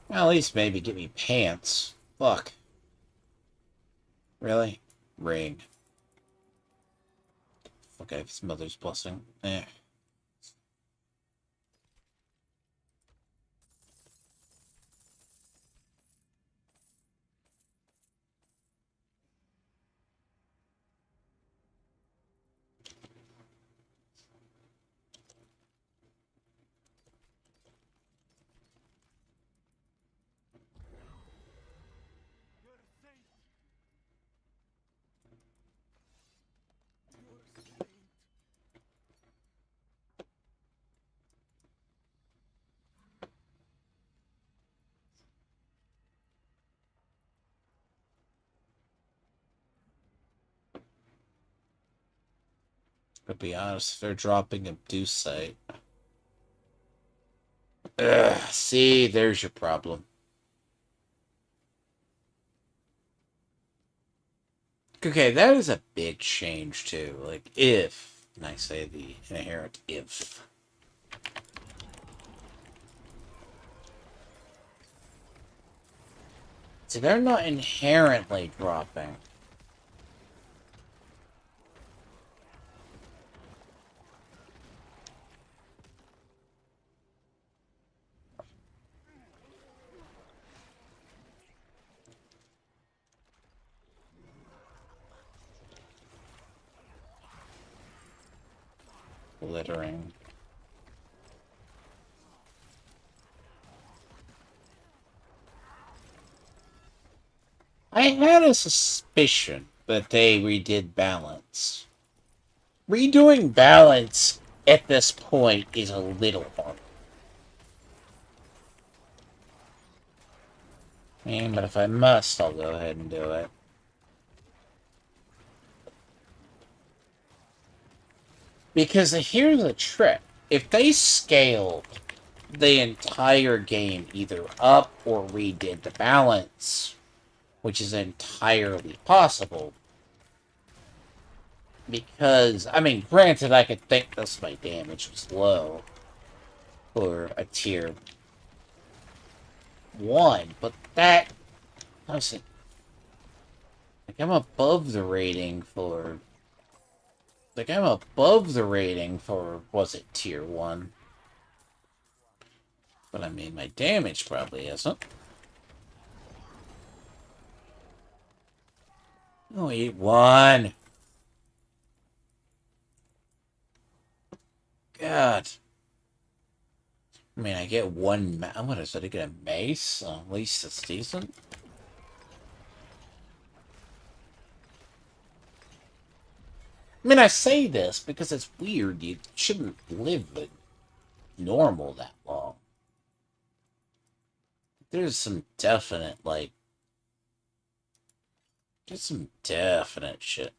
Well, at least maybe get me pants. Fuck. Really? Ring. Okay, his mother's blessing. Eh. To be honest, they're dropping abducite. Ugh, see, there's your problem. Okay, that is a big change, too. Like, if, and I say the inherent if. See, they're not inherently dropping. Glittering. I had a suspicion that they redid balance. Redoing balance at this point is a little hard. But if I must, I'll go ahead and do it. Because here's the trick. If they scaled the entire game either up or redid the balance, which is entirely possible, because, I mean, granted, I could think this my damage was low for a tier 1, but that, I was like, I'm above the rating for, was it tier 1? But I mean, my damage probably isn't. Oh, eat one. God. I mean, I get one. What is it? I get a mace? At least it's decent. I mean, I say this because it's weird. You shouldn't live with normal that long. There's some definite, like, there's some definite shit.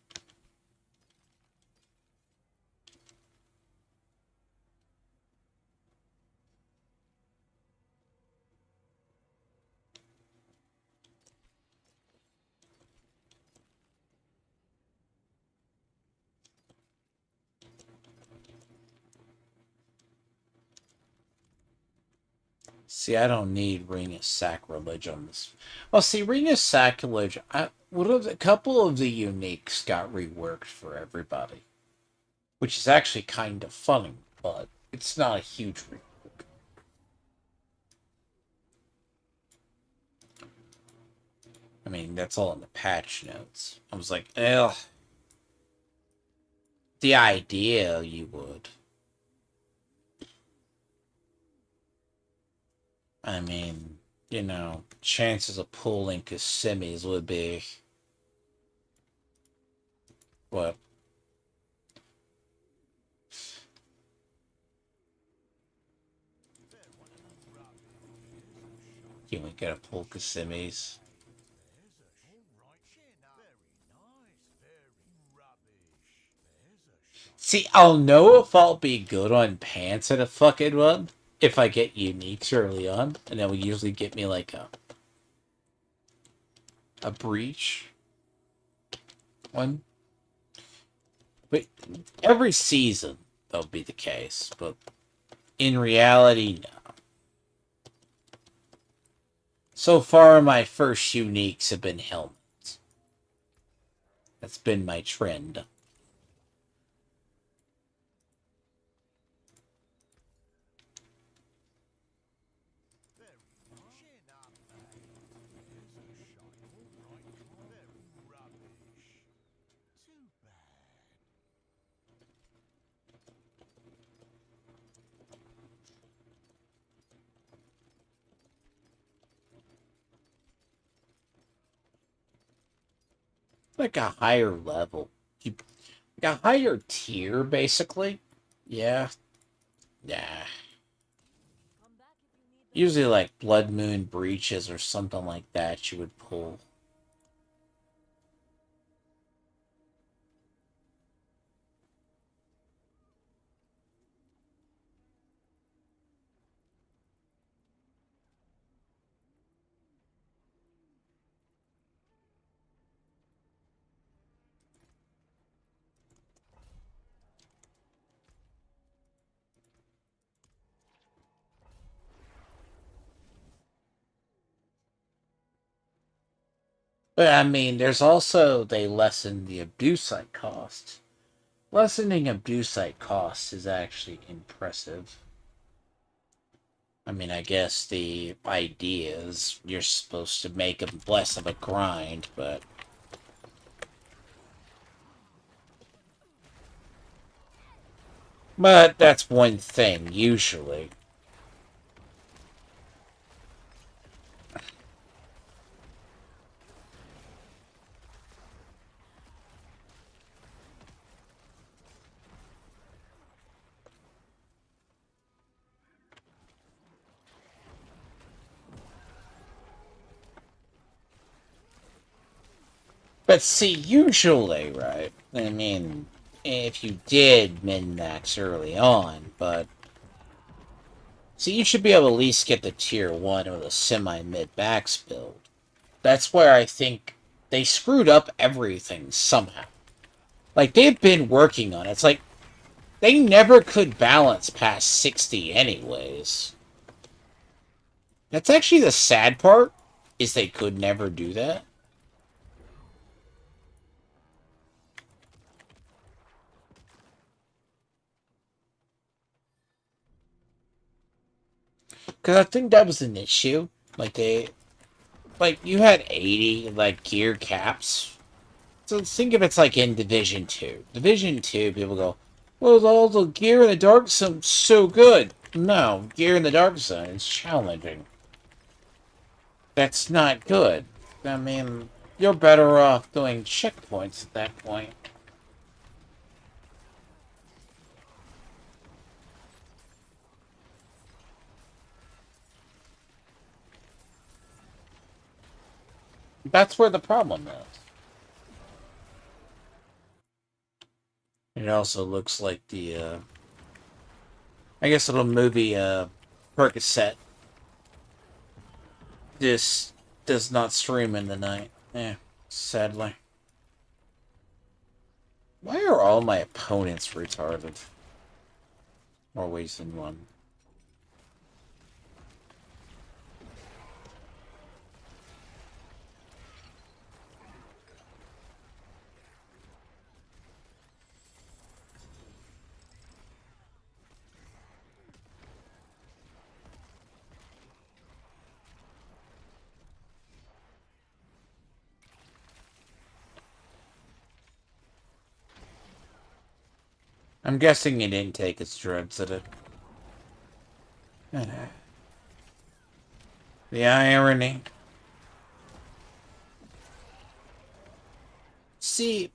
See, I don't need Ring of Sacrilege on this. Well, see, Ring of Sacrilege, a couple of the uniques got reworked for everybody, which is actually kind of funny, but it's not a huge rework. I mean, that's all in the patch notes. I was like, ugh. The idea you would. I mean, you know, chances of pulling Kissimmee would be what? You ain't gotta pull Kissimmee's. See, I'll know if I'll be good on pants in a fucking one if I get uniques early on, and that will usually get me like a breach one. But every season that'll be the case, but in reality, no. So far, my first uniques have been helmets. That's been my trend. Like a higher level. Like a higher tier, basically. Yeah. Nah. Usually like Blood Moon breaches or something like that you would pull. But I mean, there's also they lessen the abducite cost. Lessening abducite costs is actually impressive. I mean, I guess the idea is you're supposed to make them less of a grind, but that's one thing usually. But see, usually, right? I mean, if you did min-max early on, but see, you should be able to at least get the tier 1 or the semi-mid-max build. That's where I think they screwed up everything somehow. Like, they've been working on it. It's like, they never could balance past 60 anyways. That's actually the sad part, is they could never do that. Because I think that was an issue. Like, you had 80, like, gear caps. So think of it's like in Division 2. Division 2, people go, well, all the gear in the Dark Zone's so good. No, gear in the Dark Zone is challenging. That's not good. I mean, you're better off doing checkpoints at that point. That's where the problem is. It also looks like the, I guess, little movie, Percocet just does not stream in the night. Yeah, sadly. Why are all my opponents retarded? More ways than one. I'm guessing he didn't take his drugs at it. The irony. See,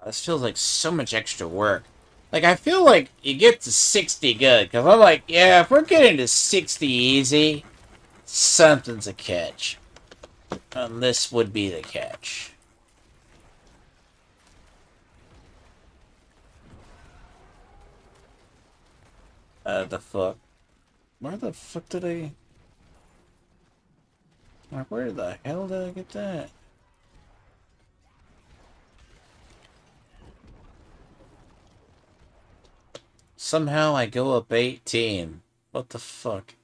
this feels like so much extra work. Like, I feel like you get to 60 good, because I'm like, yeah, if we're getting to 60 easy, something's a catch. And this would be the catch. The fuck? Where the fuck did I... Like, where the hell did I get that? Somehow I go up 18. What the fuck?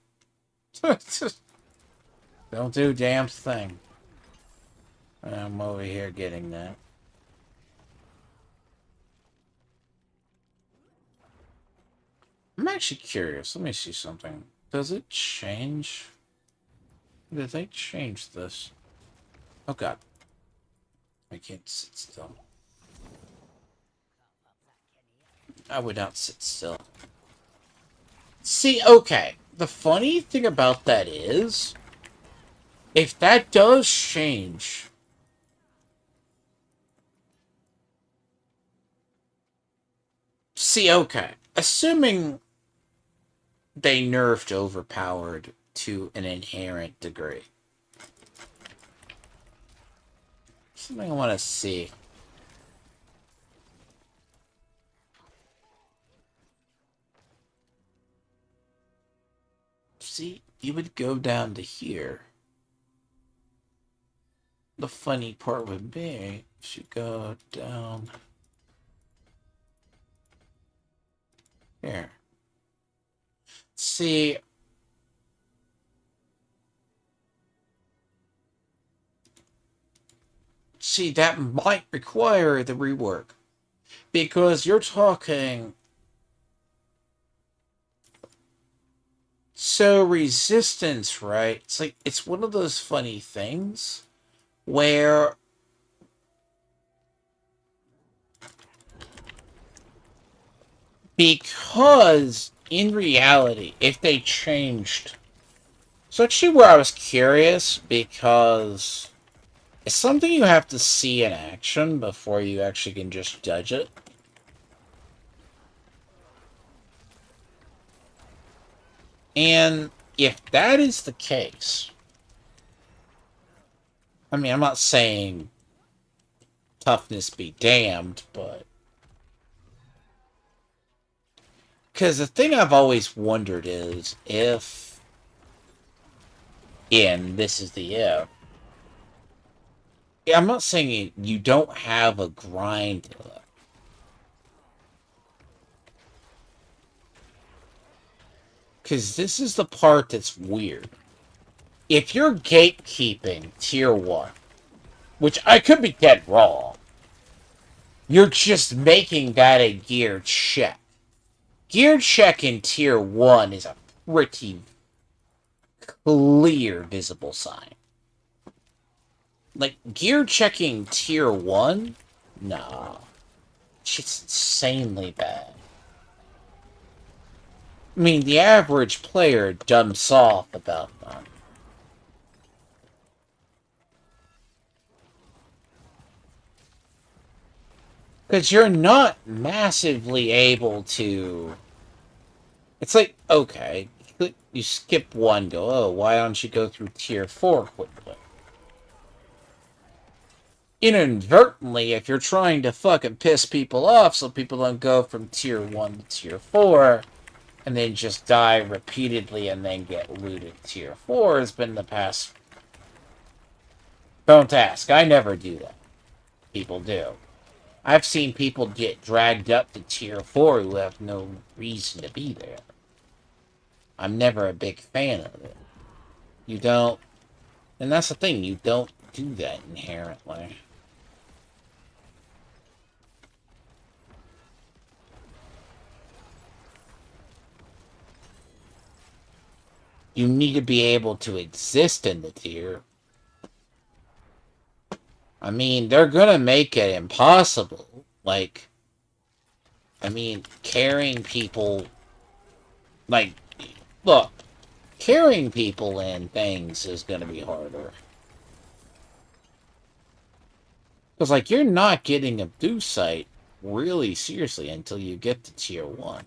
Don't do damn thing. I'm over here getting that. I'm actually curious. Let me see something. Does it change? Did they change this? Oh god. I can't sit still. I would not sit still. See, okay. The funny thing about that is, if that does change, see, okay. Assuming they nerfed overpowered to an inherent degree. Something I want to see. See, you would go down to here. The funny part would be, if you go down here. See, that might require the rework. Because you're talking... So, resistance, right? It's like, it's one of those funny things where... Because, in reality, if they changed... So actually where I was curious, because... It's something you have to see in action before you actually can just judge it. And if that is the case... I mean, I'm not saying toughness be damned, but... Because the thing I've always wondered is, if... And this is the if... I'm not saying you don't have a grind to it. Because this is the part that's weird. If you're gatekeeping tier 1, which I could be dead wrong, you're just making that a gear check. Gear check in tier 1 is a pretty clear visible sign. Like, gear checking tier 1? Nah. Shit's insanely bad. I mean, the average player jumps off about them. Because you're not massively able to... It's like, okay, you skip one, go, oh, why don't you go through tier 4 quickly? Inadvertently, if you're trying to fucking piss people off so people don't go from tier 1 to tier 4, and then just die repeatedly and then get looted tier 4 has been the past... Don't ask, I never do that. People do. I've seen people get dragged up to tier 4 who have no reason to be there. I'm never a big fan of it. You don't... And that's the thing, you don't do that inherently. You need to be able to exist in the tier. I mean, they're gonna make it impossible. Like, I mean, carrying people... Like, look, carrying people in things is gonna be harder. Because, like, you're not getting a do site really seriously until you get to tier 1.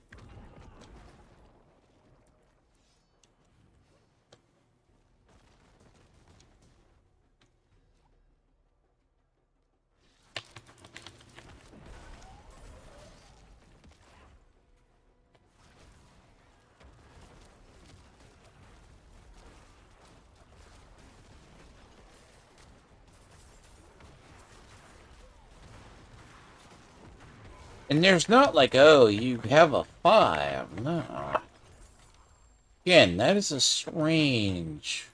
And there's not like, oh, you have a 5. No. Again, that is a strange...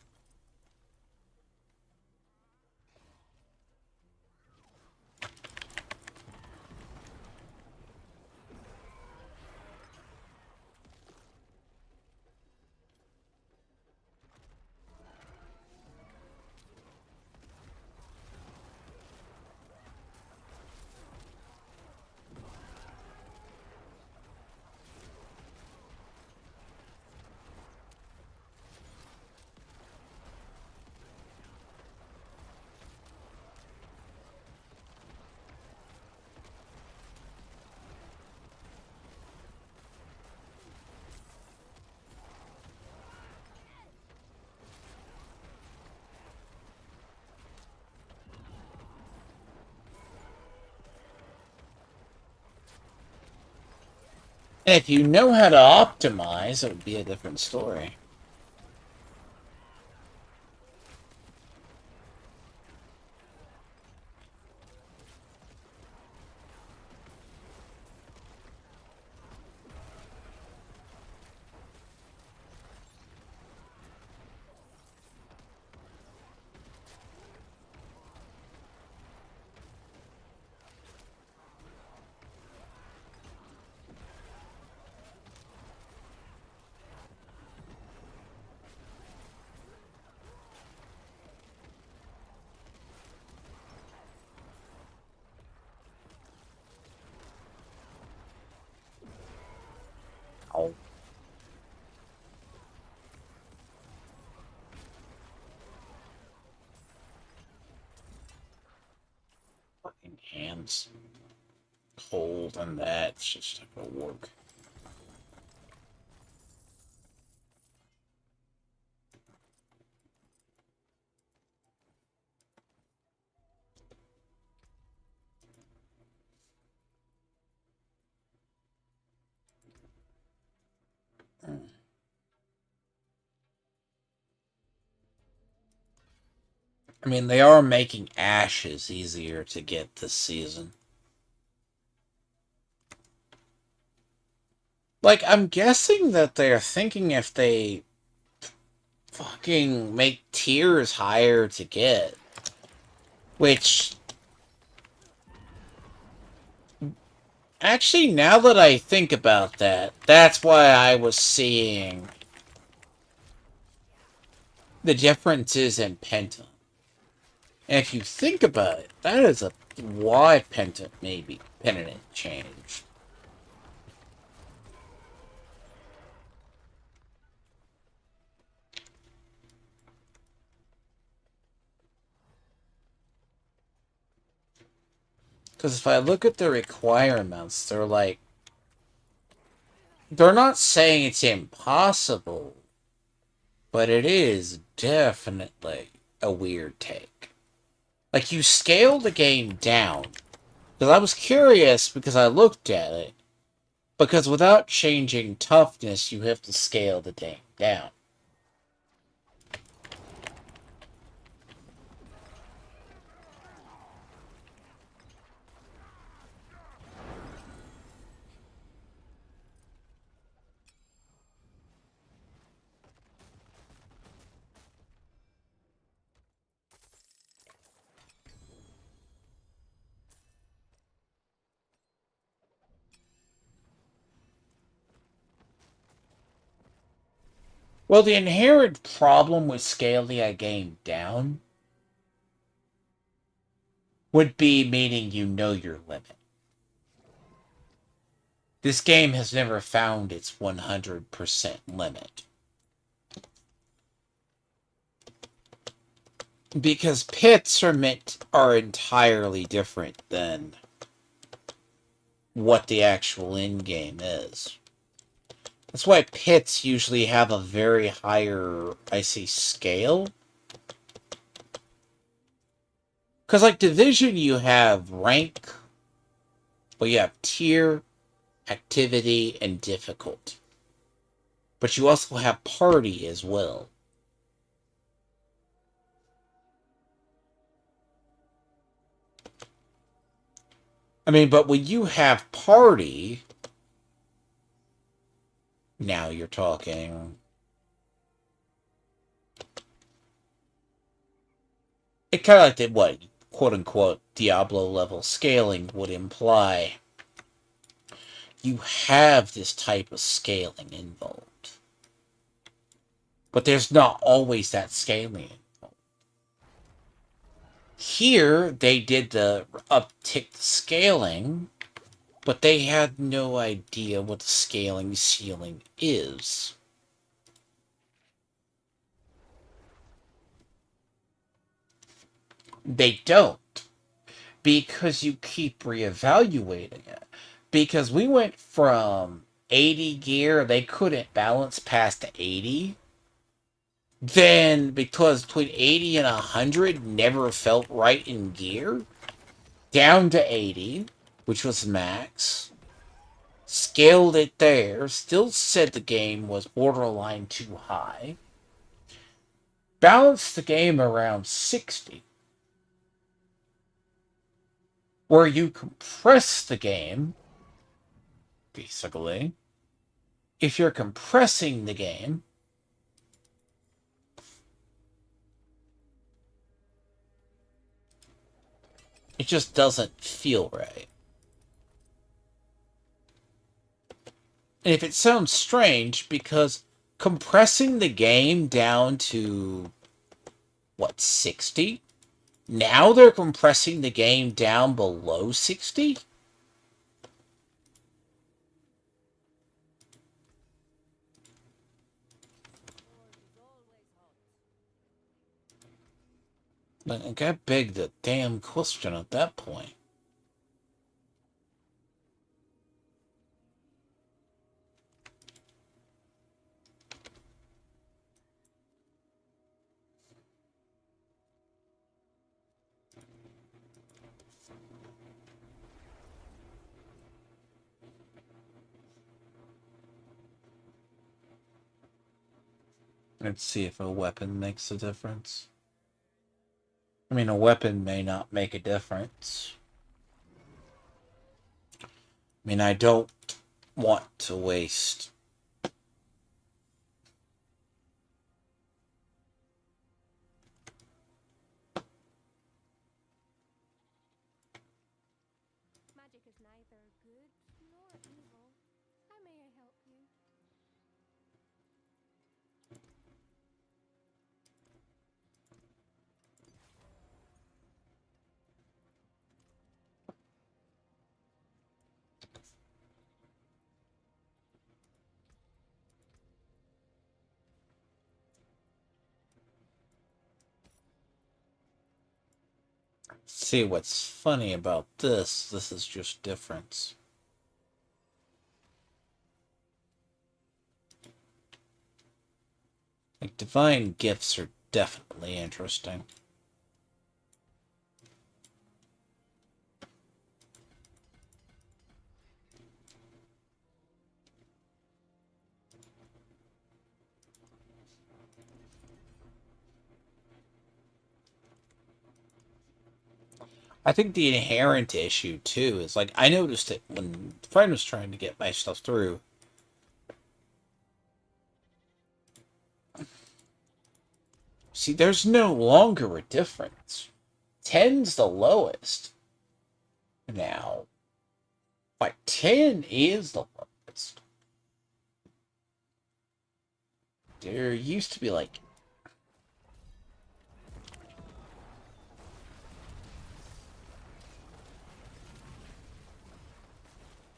And if you know how to optimize, it would be a different story. Oh. Fucking hands. Cold and that's just not gonna work. I mean, they are making ashes easier to get this season. Like, I'm guessing that they're thinking if they fucking make tiers higher to get. Which... Actually, now that I think about that, that's why I was seeing The difference is in penta. And if you think about it, that is a why penta maybe penitent changed. Because if I look at the requirements, they're not saying it's impossible, but it is definitely a weird take. Like, you scale the game down. Because I was curious because I looked at it. Because without changing toughness, you have to scale the game down. Well, the inherent problem with scaling a game down would be meaning you know your limit. This game has never found its 100% limit. Because pits are entirely different than what the actual end game is. That's why pits usually have a very higher, I say, scale. Because like Division, you have rank, but you have tier, activity, and difficulty. But you also have party as well. I mean, but when you have party, now you're talking. It kind of like the, what, quote unquote, Diablo level scaling would imply. You have this type of scaling involved. But there's not always that scaling involved. Here, they did the uptick scaling, but they had no idea what the scaling ceiling is. They don't. Because you keep reevaluating it. Because we went from 80 gear, they couldn't balance past 80. Then, because between 80 and 100 never felt right in gear, down to 80, which was max, scaled it there, still said the game was borderline too high, balanced the game around 60, where you compress the game, basically. If you're compressing the game, it just doesn't feel right. And if it sounds strange, because compressing the game down to, what, 60? Now they're compressing the game down below 60? Like, that begged the damn question at that point. Let's see if a weapon makes a difference. I mean, a weapon may not make a difference. I mean, I don't want to waste. Magic is neither good nor evil. How may I help you? See what's funny about this? This is just difference. Like, divine gifts are definitely interesting. I think the inherent issue, too, is, like, I noticed it when the friend was trying to get my stuff through. See, there's no longer a difference. 10's the lowest. Now, like, 10 is the lowest. There used to be, like...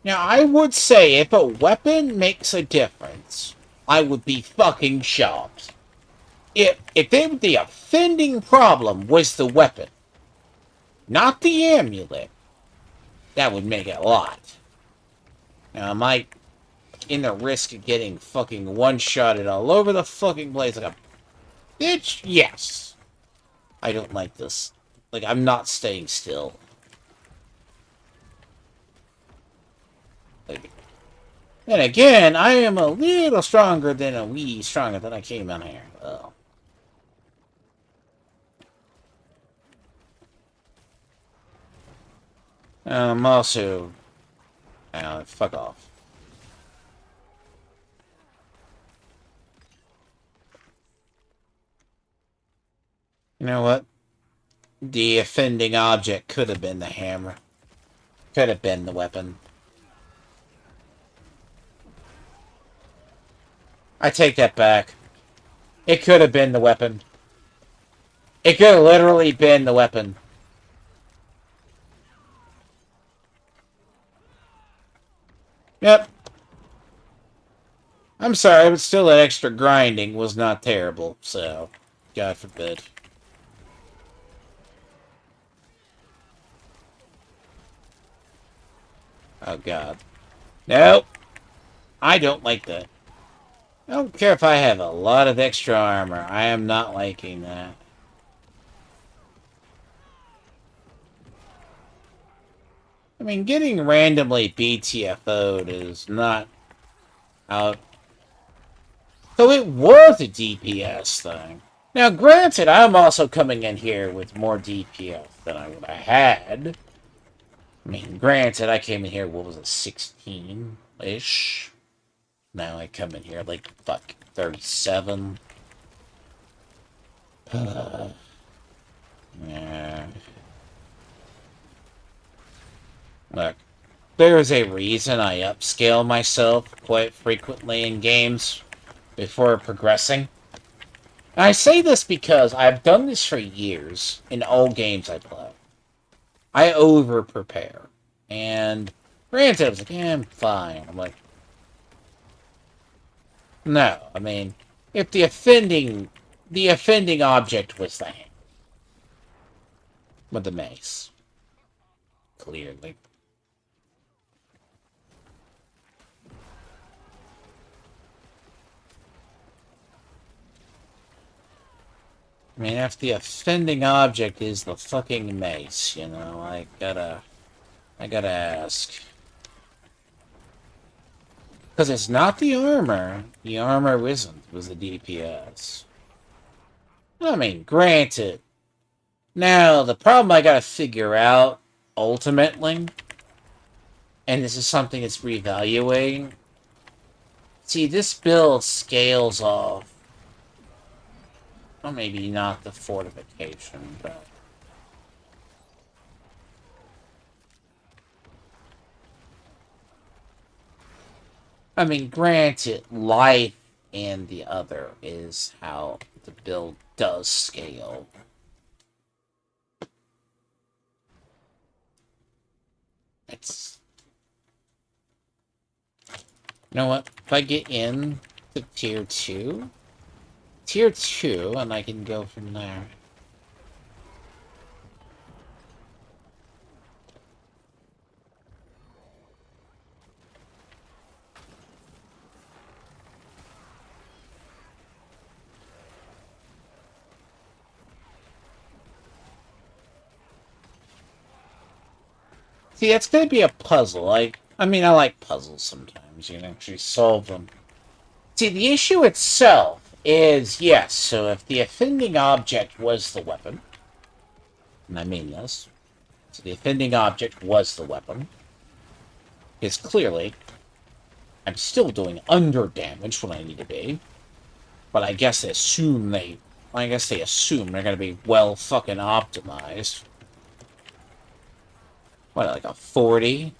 Now, I would say if a weapon makes a difference, I would be fucking shocked. If the offending problem was the weapon, not the amulet, that would make it a lot. Now, am I in the risk of getting fucking one-shotted all over the fucking place like a bitch? Yes. I don't like this. Like, I'm not staying still. Like, then again, I am a little stronger than I came in here. Oh. I'm also... fuck off. You know what? The offending object could have been the hammer. Could have been the weapon. I take that back. It could have been the weapon. It could have literally been the weapon. Yep. I'm sorry, but still that extra grinding was not terrible, so... God forbid. Oh, God. Nope. I don't like that. I don't care if I have a lot of extra armor. I am not liking that. I mean, getting randomly BTFO'd is not out. So it was a DPS thing. Now, granted, I'm also coming in here with more DPS than I would have had. I mean, granted, I came in here, what was it, 16-ish? Now I come in here like, fuck, 37. Yeah. Look, there is a reason I upscale myself quite frequently in games before progressing. And I say this because I've done this for years in all games I play. I over-prepare. And granted, I was like, yeah, I'm fine. I'm like, no, I mean, if the offending object was the hand with the mace. Clearly. I mean, if the offending object is the fucking mace, you know, I gotta ask. Because it's not the armor. The armor isn't, it was the DPS. I mean, granted. Now, the problem I gotta figure out, ultimately, and this is something that's reevaluating. See, this build scales off. Well, maybe not the fortification, but... I mean, granted, life and the other is how the build does scale. It's... You know what? If I get in to tier 2... Tier 2, and I can go from there. See, that's going to be a puzzle. I mean, I like puzzles sometimes. You can actually solve them. See, the issue itself is, yes, so if the offending object was the weapon, and I mean this, so the offending object was the weapon, is clearly, I'm still doing under damage when I need to be, but I guess they assume they're going to be well fucking optimized. What, like a 40?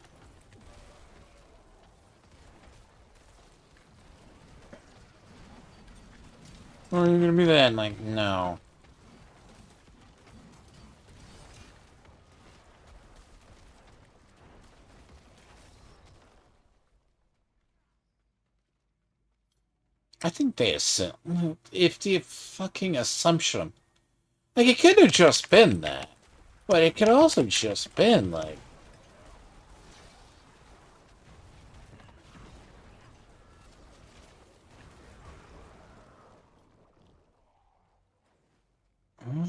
Or are you going to be then? Like, no. I think they assume. If the fucking assumption. Like, it could have just been that. But it could also just been, like. Hmm?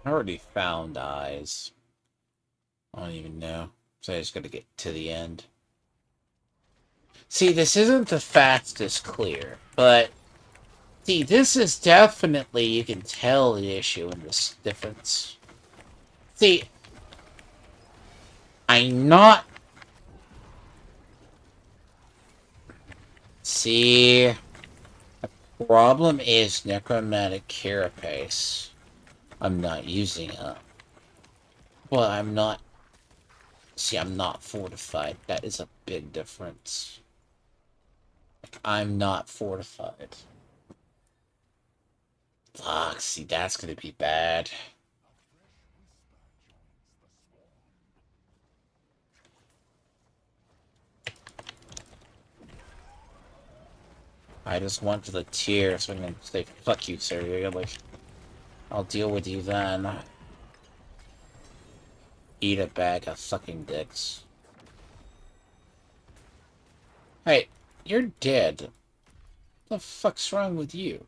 I already found eyes. I don't even know. So I just gotta get to the end. See, this isn't the fastest clear, but see, this is definitely, you can tell the issue in this difference. See, I'm not... See, the problem is necromantic carapace. I'm not using it. Well, I'm not... See, I'm not fortified. That is a big difference. I'm not fortified. Fuck, see, that's gonna be bad. I just went to the tier so I can say, fuck you, sir. You're like, I'll deal with you then. Eat a bag of fucking dicks. Hey, you're dead. What the fuck's wrong with you?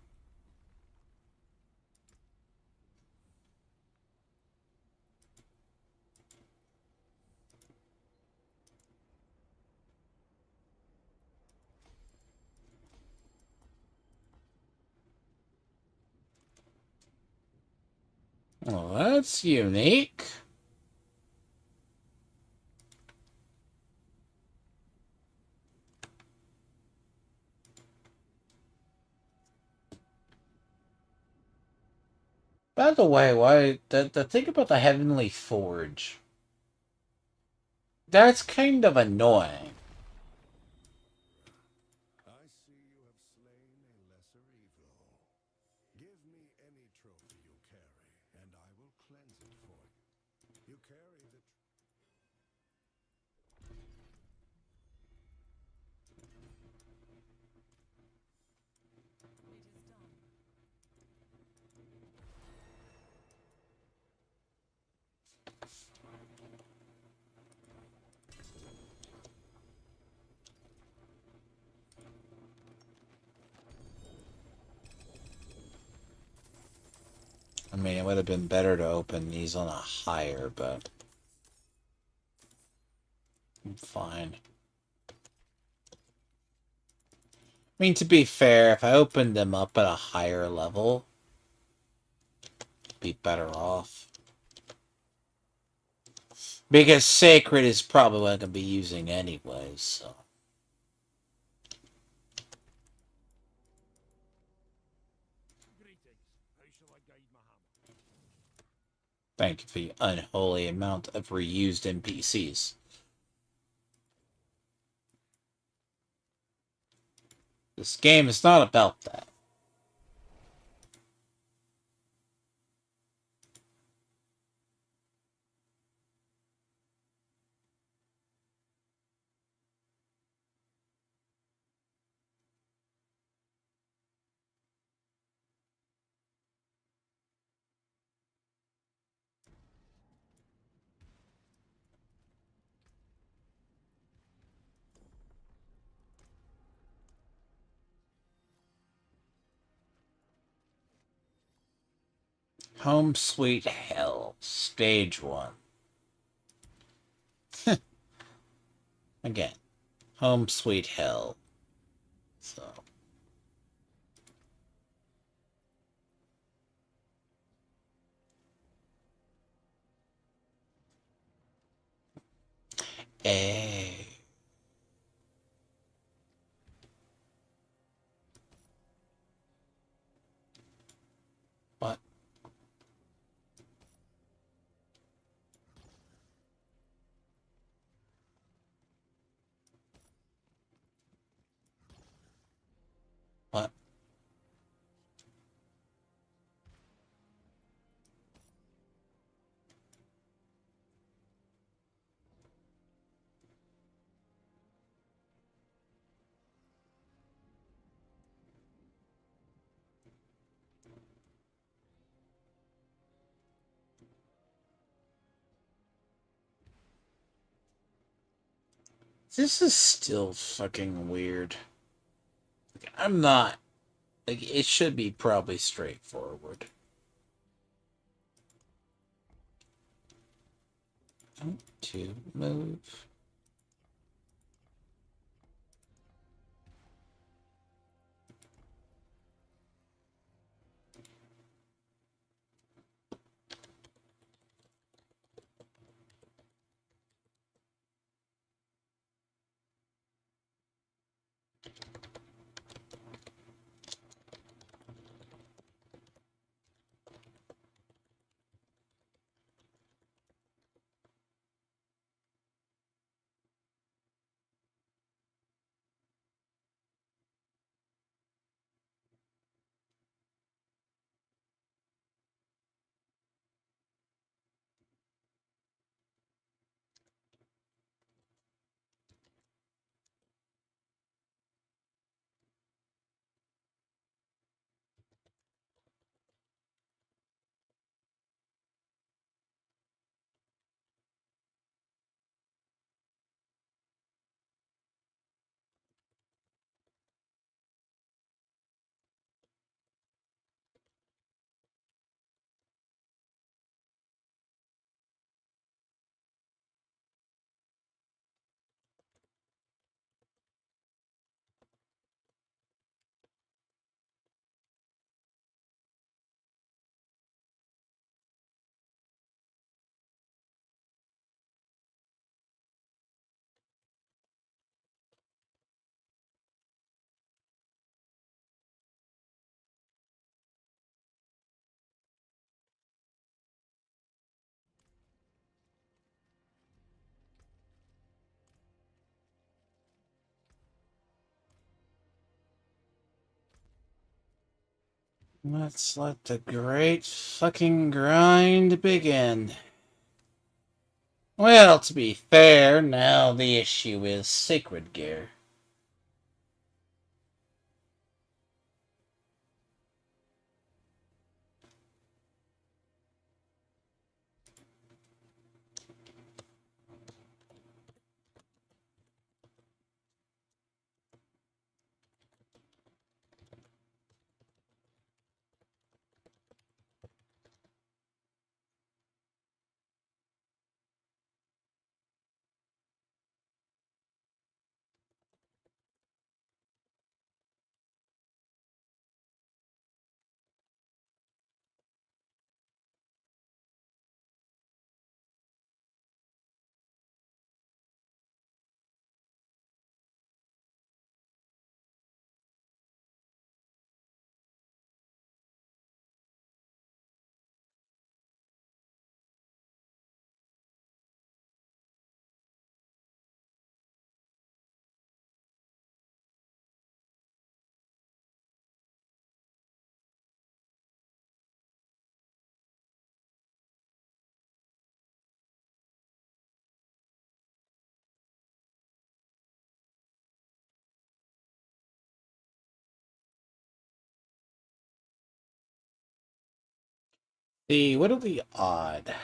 Well, that's unique. By the way, why the thing about the Heavenly Forge? That's kind of annoying. I see you have slain a lesser evil. Give me any trophy you carry, and I will cleanse it for you. You carry the... It is done. I mean, it would have been better to open these on a higher, but I'm fine. I mean, to be fair, if I opened them up at a higher level, I'd be better off. Because Sacred is probably what I'm going to be using anyways, so. Thank you for the unholy amount of reused NPCs. This game is not about that. Home Sweet Hell, Stage 1. Again, Home Sweet Hell. So. Eh. What? What? This is still fucking weird. I'm not. Like, it should be probably straightforward. To move. Let's let the great fucking grind begin. Well, to be fair, now the issue is sacred gear. The what are the odd?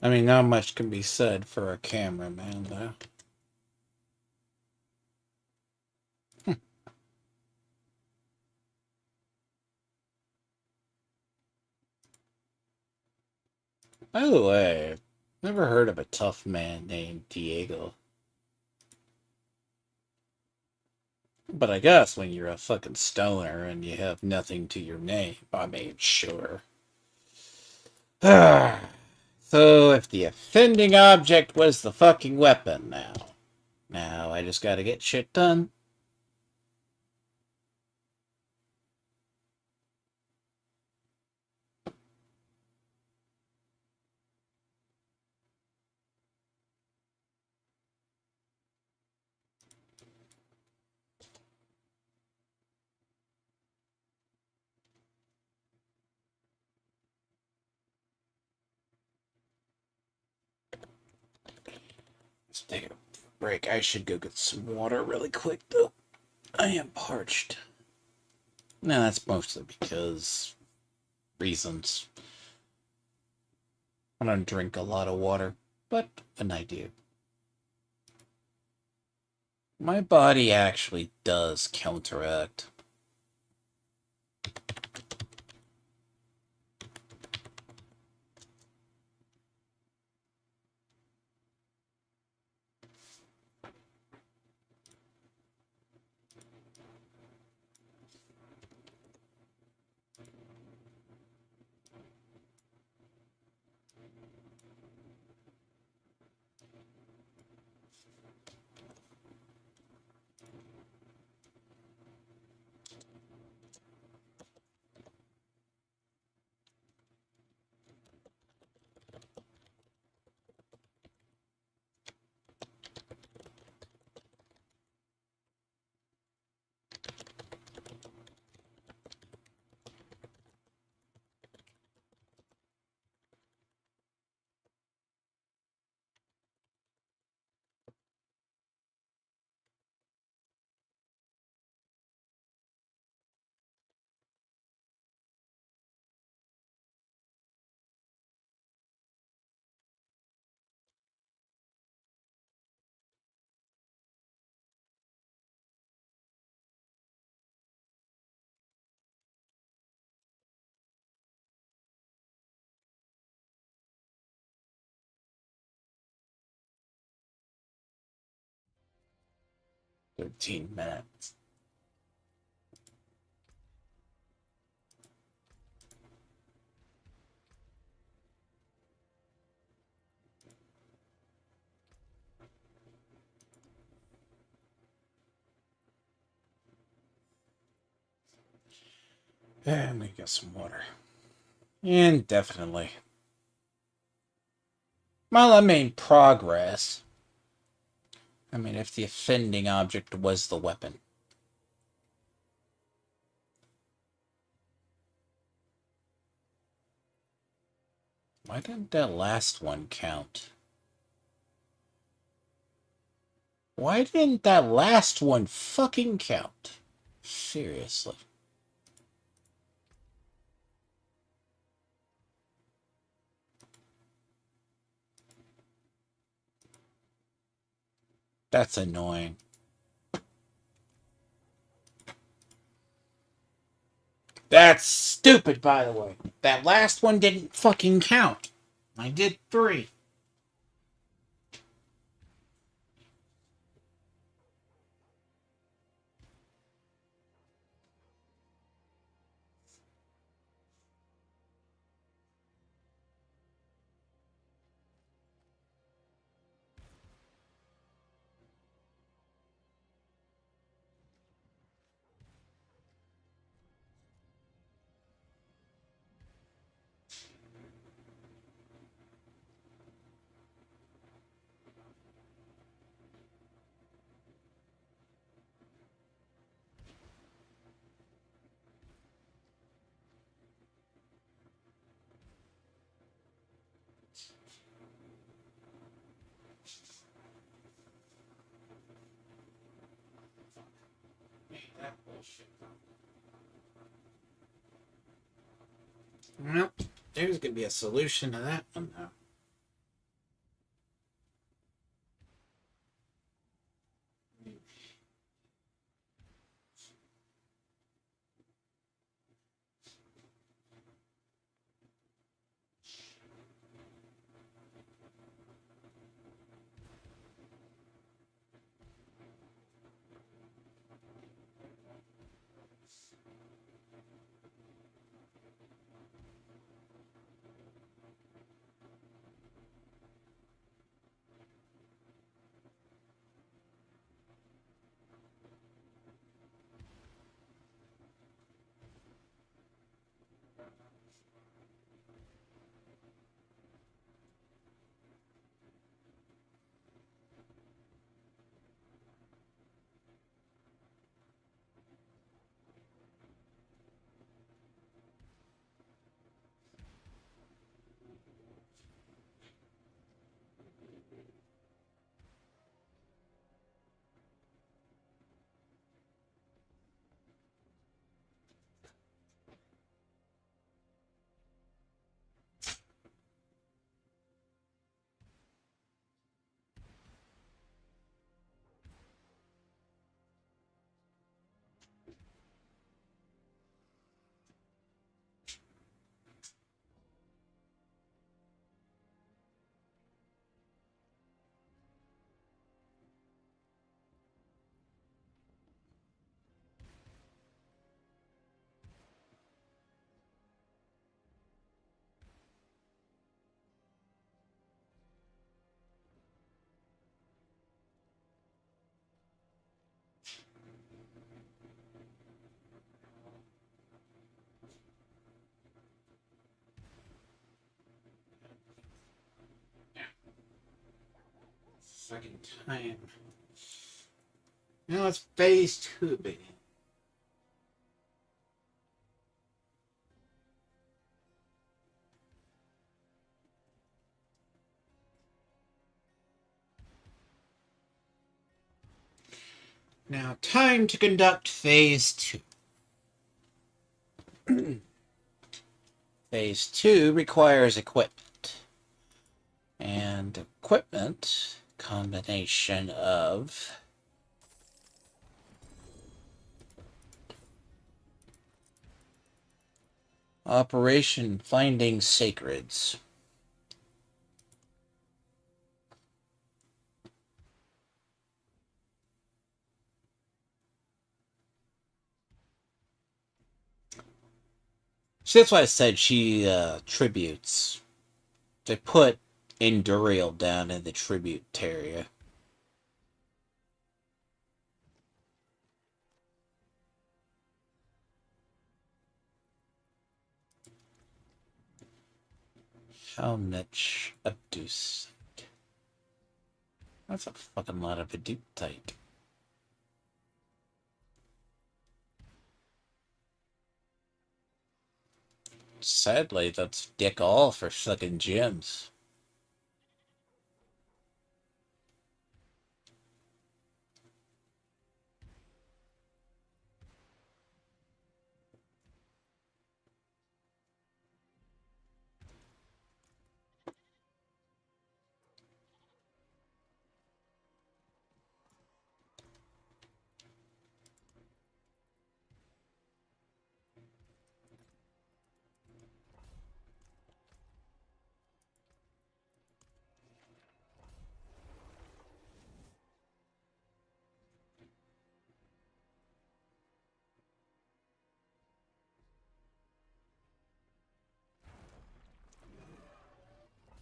I mean, not much can be said for a cameraman, though. By the way, never heard of a tough man named Diego. But I guess when you're a fucking stoner and you have nothing to your name, I mean, sure. So if the offending object was the fucking weapon now I just gotta get shit done. Let's take a break. I should go get some water really quick, though. I am parched. No, that's mostly because reasons. I don't drink a lot of water, but when I do, my body actually does counteract. $13. And we get some water. Indefinitely. Well, I mean, progress. I mean, if the offending object was the weapon. Why didn't that last one count? Why didn't that last one fucking count? Seriously. That's annoying. That's stupid, by the way. That last one didn't fucking count. I did 3. That bullshit. Nope. There's gonna be a solution to that one, though. Second time. Now it's phase 2, baby. Now, time to conduct phase 2. Phase 2 requires equipment. And equipment, combination of Operation Finding Sacreds. So that's why I said she tributes. They put Endurial down in the tribute area. How much abduce? That's a fucking lot of aduptite. Sadly, that's dick all for fucking gems.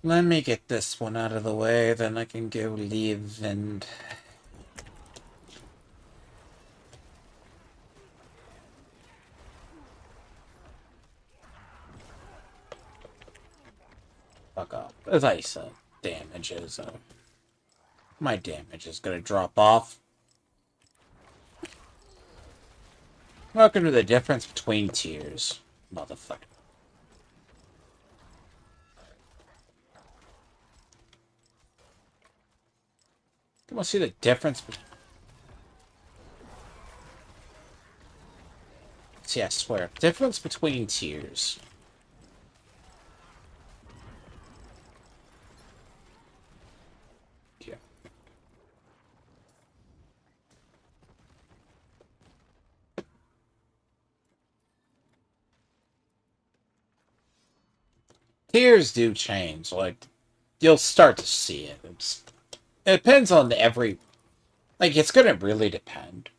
Let me get this one out of the way, then I can go leave and... fuck off. As I said, damages. My damage is gonna drop off. Welcome to the difference between tiers, motherfucker. You want to see the difference? See, I swear. Difference between tiers. Yeah. Tiers do change. Like, you'll start to see it. It depends on every... Like, it's gonna really depend.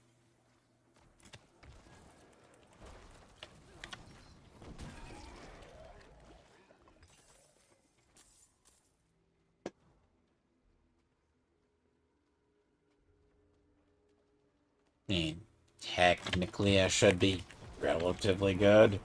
I mean, technically I should be relatively good.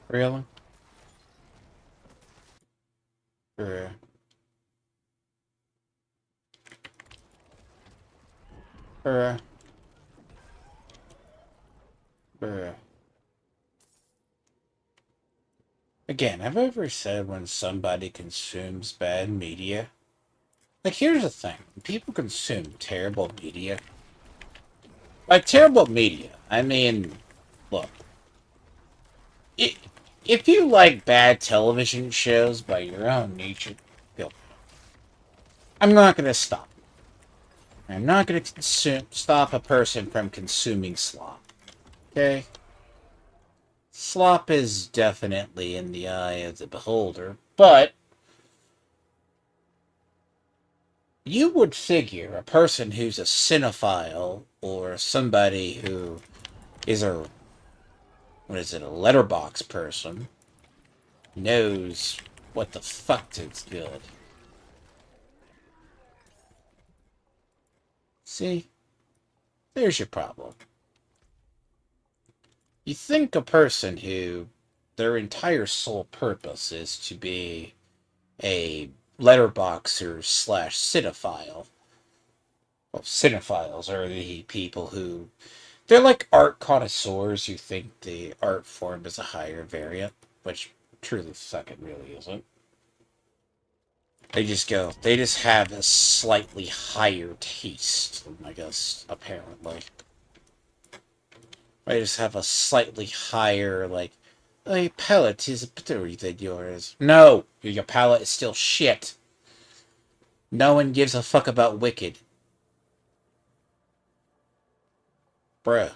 Really? Yeah. Again, have I ever said when somebody consumes bad media? Like, here's the thing. When people consume terrible media, by terrible media, I mean, look, I if you like bad television shows by your own nature, feel free. I'm not going to stop. I'm not going to stop a person from consuming slop. Okay? Slop is definitely in the eye of the beholder, but you would figure a person who's a cinephile or somebody who is a, what is it, a letterbox person, knows what the fuck is good. See? There's your problem. You think a person who their entire sole purpose is to be a letterboxer slash cinephile. Well, cinephiles are the people who they're like art connoisseurs who think the art form is a higher variant, which truly fucking really isn't. They just have a slightly higher taste, I guess, apparently. They just have a slightly higher, like, oh, your palate is better than yours. No! Your palate is still shit. No one gives a fuck about Wicked. Bruh.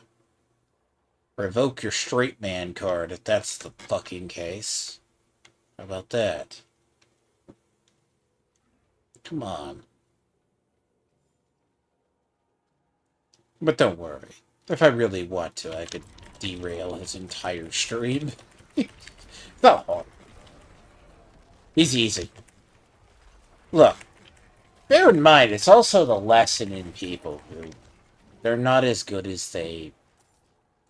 Revoke your straight man card if that's the fucking case. How about that? Come on. But don't worry. If I really want to, I could derail his entire stream. Not hard. He's easy. Look. Bear in mind, it's also the lesson in people who they're not as good as they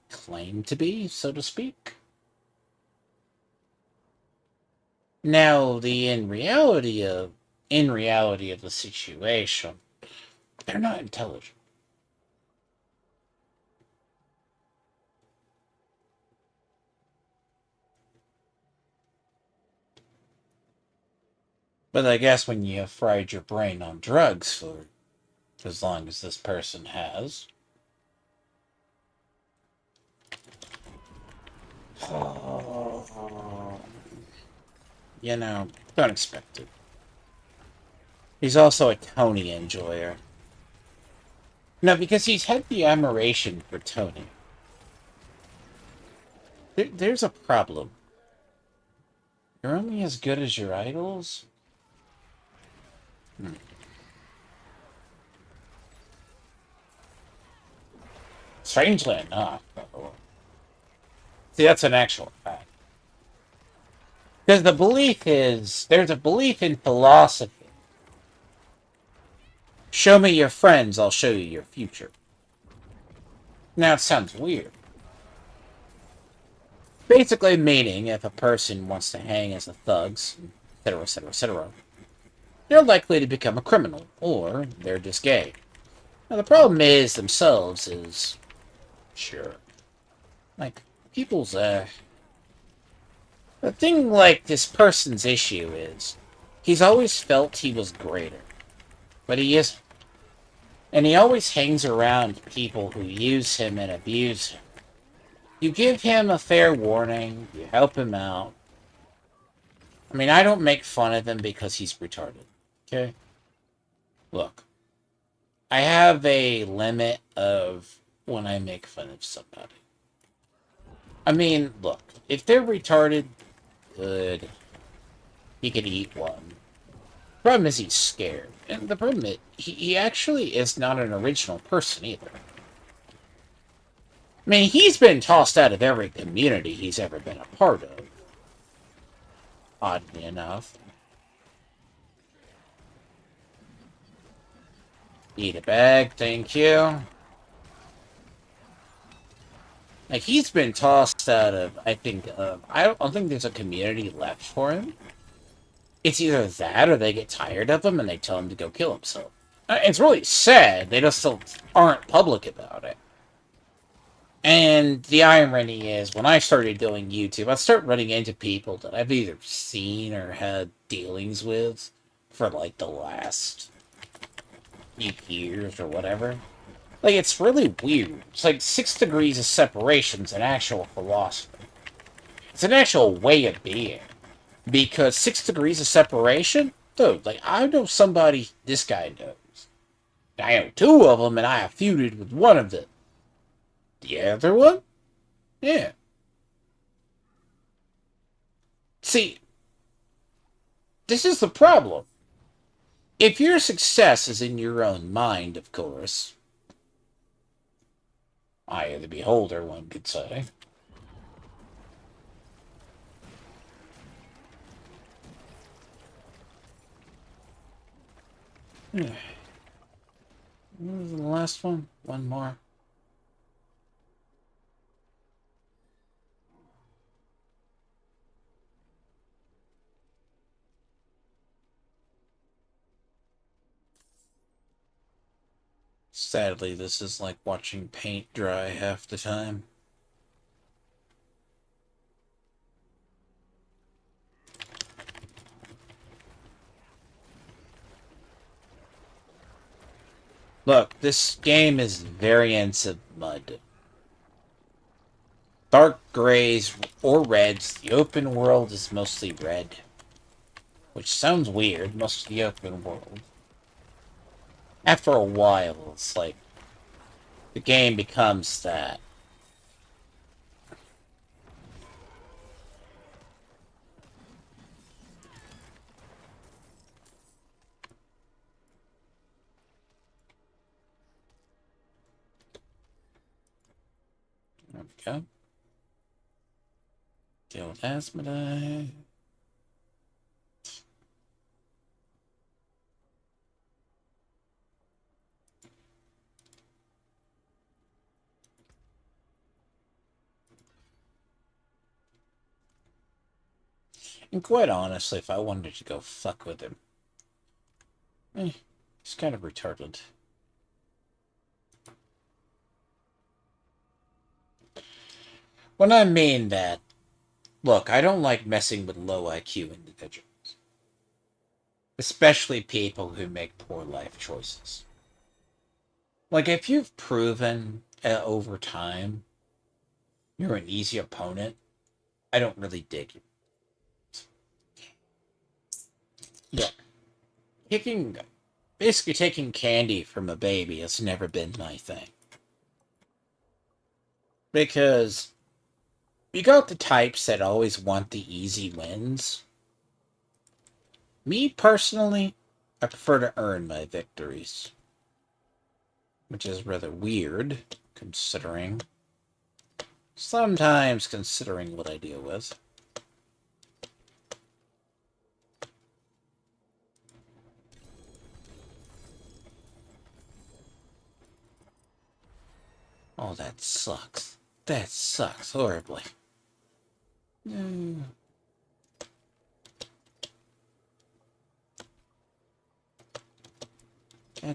claim to be, so to speak. Now, in reality of the situation, they're not intelligent. But I guess when you have fried your brain on drugs for as long as this person has. You know, don't expect it. He's also a Tony enjoyer. No, because he's had the admiration for Tony. There's a problem. You're only as good as your idols? Strangely enough. See, that's an actual fact. Because the belief is, there's a belief in philosophy. Show me your friends, I'll show you your future. Now, it sounds weird. Basically meaning, if a person wants to hang as a thugs, etc., etc., etc., they're likely to become a criminal, or they're just gay. Now, the problem is, themselves is, sure, like, people's, the thing, like, this person's issue is, he's always felt he was greater, but he isn't. And he always hangs around people who use him and abuse him. You give him a fair warning, you help him out. I mean, I don't make fun of him because he's retarded, okay? Look, I have a limit of when I make fun of somebody. I mean, look, if they're retarded, good. He could eat one. Problem is he's scared. And the problem is, he actually is not an original person either. I mean, he's been tossed out of every community he's ever been a part of. Oddly enough. Eat a bag, thank you. Like, he's been tossed out of, I don't think there's a community left for him. It's either that or they get tired of him and they tell him to go kill himself. It's really sad. They just still aren't public about it. And the irony is, when I started doing YouTube, I start running into people that I've either seen or had dealings with for like the last few years or whatever. Like, it's really weird. It's like 6 degrees of separation's an actual philosophy. It's an actual way of being. Because 6 degrees of separation? Dude, like, I know somebody this guy knows. I know two of them, and I have feuded with one of them. The other one? Yeah. See, this is the problem. If your success is in your own mind, of course, eye of the beholder, one could say. What was the last one? One more. Sadly, this is like watching paint dry half the time. Look, this game is variants of mud. Dark grays or reds. The open world is mostly red. Which sounds weird, most of the open world. After a while, it's like the game becomes that. There we go. Deal with Asmodee. And quite honestly, if I wanted to go fuck with him, he's kind of retarded. When I mean that, look, I don't like messing with low IQ individuals. Especially people who make poor life choices. Like, if you've proven over time you're an easy opponent, I don't really dig you. Look, basically taking candy from a baby has never been my thing. Because you got the types that always want the easy wins. Me, personally, I prefer to earn my victories. Which is rather weird, considering... Sometimes considering what I deal with. Oh, that sucks. That sucks horribly. God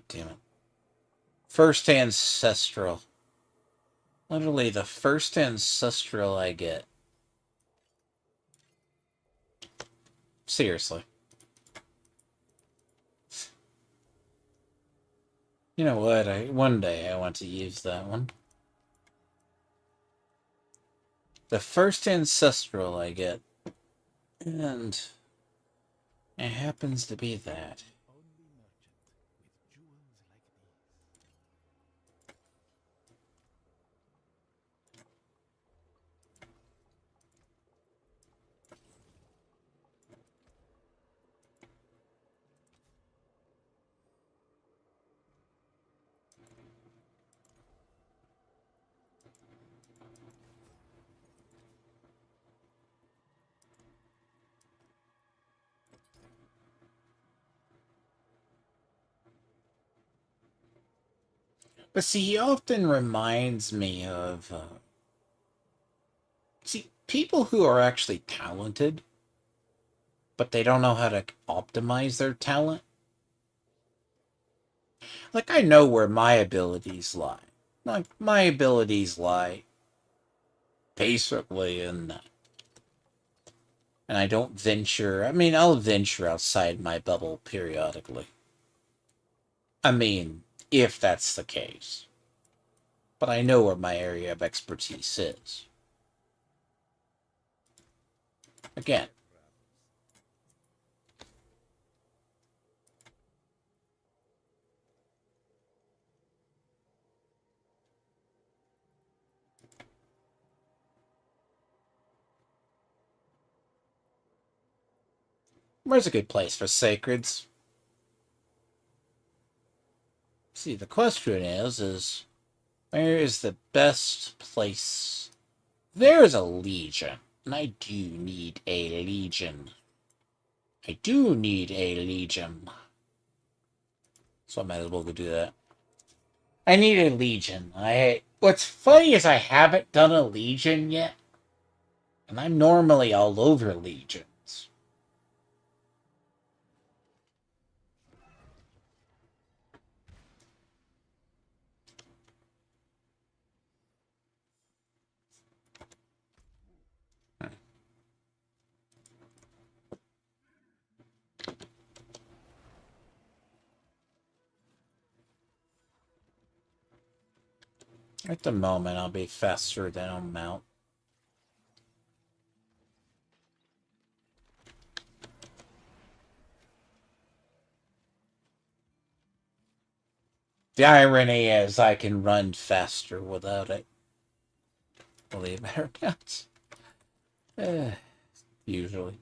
damn it. First ancestral. Literally the first ancestral I get. Seriously. You know what? One day I want to use that one. The first ancestral I get. And it happens to be that. But see, he often reminds me of... see, people who are actually talented, but they don't know how to optimize their talent. Like, I know where my abilities lie. Like, my abilities lie basically, and I don't venture. I mean, I'll venture outside my bubble periodically. I mean, if that's the case. But I know where my area of expertise is. Again. Where's a good place for sacreds? See, the question is where is the best place? There's a legion, and I do need a legion. I do need a legion. So I might as well go do that. I need a legion. What's funny is I haven't done a legion yet. And I'm normally all over legions. At the moment, I'll be faster than a mount. The irony is I can run faster without it. Believe it or not. Usually.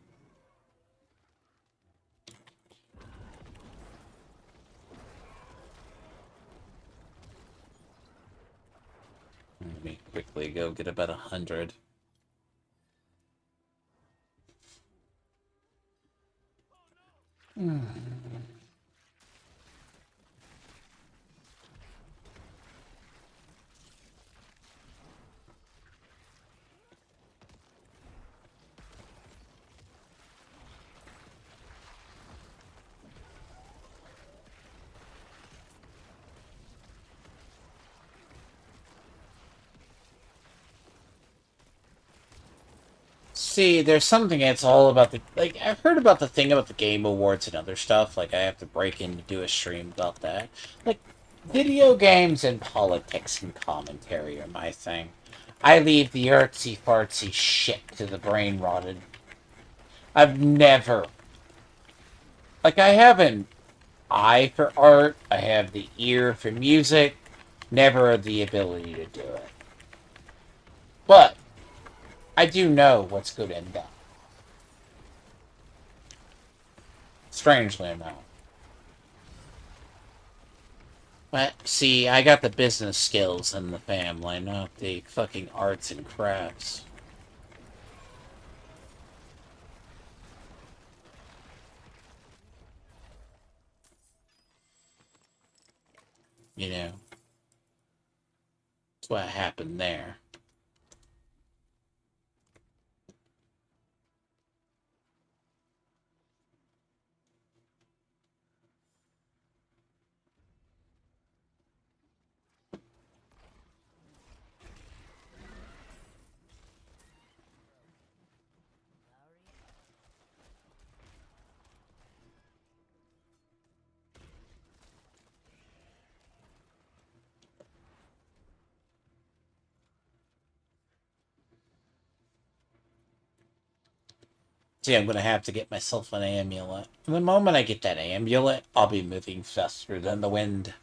Let me quickly go get about 100. See, there's something it's all about the... Like, I've heard about the thing about the Game Awards and other stuff. Like, I have to break in to do a stream about that. Like, video games and politics and commentary are my thing. I leave the artsy-fartsy shit to the brain-rotted. I've never... Like, I have an eye for art. I have the ear for music. Never the ability to do it. But I do know what's good and bad. Strangely enough. But, see, I got the business skills in the family, not the fucking arts and crafts. You know. That's what happened there. See, I'm going to have to get myself an amulet. And the moment I get that amulet, I'll be moving faster than the wind.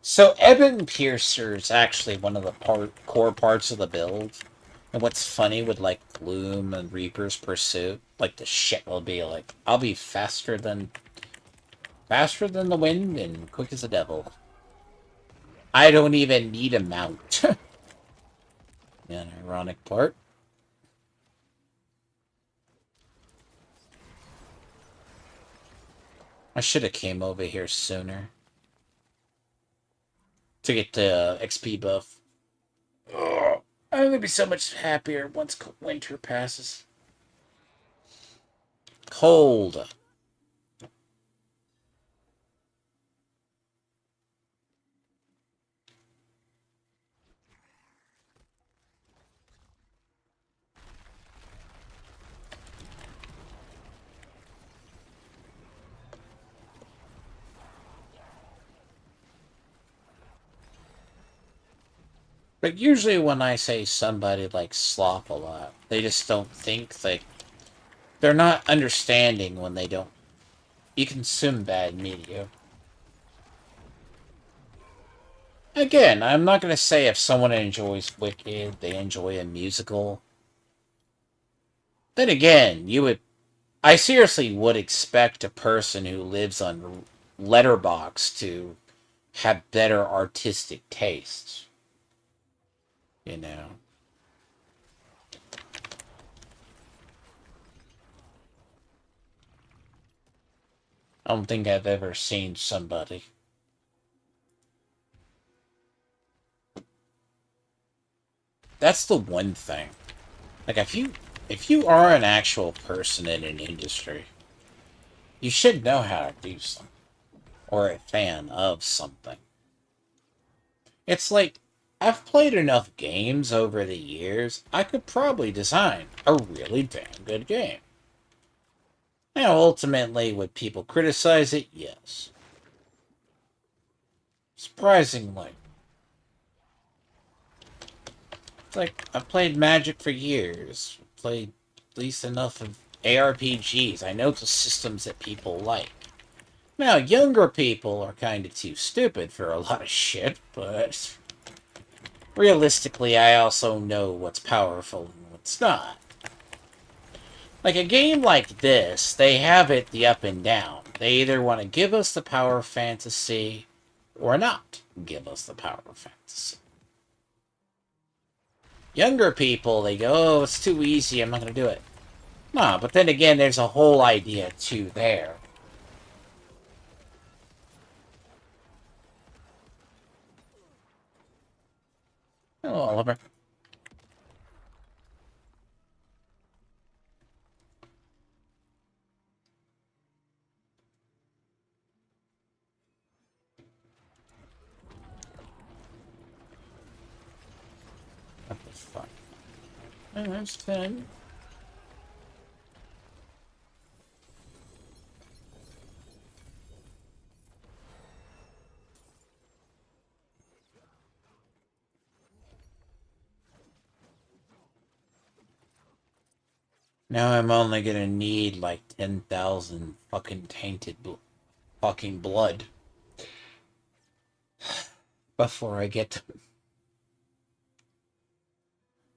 So, Ebon Piercer is actually one of the core parts of the build. And what's funny with, like, Gloom and Reaper's Pursuit, like, the shit will be, like, I'll be faster than the wind and quick as a devil. I don't even need a mount. An ironic part. I should have came over here sooner. To get the XP buff. Ugh. I'm gonna be so much happier once winter passes. Cold. But usually when I say somebody like slop a lot, they just don't think like they're not understanding when they don't. You consume bad media. Again, I'm not going to say if someone enjoys Wicked, they enjoy a musical. Then again, you would. I seriously would expect a person who lives on Letterbox to have better artistic tastes. You know? I don't think I've ever seen somebody. That's the one thing. Like if you are an actual person in an industry, you should know how to do something. Or a fan of something. It's like I've played enough games over the years, I could probably design a really damn good game. Now ultimately would people criticize it? Yes. Surprisingly. It's like I've played Magic for years. Played at least enough of ARPGs. I know the systems that people like. Now, younger people are kind of too stupid for a lot of shit, but realistically, I also know what's powerful and what's not. Like a game like this, they have it the up and down. They either want to give us the power of fantasy or not give us the power of fantasy. Younger people, they go, oh, it's too easy, I'm not going to do it. No, but then again, there's a whole idea too there. Hello, Oliver. What the fuck? Oh, that's 10. Now I'm only gonna need like 10,000 fucking tainted fucking blood before I get to.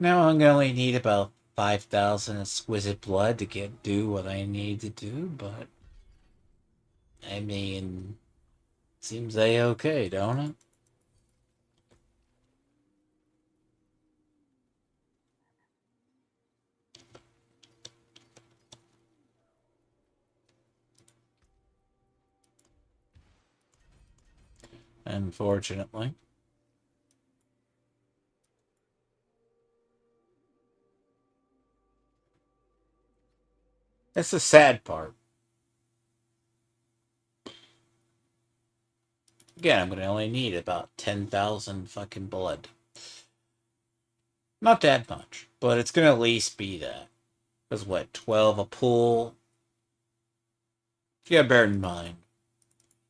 Now I'm gonna only need about 5,000 exquisite blood to do what I need to do, but I mean, seems a-okay, don't it? Unfortunately. That's the sad part. Again, I'm gonna only need about 10,000 fucking blood. Not that much, but it's gonna at least be that. Because what, 12 a pool? You gotta bear in mind,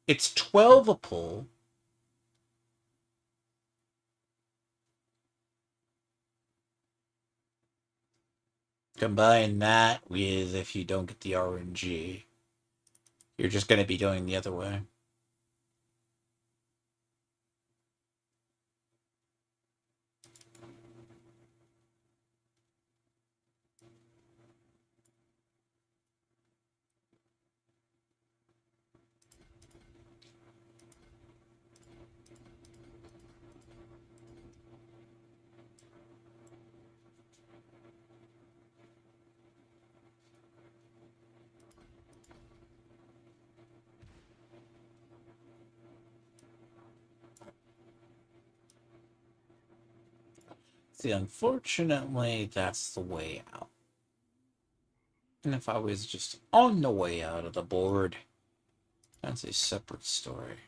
it's 12 a pull. Combine that with if you don't get the RNG, you're just going to be going the other way. See, unfortunately, that's the way out. And if I was just on the way out of the board, that's a separate story.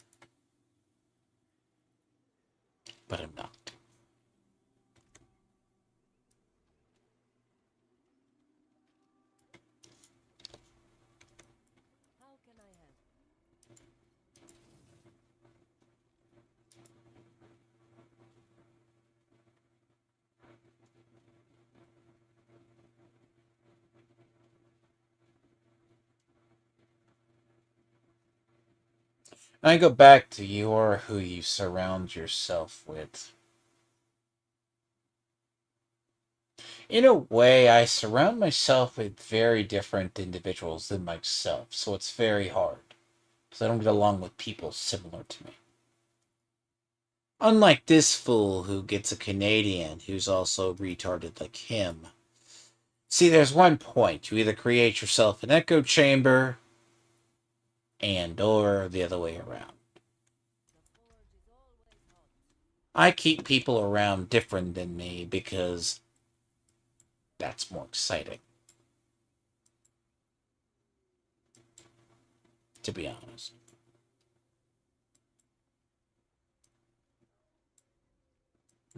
But I'm not. How can I help? I go back to you're who you surround yourself with. In a way, I surround myself with very different individuals than myself, so it's very hard. Because I don't get along with people similar to me. Unlike this fool who gets a Canadian who's also retarded like him. See, there's one point. You either create yourself an echo chamber, or the other way around. I keep people around different than me because that's more exciting. To be honest.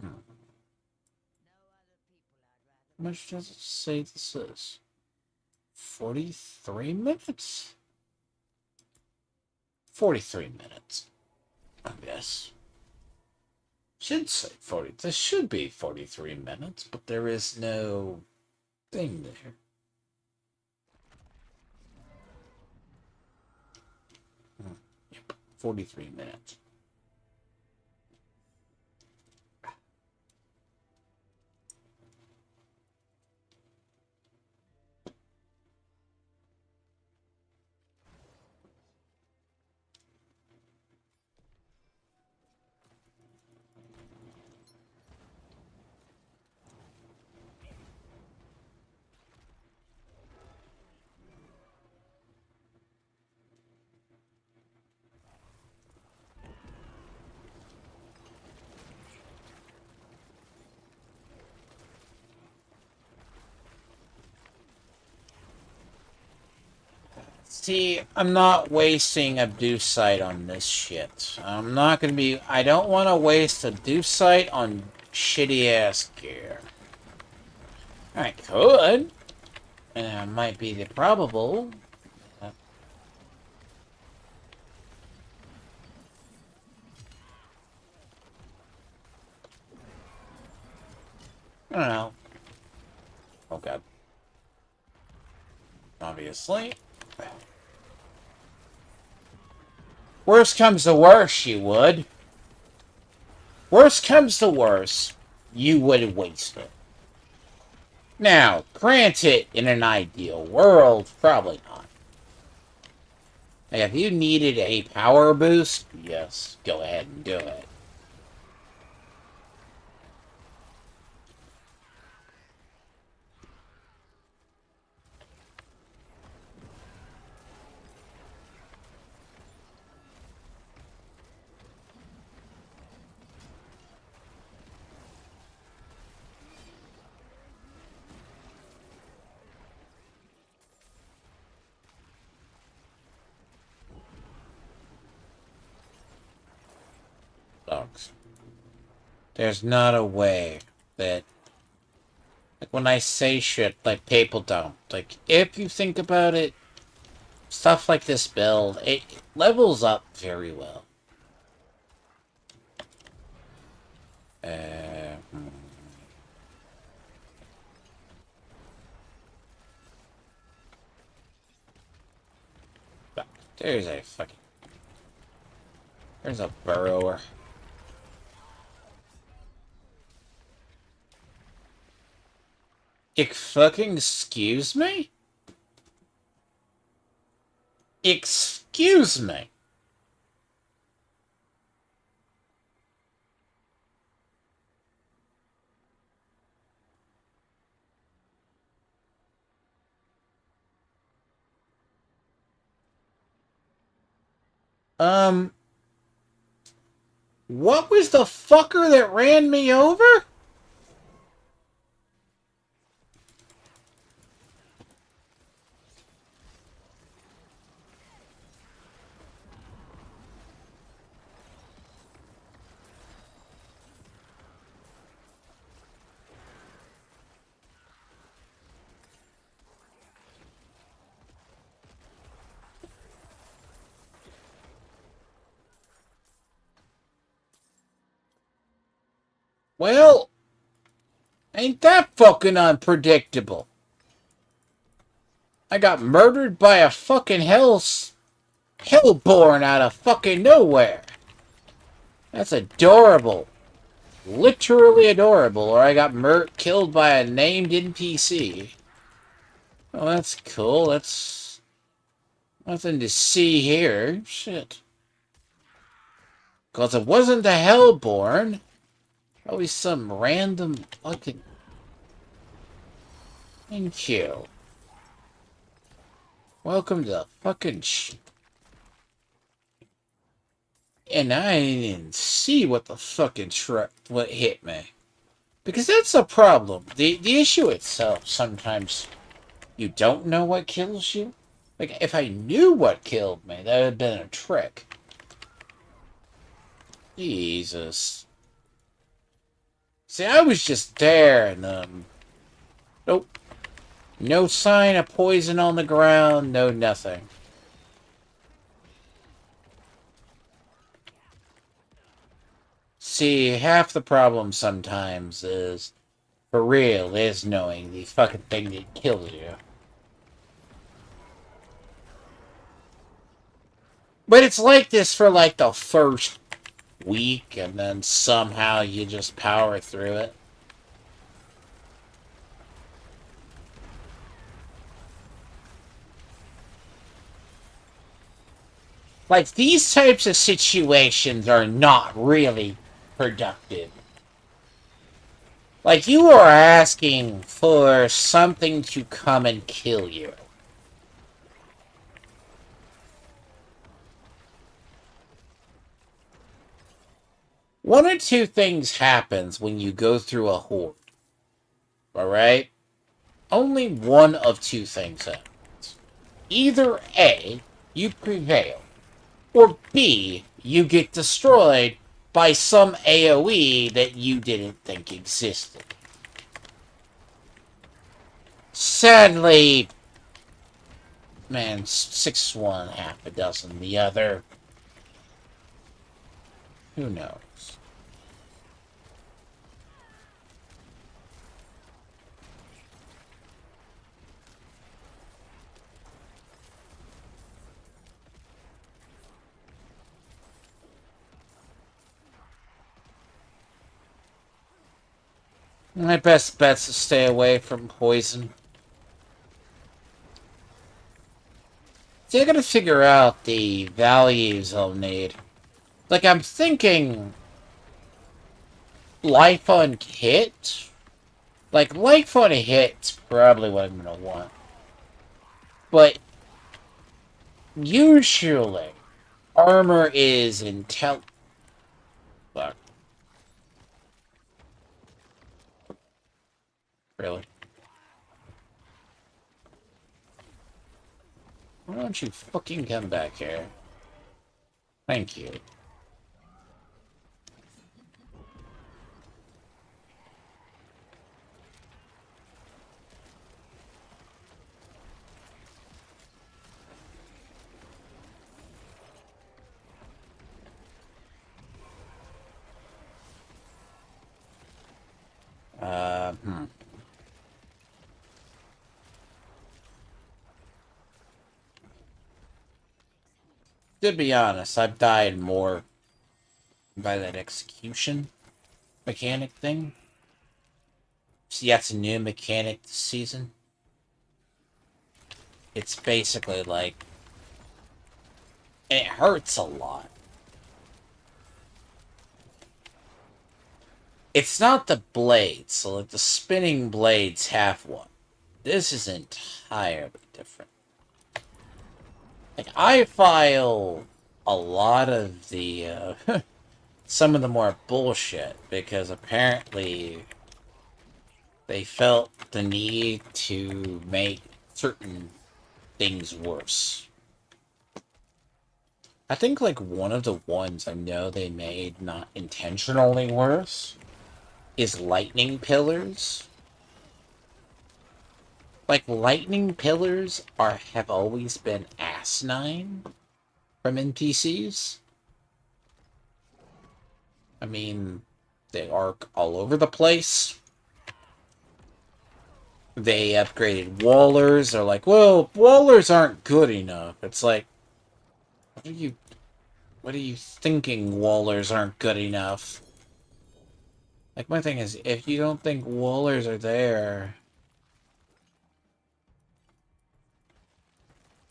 How much does it say this is? 43 minutes? 43 minutes. I guess. Should say 40. This should be 43 minutes, but there is no thing there. Yep, 43 minutes. See, I'm not wasting Abducite on this shit. I'm not gonna be... I don't want to waste Abducite on shitty-ass gear. I could. And it might be the probable. I don't know. Oh, God. Obviously. Worst comes to worst, you would. Worst comes to worst, you would waste it. Now, granted, in an ideal world, probably not. If you needed a power boost, yes, go ahead and do it. Dogs. There's not a way that... Like, when I say shit, like, people don't. Like, if you think about it, stuff like this build, it levels up very well. There's a fucking... There's a burrower. Fucking excuse me? Excuse me. What was the fucker that ran me over? Well, ain't that fucking unpredictable? I got murdered by a fucking Hellborn out of fucking nowhere. That's adorable. Literally adorable. Or I got killed by a named NPC. Oh, that's cool. That's nothing to see here. Shit. Because it wasn't the Hellborn. Probably some random fucking... Thank you. Welcome to the fucking And I didn't see what the fucking what hit me. Because that's a problem. The issue itself, sometimes you don't know what kills you. Like, if I knew what killed me, that would have been a trick. Jesus. See, I was just there, and, nope. No sign of poison on the ground, no nothing. See, half the problem sometimes is, for real, is knowing the fucking thing that kills you. But it's like this for like the first week, and then somehow you just power through it. Like, these types of situations are not really productive. Like, you are asking for something to come and kill you. One or two things happens when you go through a horde. Alright? Only one of two things happens. Either A, you prevail, or B, you get destroyed by some AoE that you didn't think existed. Sadly, man, 6-1, half a dozen the other. Who knows? My best bet's to stay away from poison. See, I gotta figure out the values I'll need. Like, I'm thinking... life on hit? Like, life on a hit's probably what I'm gonna want. But... usually, armor is Fuck. Really? Why don't you fucking come back here? Thank you. To be honest, I've died more by that execution mechanic thing. See, that's a new mechanic this season. It's basically like... and it hurts a lot. It's not the blades, so like the spinning blades have one. This is entirely different. Like, I file a lot of the, some of the more bullshit, because apparently they felt the need to make certain things worse. I think, like, one of the ones I know they made not intentionally worse is lightning pillars. Like, lightning pillars have always been asinine from NPCs. I mean, they arc all over the place. They upgraded wallers. They're like, well, wallers aren't good enough. It's like, What are you thinking wallers aren't good enough? Like, my thing is, if you don't think wallers are there...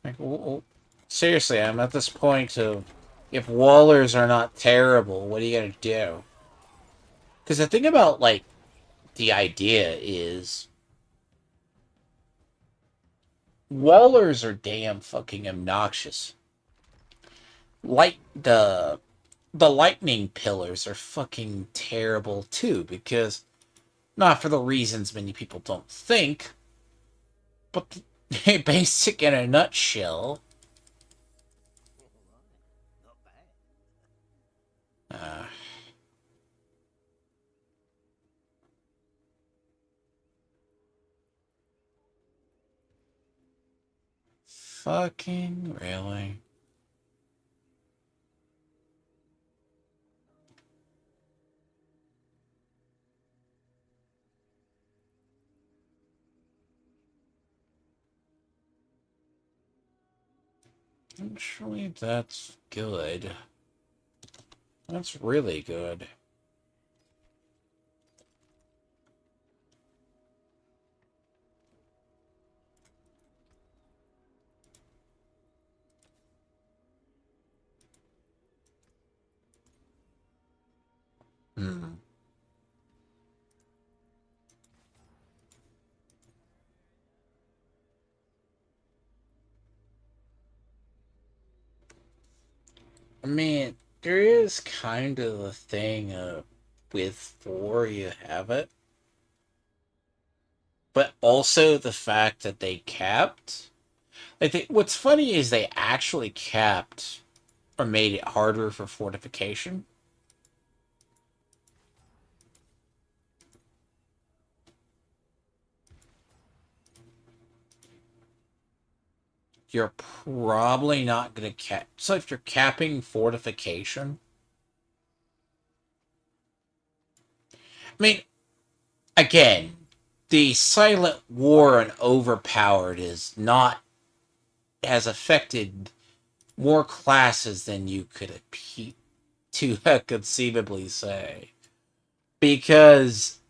Like, seriously, I'm at this point of... If wallers are not terrible, what are you gonna do? Because the thing about, like, the idea is... Wallers are damn fucking obnoxious. The lightning pillars are fucking terrible too, because not for the reasons many people don't think, but basic in a nutshell. Fucking really? Actually, that's good. That's really good. Hmm. I mean, there is kind of a thing with 4 you have it. But also the fact that they capped. What's funny is they actually capped or made it harder for fortification. You're probably not going to cap. So if you're capping fortification, I mean, again, the silent war on overpowered has affected more classes than you could conceivably say. Because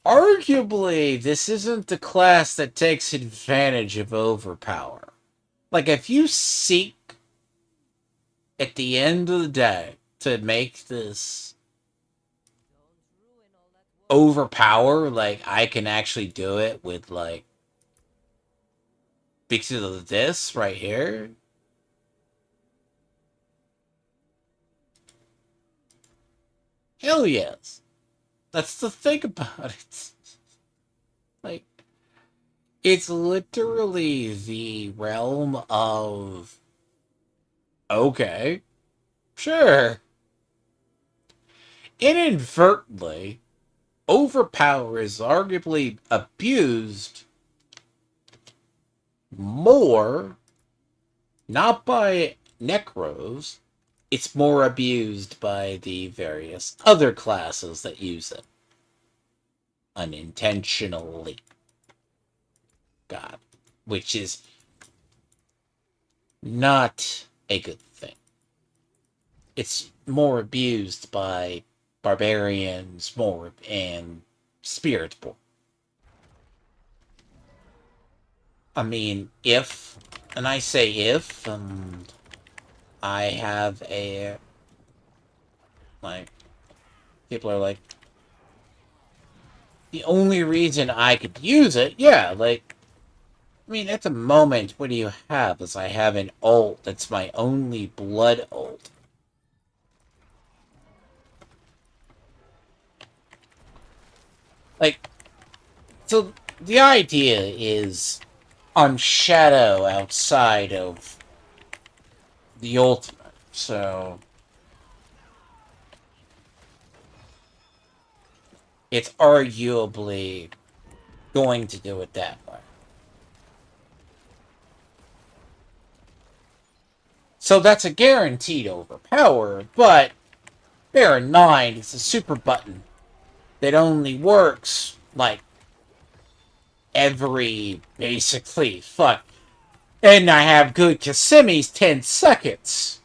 arguably, this isn't the class that takes advantage of overpower. Like, if you seek, at the end of the day, to make this overpower, like, I can actually do it with, like, because of this right here. Hell yes. That's the thing about it. Like, it's literally the realm of, okay, sure. Inadvertently, overpower is arguably abused more, not by necros, it's more abused by the various other classes that use it. Unintentionally. God. Which is not a good thing. It's more abused by barbarians, and spiritborn. I mean, and I say if, I have like, people are like, the only reason I could use it, yeah, like, I mean, at the moment, what do you have? Is I have an ult that's my only blood ult. Like, so the idea is on Shadow outside of the ultimate, so it's arguably going to do it that way. So that's a guaranteed overpower, but bear in mind, it's a super button that only works, like, every, basically, And I have good Kissimme's 10 seconds.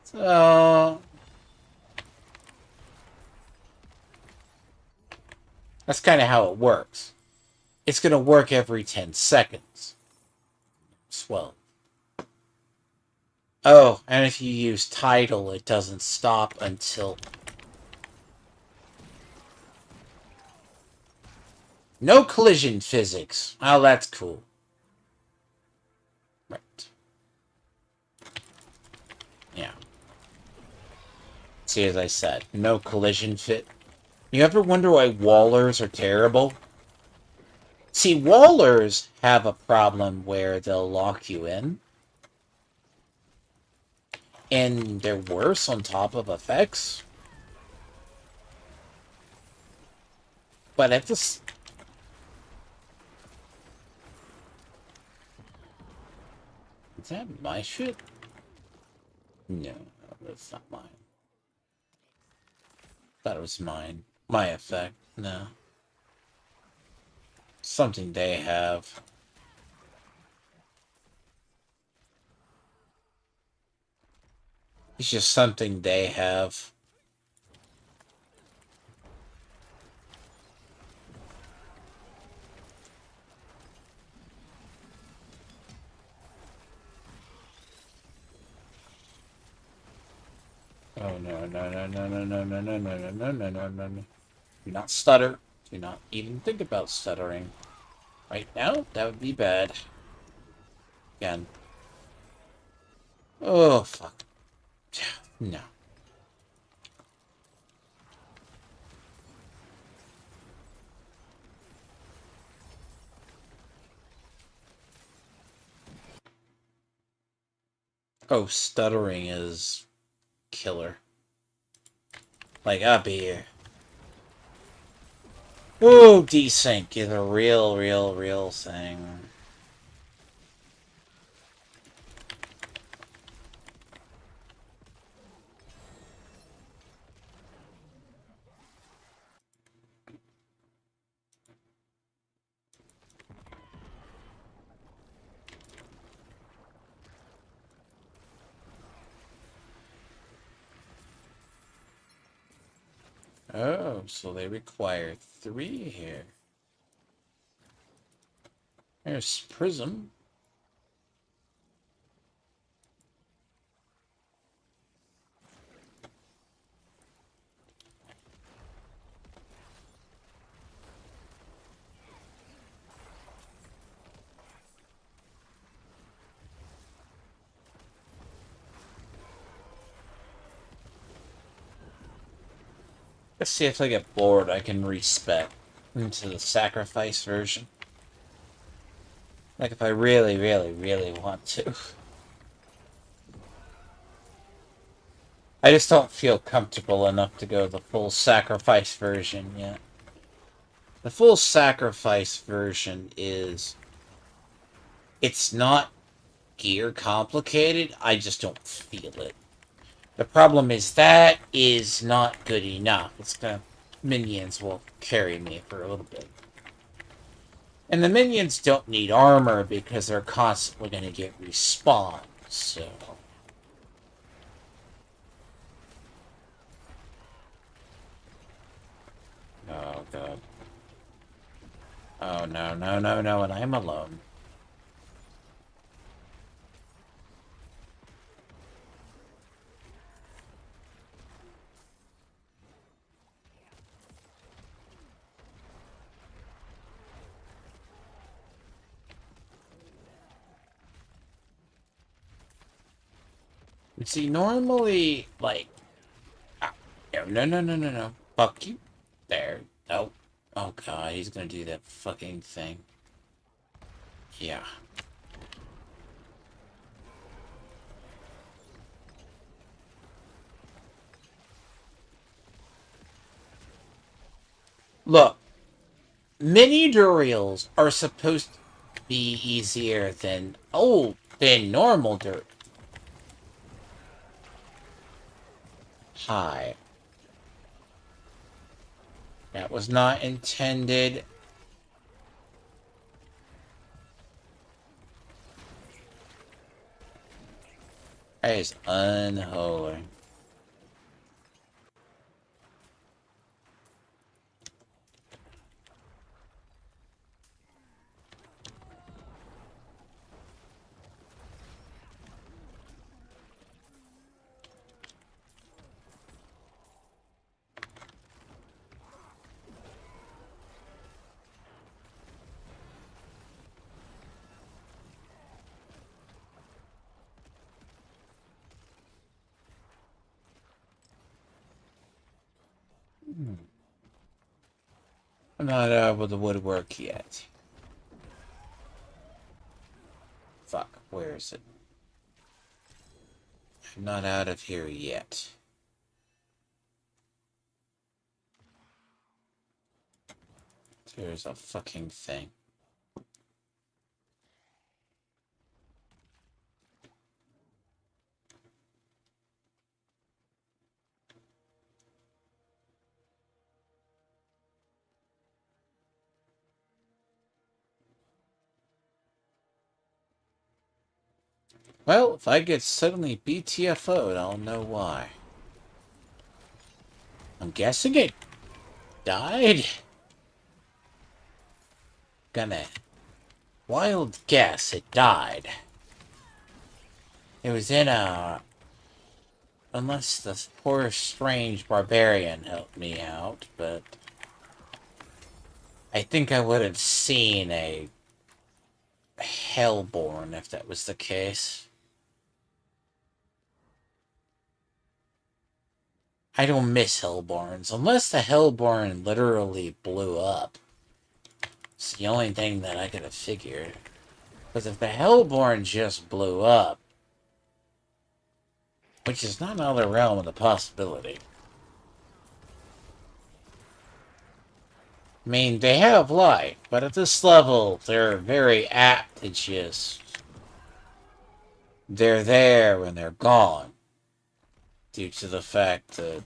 So... that's kind of how it works. It's going to work every 10 seconds. Swell. Oh, and if you use Tidal, it doesn't stop until... no collision physics. Oh, that's cool. Right. Yeah. See, as I said, no collision fit. You ever wonder why wallers are terrible? See, wallers have a problem where they'll lock you in. And they're worse on top of effects. But at this... is that my shit? No, that's not mine. Thought it was mine. My effect. No. Something they have. It's just something they have. Oh no, no, no, no, no, no, no, no, no, no, no, no, no, no, no. Do not stutter. Do not even think about stuttering. Right now, that would be bad. Again. Oh, fuck. No. Oh, stuttering is killer. Like, up here. Oh, desync is a real thing. Oh, so they require 3 here. There's Prism. Let's see if I get bored, I can respec into the sacrifice version. Like if I really want to. I just don't feel comfortable enough to go the full sacrifice version yet. The full sacrifice version is... it's not gear complicated, I just don't feel it. The problem is that is not good enough. It's gonna... minions will carry me for a little bit. And the minions don't need armor because they're constantly gonna get respawned, so... oh god. Oh no, no, no, no, and I'm alone. You see, normally, like... ah, no, no, no, no, no. Fuck you. There. Oh. Oh god, he's gonna do that fucking thing. Yeah. Look. Mini durials are supposed to be easier than... oh, than normal dirt. Hi. That was not intended. That is unholy. I'm not out with the woodwork yet. Fuck, where is it? I'm not out of here yet. There's a fucking thing. Well, if I get suddenly BTFO'd, I'll know why. I'm guessing it died? Gonna wild guess it died. It was in a... Unless the poor strange barbarian helped me out, but... I think I would have seen a Hellborn if that was the case. I don't miss Hellborns, unless the Hellborn literally blew up. It's the only thing that I could have figured. Because if the Hellborn just blew up, which is not out of the realm of the possibility. I mean, they have life, but at this level, they're very apt to just... They're there when they're gone. Due to the fact that...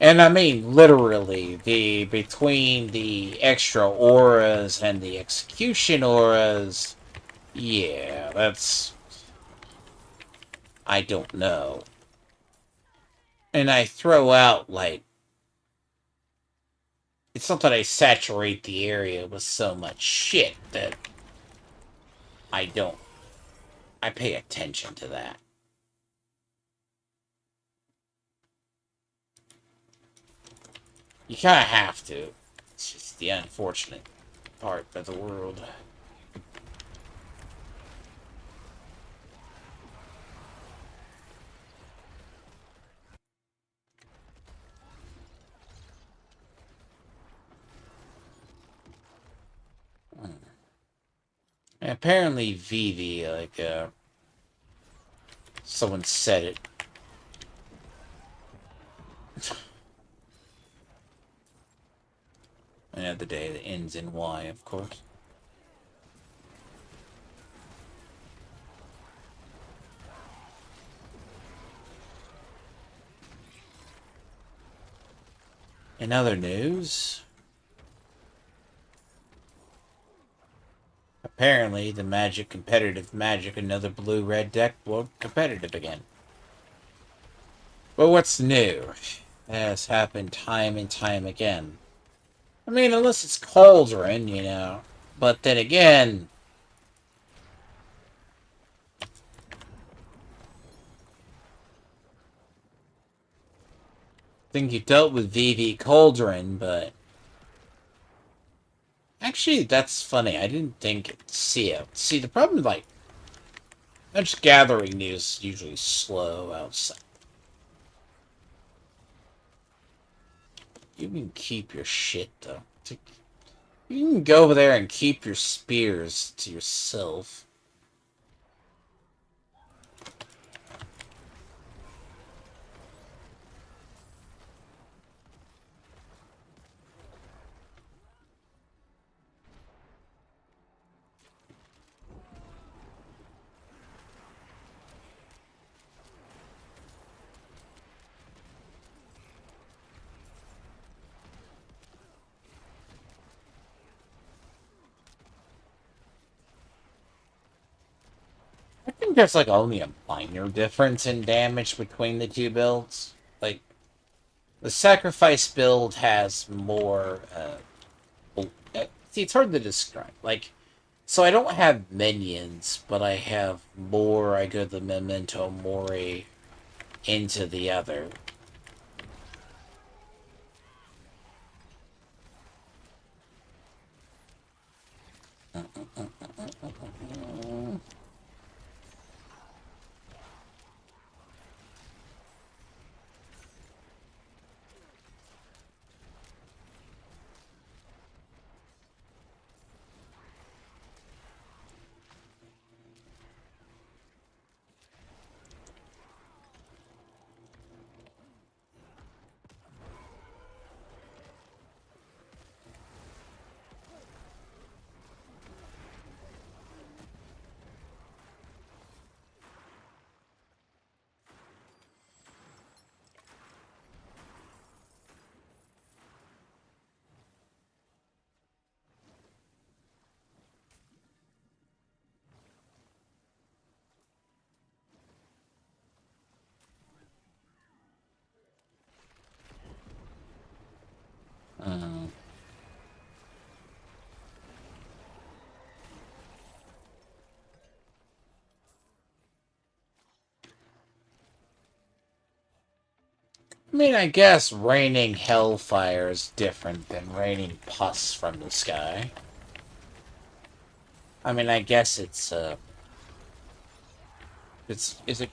And I mean, literally, between the extra auras and the execution auras, yeah, that's... I don't know. And I throw out, like... It's not that I saturate the area with so much shit that I don't... I pay attention to that. You kind of have to. It's just the unfortunate part of the world. And apparently Vivi, like, someone said it. Another day that ends in Y, of course. In other news, apparently the competitive Magic, another blue-red deck will competitive again. But what's new? Has happened time and time again. I mean, unless it's Cauldron, you know. But then again... I think you dealt with VV Cauldron, but... Actually, that's funny. I didn't see it. See, the problem, like... Much gathering news is usually slow outside. You can keep your shit, though. You can go over there and keep your spears to yourself. there's like only a minor difference in damage between the two builds. Like, the sacrifice build has more, see, it's hard to describe. Like, so I don't have minions, but I have more, I go the memento mori into the other. I mean, I guess raining hellfire is different than raining pus from the sky. I mean, I guess it's a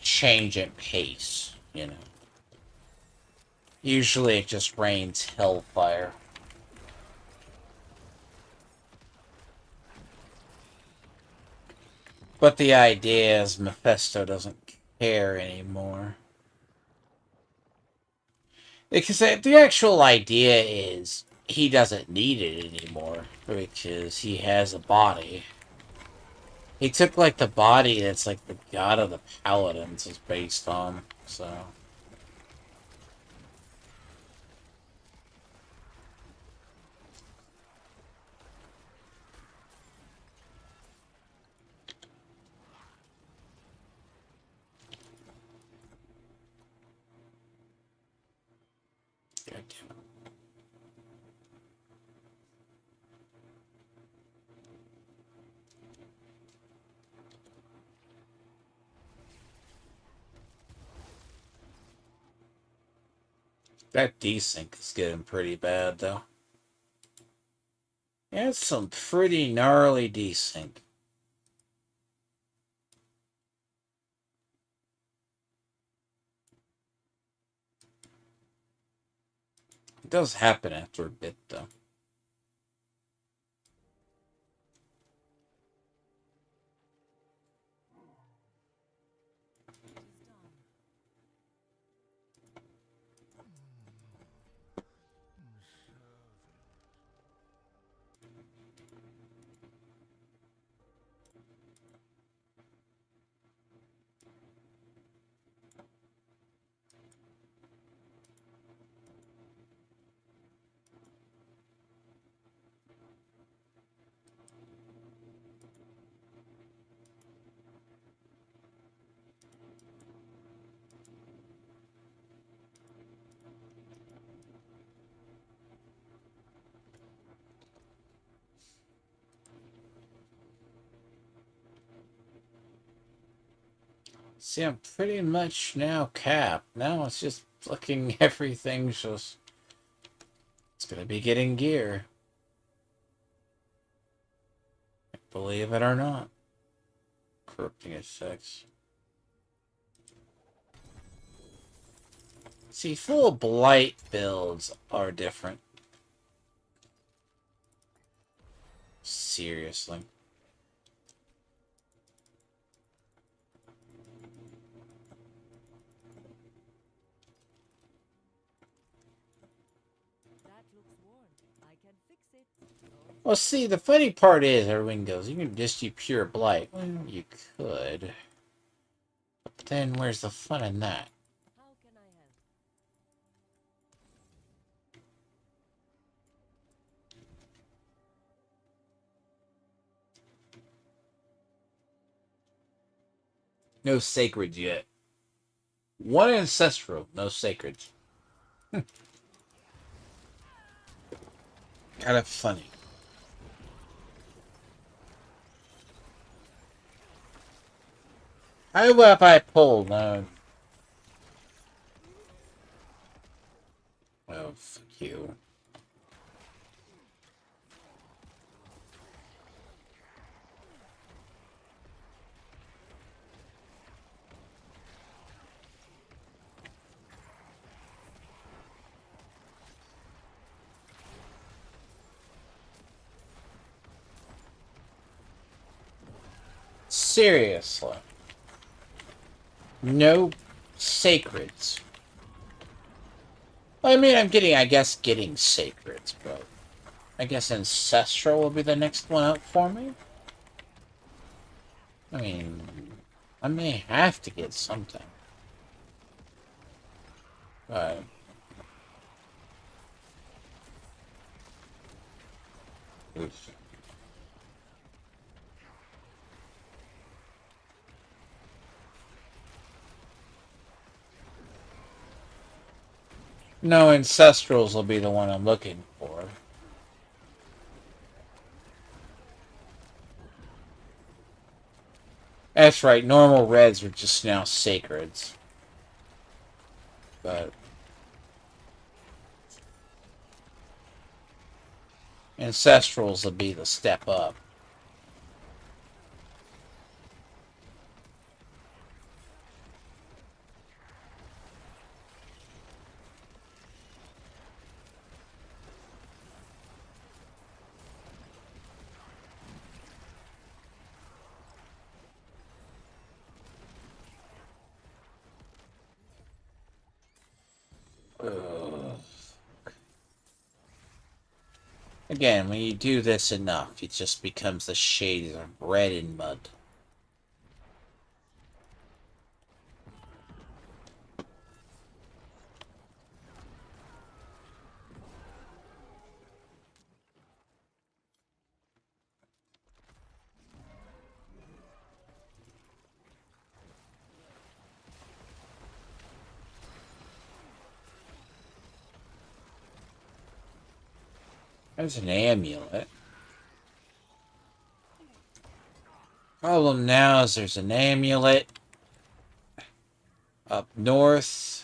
change in pace, you know. Usually it just rains hellfire. But the idea is Mephisto doesn't care anymore. Because the actual idea is he doesn't need it anymore because he has a body. He took like the body that's like the god of the paladins is based on, so. God damn it. That desync is getting pretty bad, though. Yeah, it's some pretty gnarly desync. It does happen after a bit, though. See, I'm pretty much now capped. Now it's just fucking everything's just... It's gonna be getting gear. Believe it or not. Corrupting effects. See, full blight builds are different. Seriously. That looks worn. I can fix it. Well, see, the funny part is, everyone goes, you can just do pure blight. Well, you could. But then where's the fun in that? How can I help? No sacred yet. One ancestral, no sacred. Kind of funny. How about if I pull? No. Oh, fuck you. Seriously. No sacreds. I mean, I guess, getting sacreds, but I guess ancestral will be the next one up for me. I mean, I may have to get something. But oof. No, ancestrals will be the one I'm looking for. That's right, normal reds are just now sacreds. But ancestrals will be the step up. Ugh. Again, when you do this enough, it just becomes the shades of red and mud. There's an amulet. Problem now is there's an amulet up north.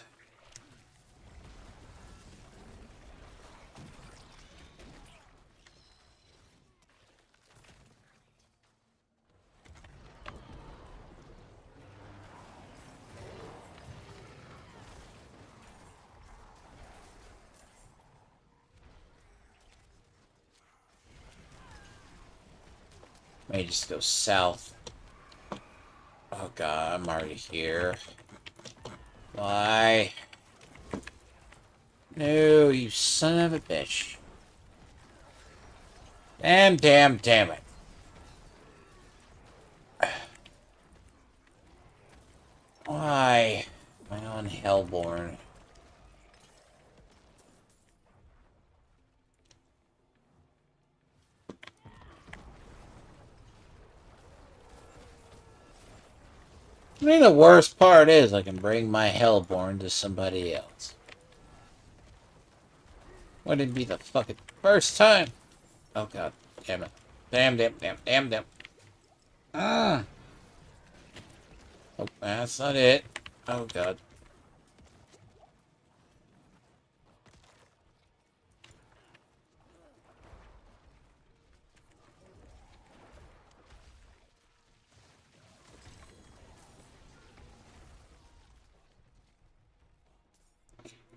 May just go south. Oh god, I'm already here. Why? No, you son of a bitch. Damn it. Why? My own Hellborn. I mean, the worst part is I can bring my Hellborn to somebody else. Wouldn't it be the fucking first time? Oh god, damn it. Damn. Ah! Oh, that's not it. Oh god.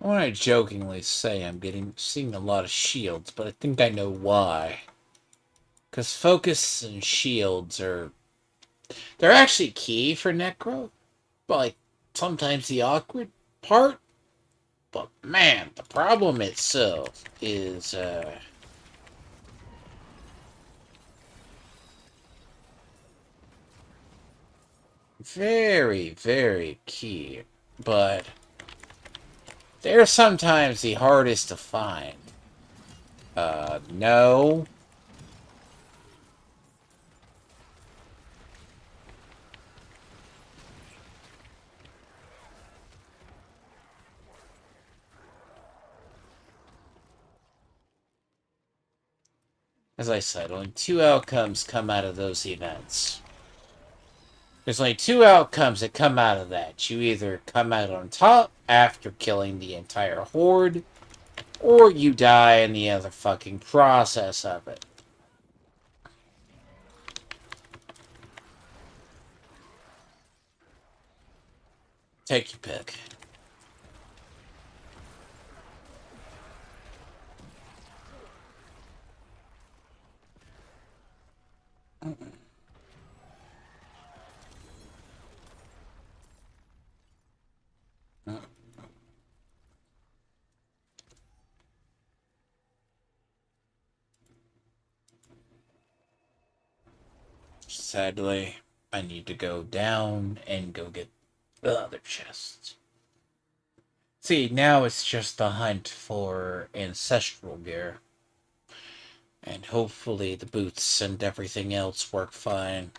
I want to jokingly say I'm seeing a lot of shields, but I think I know why. Because focus and shields they're actually key for necro, but like sometimes the awkward part. But man, the problem itself is very, very key. But they're sometimes the hardest to find. No. As I said, only two outcomes come out of those events. There's only two outcomes that come out of that. You either come out on top after killing the entire horde, or you die in the other fucking process of it. Take your pick. Sadly, I need to go down and go get the other chest. See, now it's just a hunt for ancestral gear. And hopefully the boots and everything else work fine.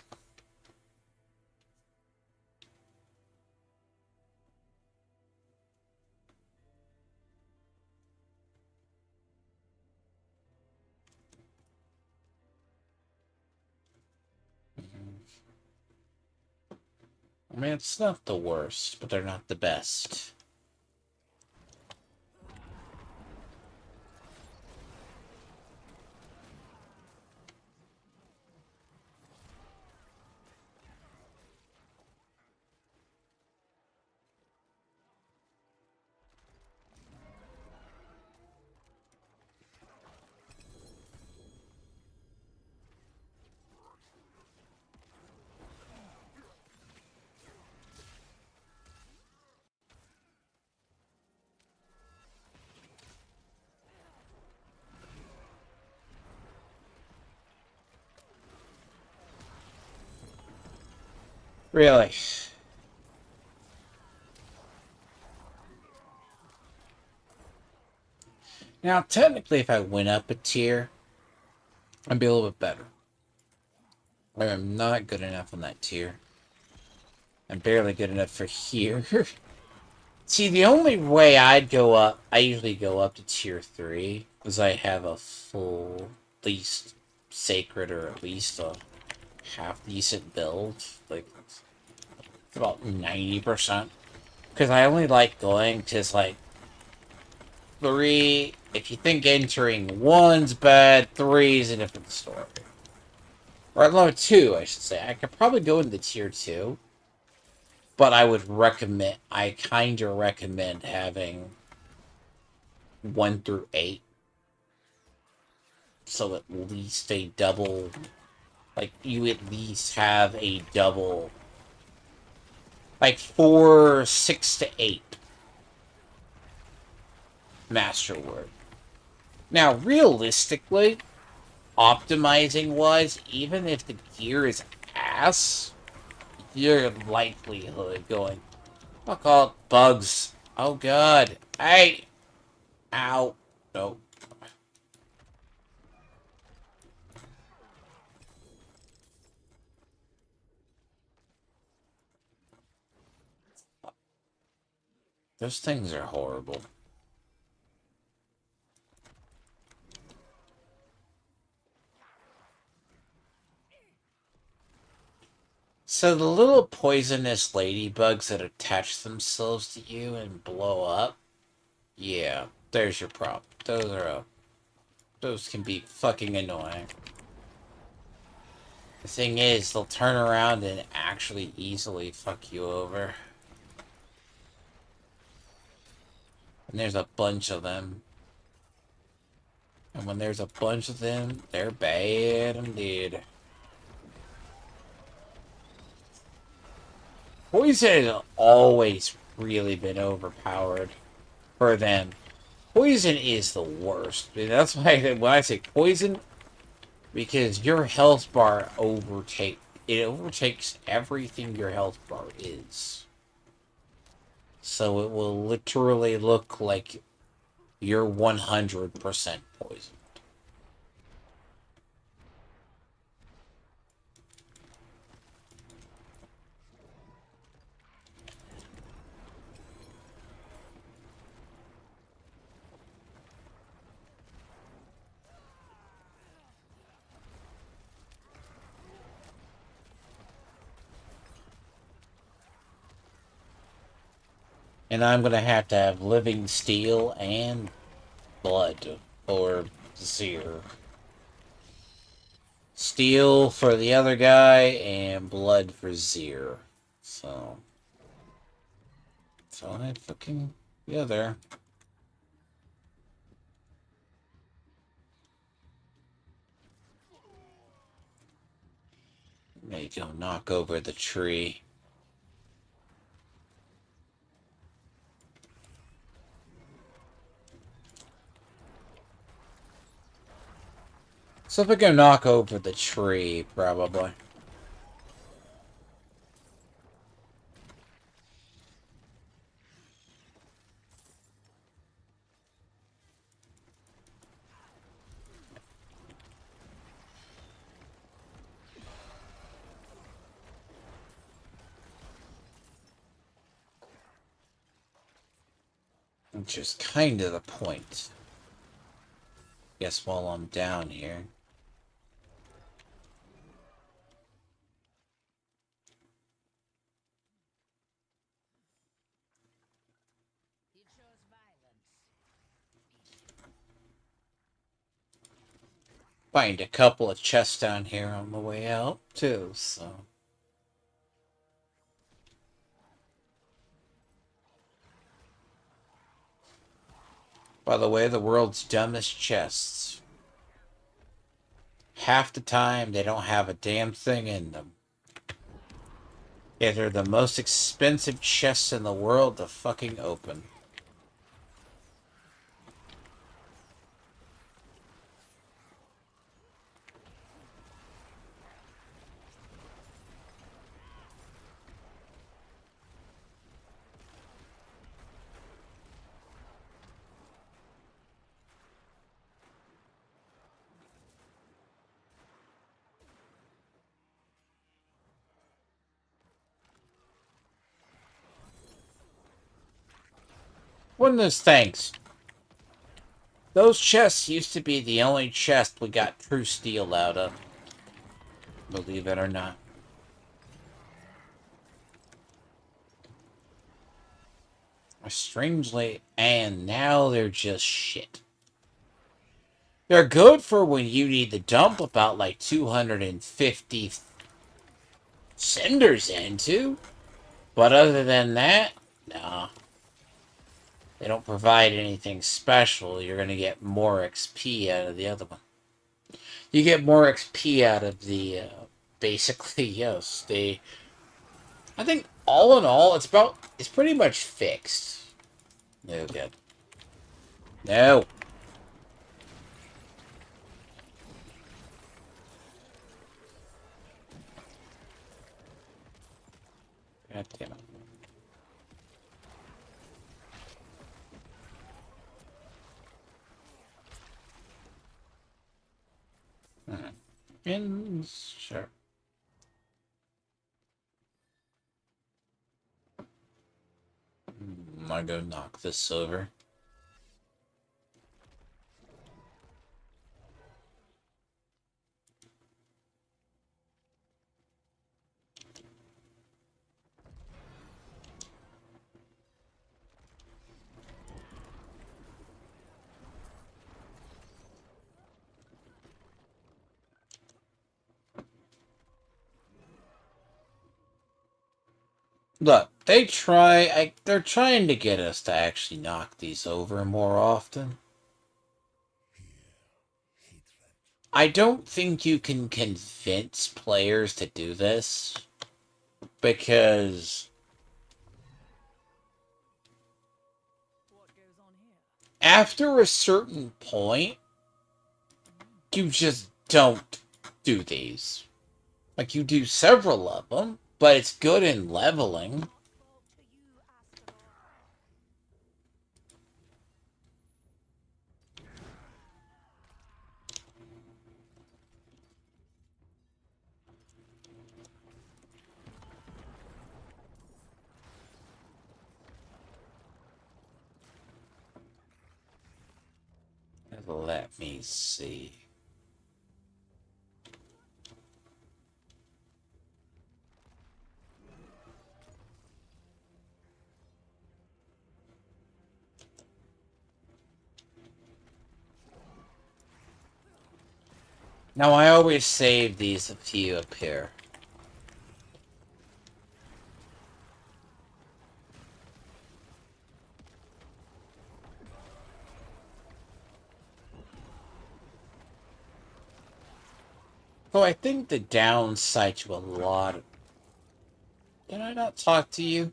I mean, it's not the worst, but they're not the best. Really? Now, technically, if I went up a tier, I'd be a little bit better. I am not good enough on that tier. I'm barely good enough for here. See, the only way I'd go up, I usually go up to tier 3, because I have a full, at least, sacred, or at least a half-decent build. Like, it's about 90%. Because I only like going to, like, 3, if you think entering 1's bad, 3's a different story. Or level 2, I should say. I could probably go into tier 2. But I would recommend, I kind of recommend having 1 through 8. So at least a double, like, you at least have a double, like 4, 6 to 8 masterwork. Now, realistically, optimizing wise, even if the gear is ass, your likelihood going, I'll call it bugs. Oh god. Hey! Ow. Nope. Those things are horrible. So the little poisonous ladybugs that attach themselves to you and blow up, yeah, there's your problem. Those can be fucking annoying. The thing is, they'll turn around and actually easily fuck you over. And there's a bunch of them. And when there's a bunch of them, they're bad indeed. Poison has always really been overpowered for them. Poison is the worst. I mean, that's why when I say poison, because your health bar overtakes everything your health bar is. So it will literally look like you're 100% poisoned. And I'm gonna have to have living steel and blood or seer. Steel for the other guy and blood for Zir. So I fucking yeah there. Maybe go knock over the tree. So if I go knock over the tree, probably. Which is kind of the point. Guess while I'm down here. Find a couple of chests down here on the way out, too, so. By the way, the world's dumbest chests. Half the time, they don't have a damn thing in them. Yet they're the most expensive chests in the world to fucking open. One of those things. Those chests used to be the only chest we got true steel out of. Believe it or not. Strangely, and now they're just shit. They're good for when you need to dump about like 250 cinders into. But other than that, nah. They don't provide anything special. You're going to get more XP out of the other one. You get more XP out of the, basically, yes. I think all in all, it's pretty much fixed. No good. No. God damn it. And sure. I go knock this over. Look, they're trying to get us to actually knock these over more often. I don't think you can convince players to do this because after a certain point, you just don't do these. Like, you do several of them, but it's good in leveling. Let me see. Now, I always save these a few up here. So I think the downside to a lot of... Did I not talk to you?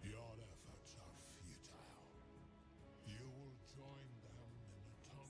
Your efforts are futile. You will join them in atonement.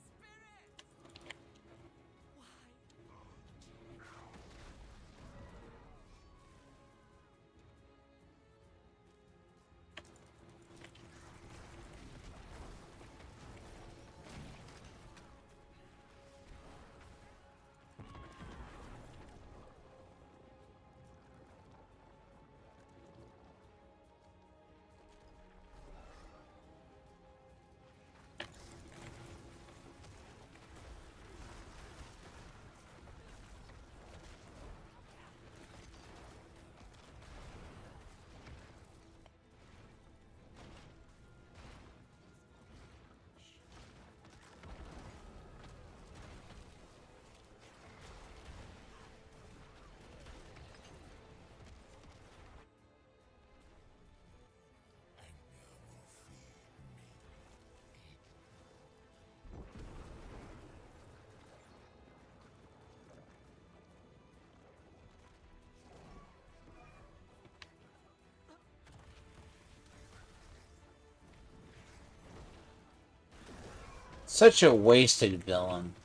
Such a wasted villain.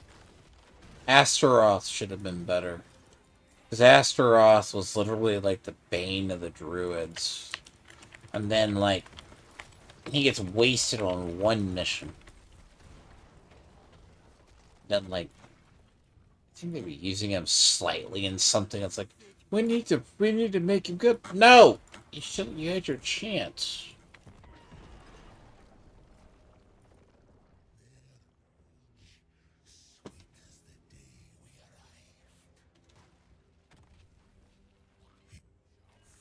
Astaroth should have been better. Because Astaroth was literally like the bane of the druids. And then, like, he gets wasted on one mission. Then, like, I think they were using him slightly in something that's like, we need to make him good. No! You had your chance.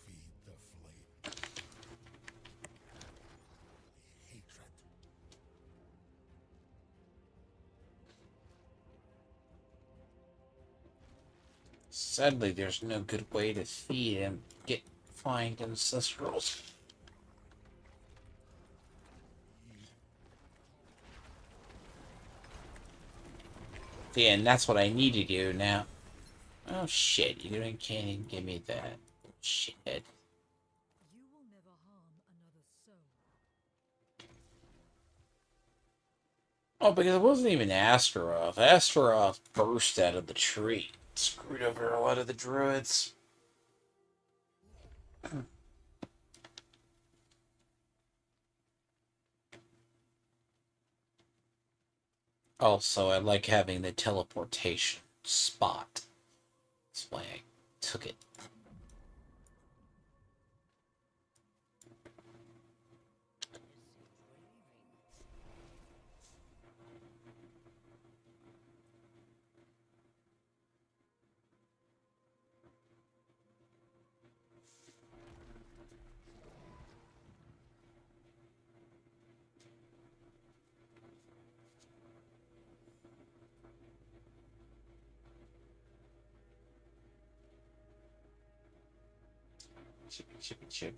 Feed the flame. Hatred. Sadly, there's no good way to feed him. Find ancestrals. Yeah, and that's what I need to do now. Oh shit, you can't even give me that. Shit. You will never harm another soul. Oh, because it wasn't even Astaroth. Astaroth burst out of the tree. Screwed over a lot of the druids. Also, I like having the teleportation spot. That's why I took it. Chippy, chippy, chippy.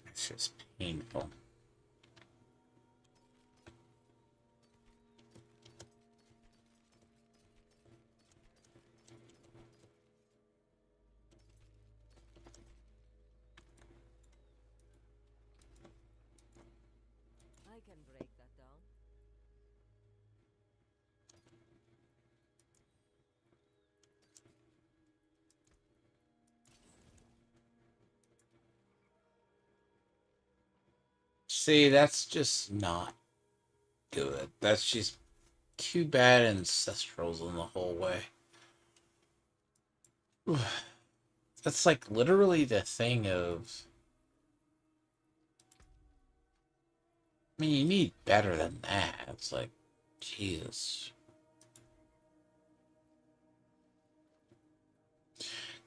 It's just painful. can break that down. See, that's just not good. That's just too bad ancestrals in the whole way. That's like literally the thing of... I mean, you need better than that. It's like, Jesus.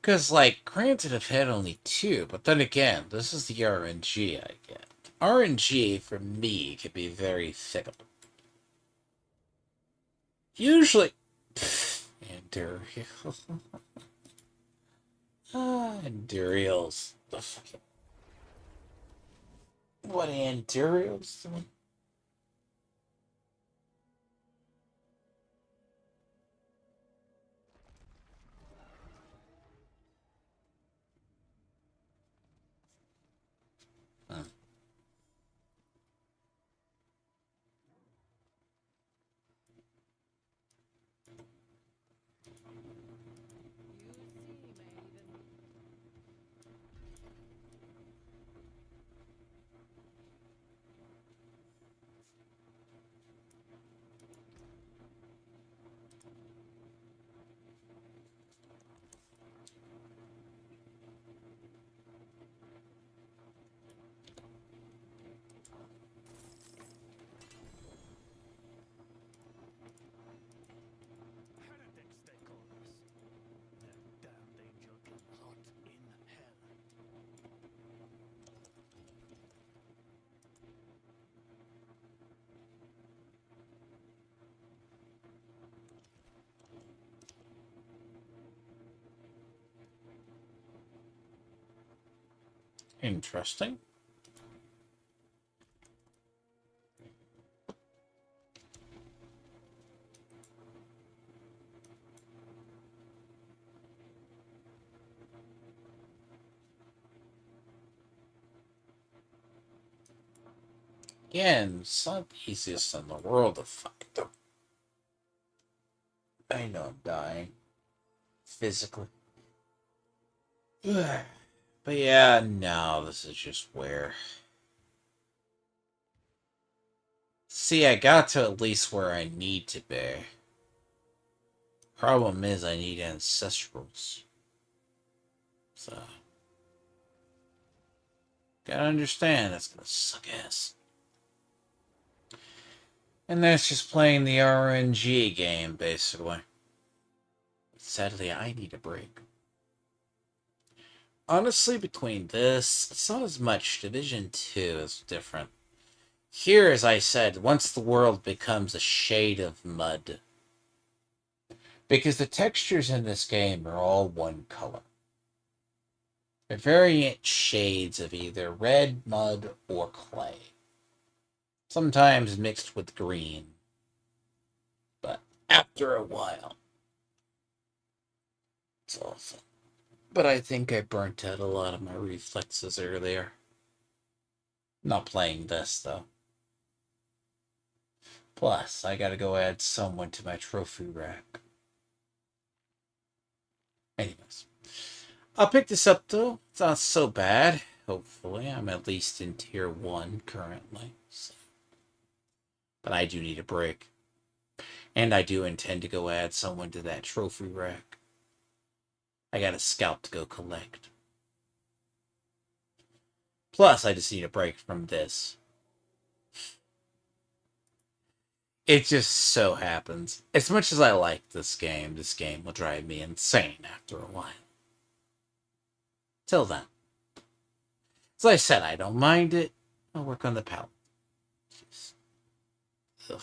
Because, like, granted, I've had only two, but then again, this is the RNG I get. RNG, for me, can be very fickle. Usually... Endurial. Endurials. The fucking... What Endurials doing? You see, maiden. Heretics, they call us. That damned angel can rot in hell. Interesting. Again, it's not the easiest in the world to fight them. I know I'm dying. Physically. But yeah, no, this is just where... See, I got to at least where I need to be. Problem is, I need ancestrals. So... Gotta understand, that's gonna suck ass. And that's just playing the RNG game, basically. Sadly, I need a break. Honestly, between this, it's not as much. Division 2 is different. Here, as I said, once the world becomes a shade of mud. Because the textures in this game are all one color. They're variant shades of either red, mud, or clay. Sometimes mixed with green. But after a while, it's awful. But I think I burnt out a lot of my reflexes earlier. Not playing this, though. Plus, I gotta go add someone to my trophy rack. Anyways. I'll pick this up, though. It's not so bad. Hopefully. I'm at least in tier 1 currently. So. But I do need a break. And I do intend to go add someone to that trophy rack. I got a scalp to go collect. Plus, I just need a break from this. It just so happens. As much as I like this game will drive me insane after a while. Till then. As I said, I don't mind it. I'll work on the palette. Ugh.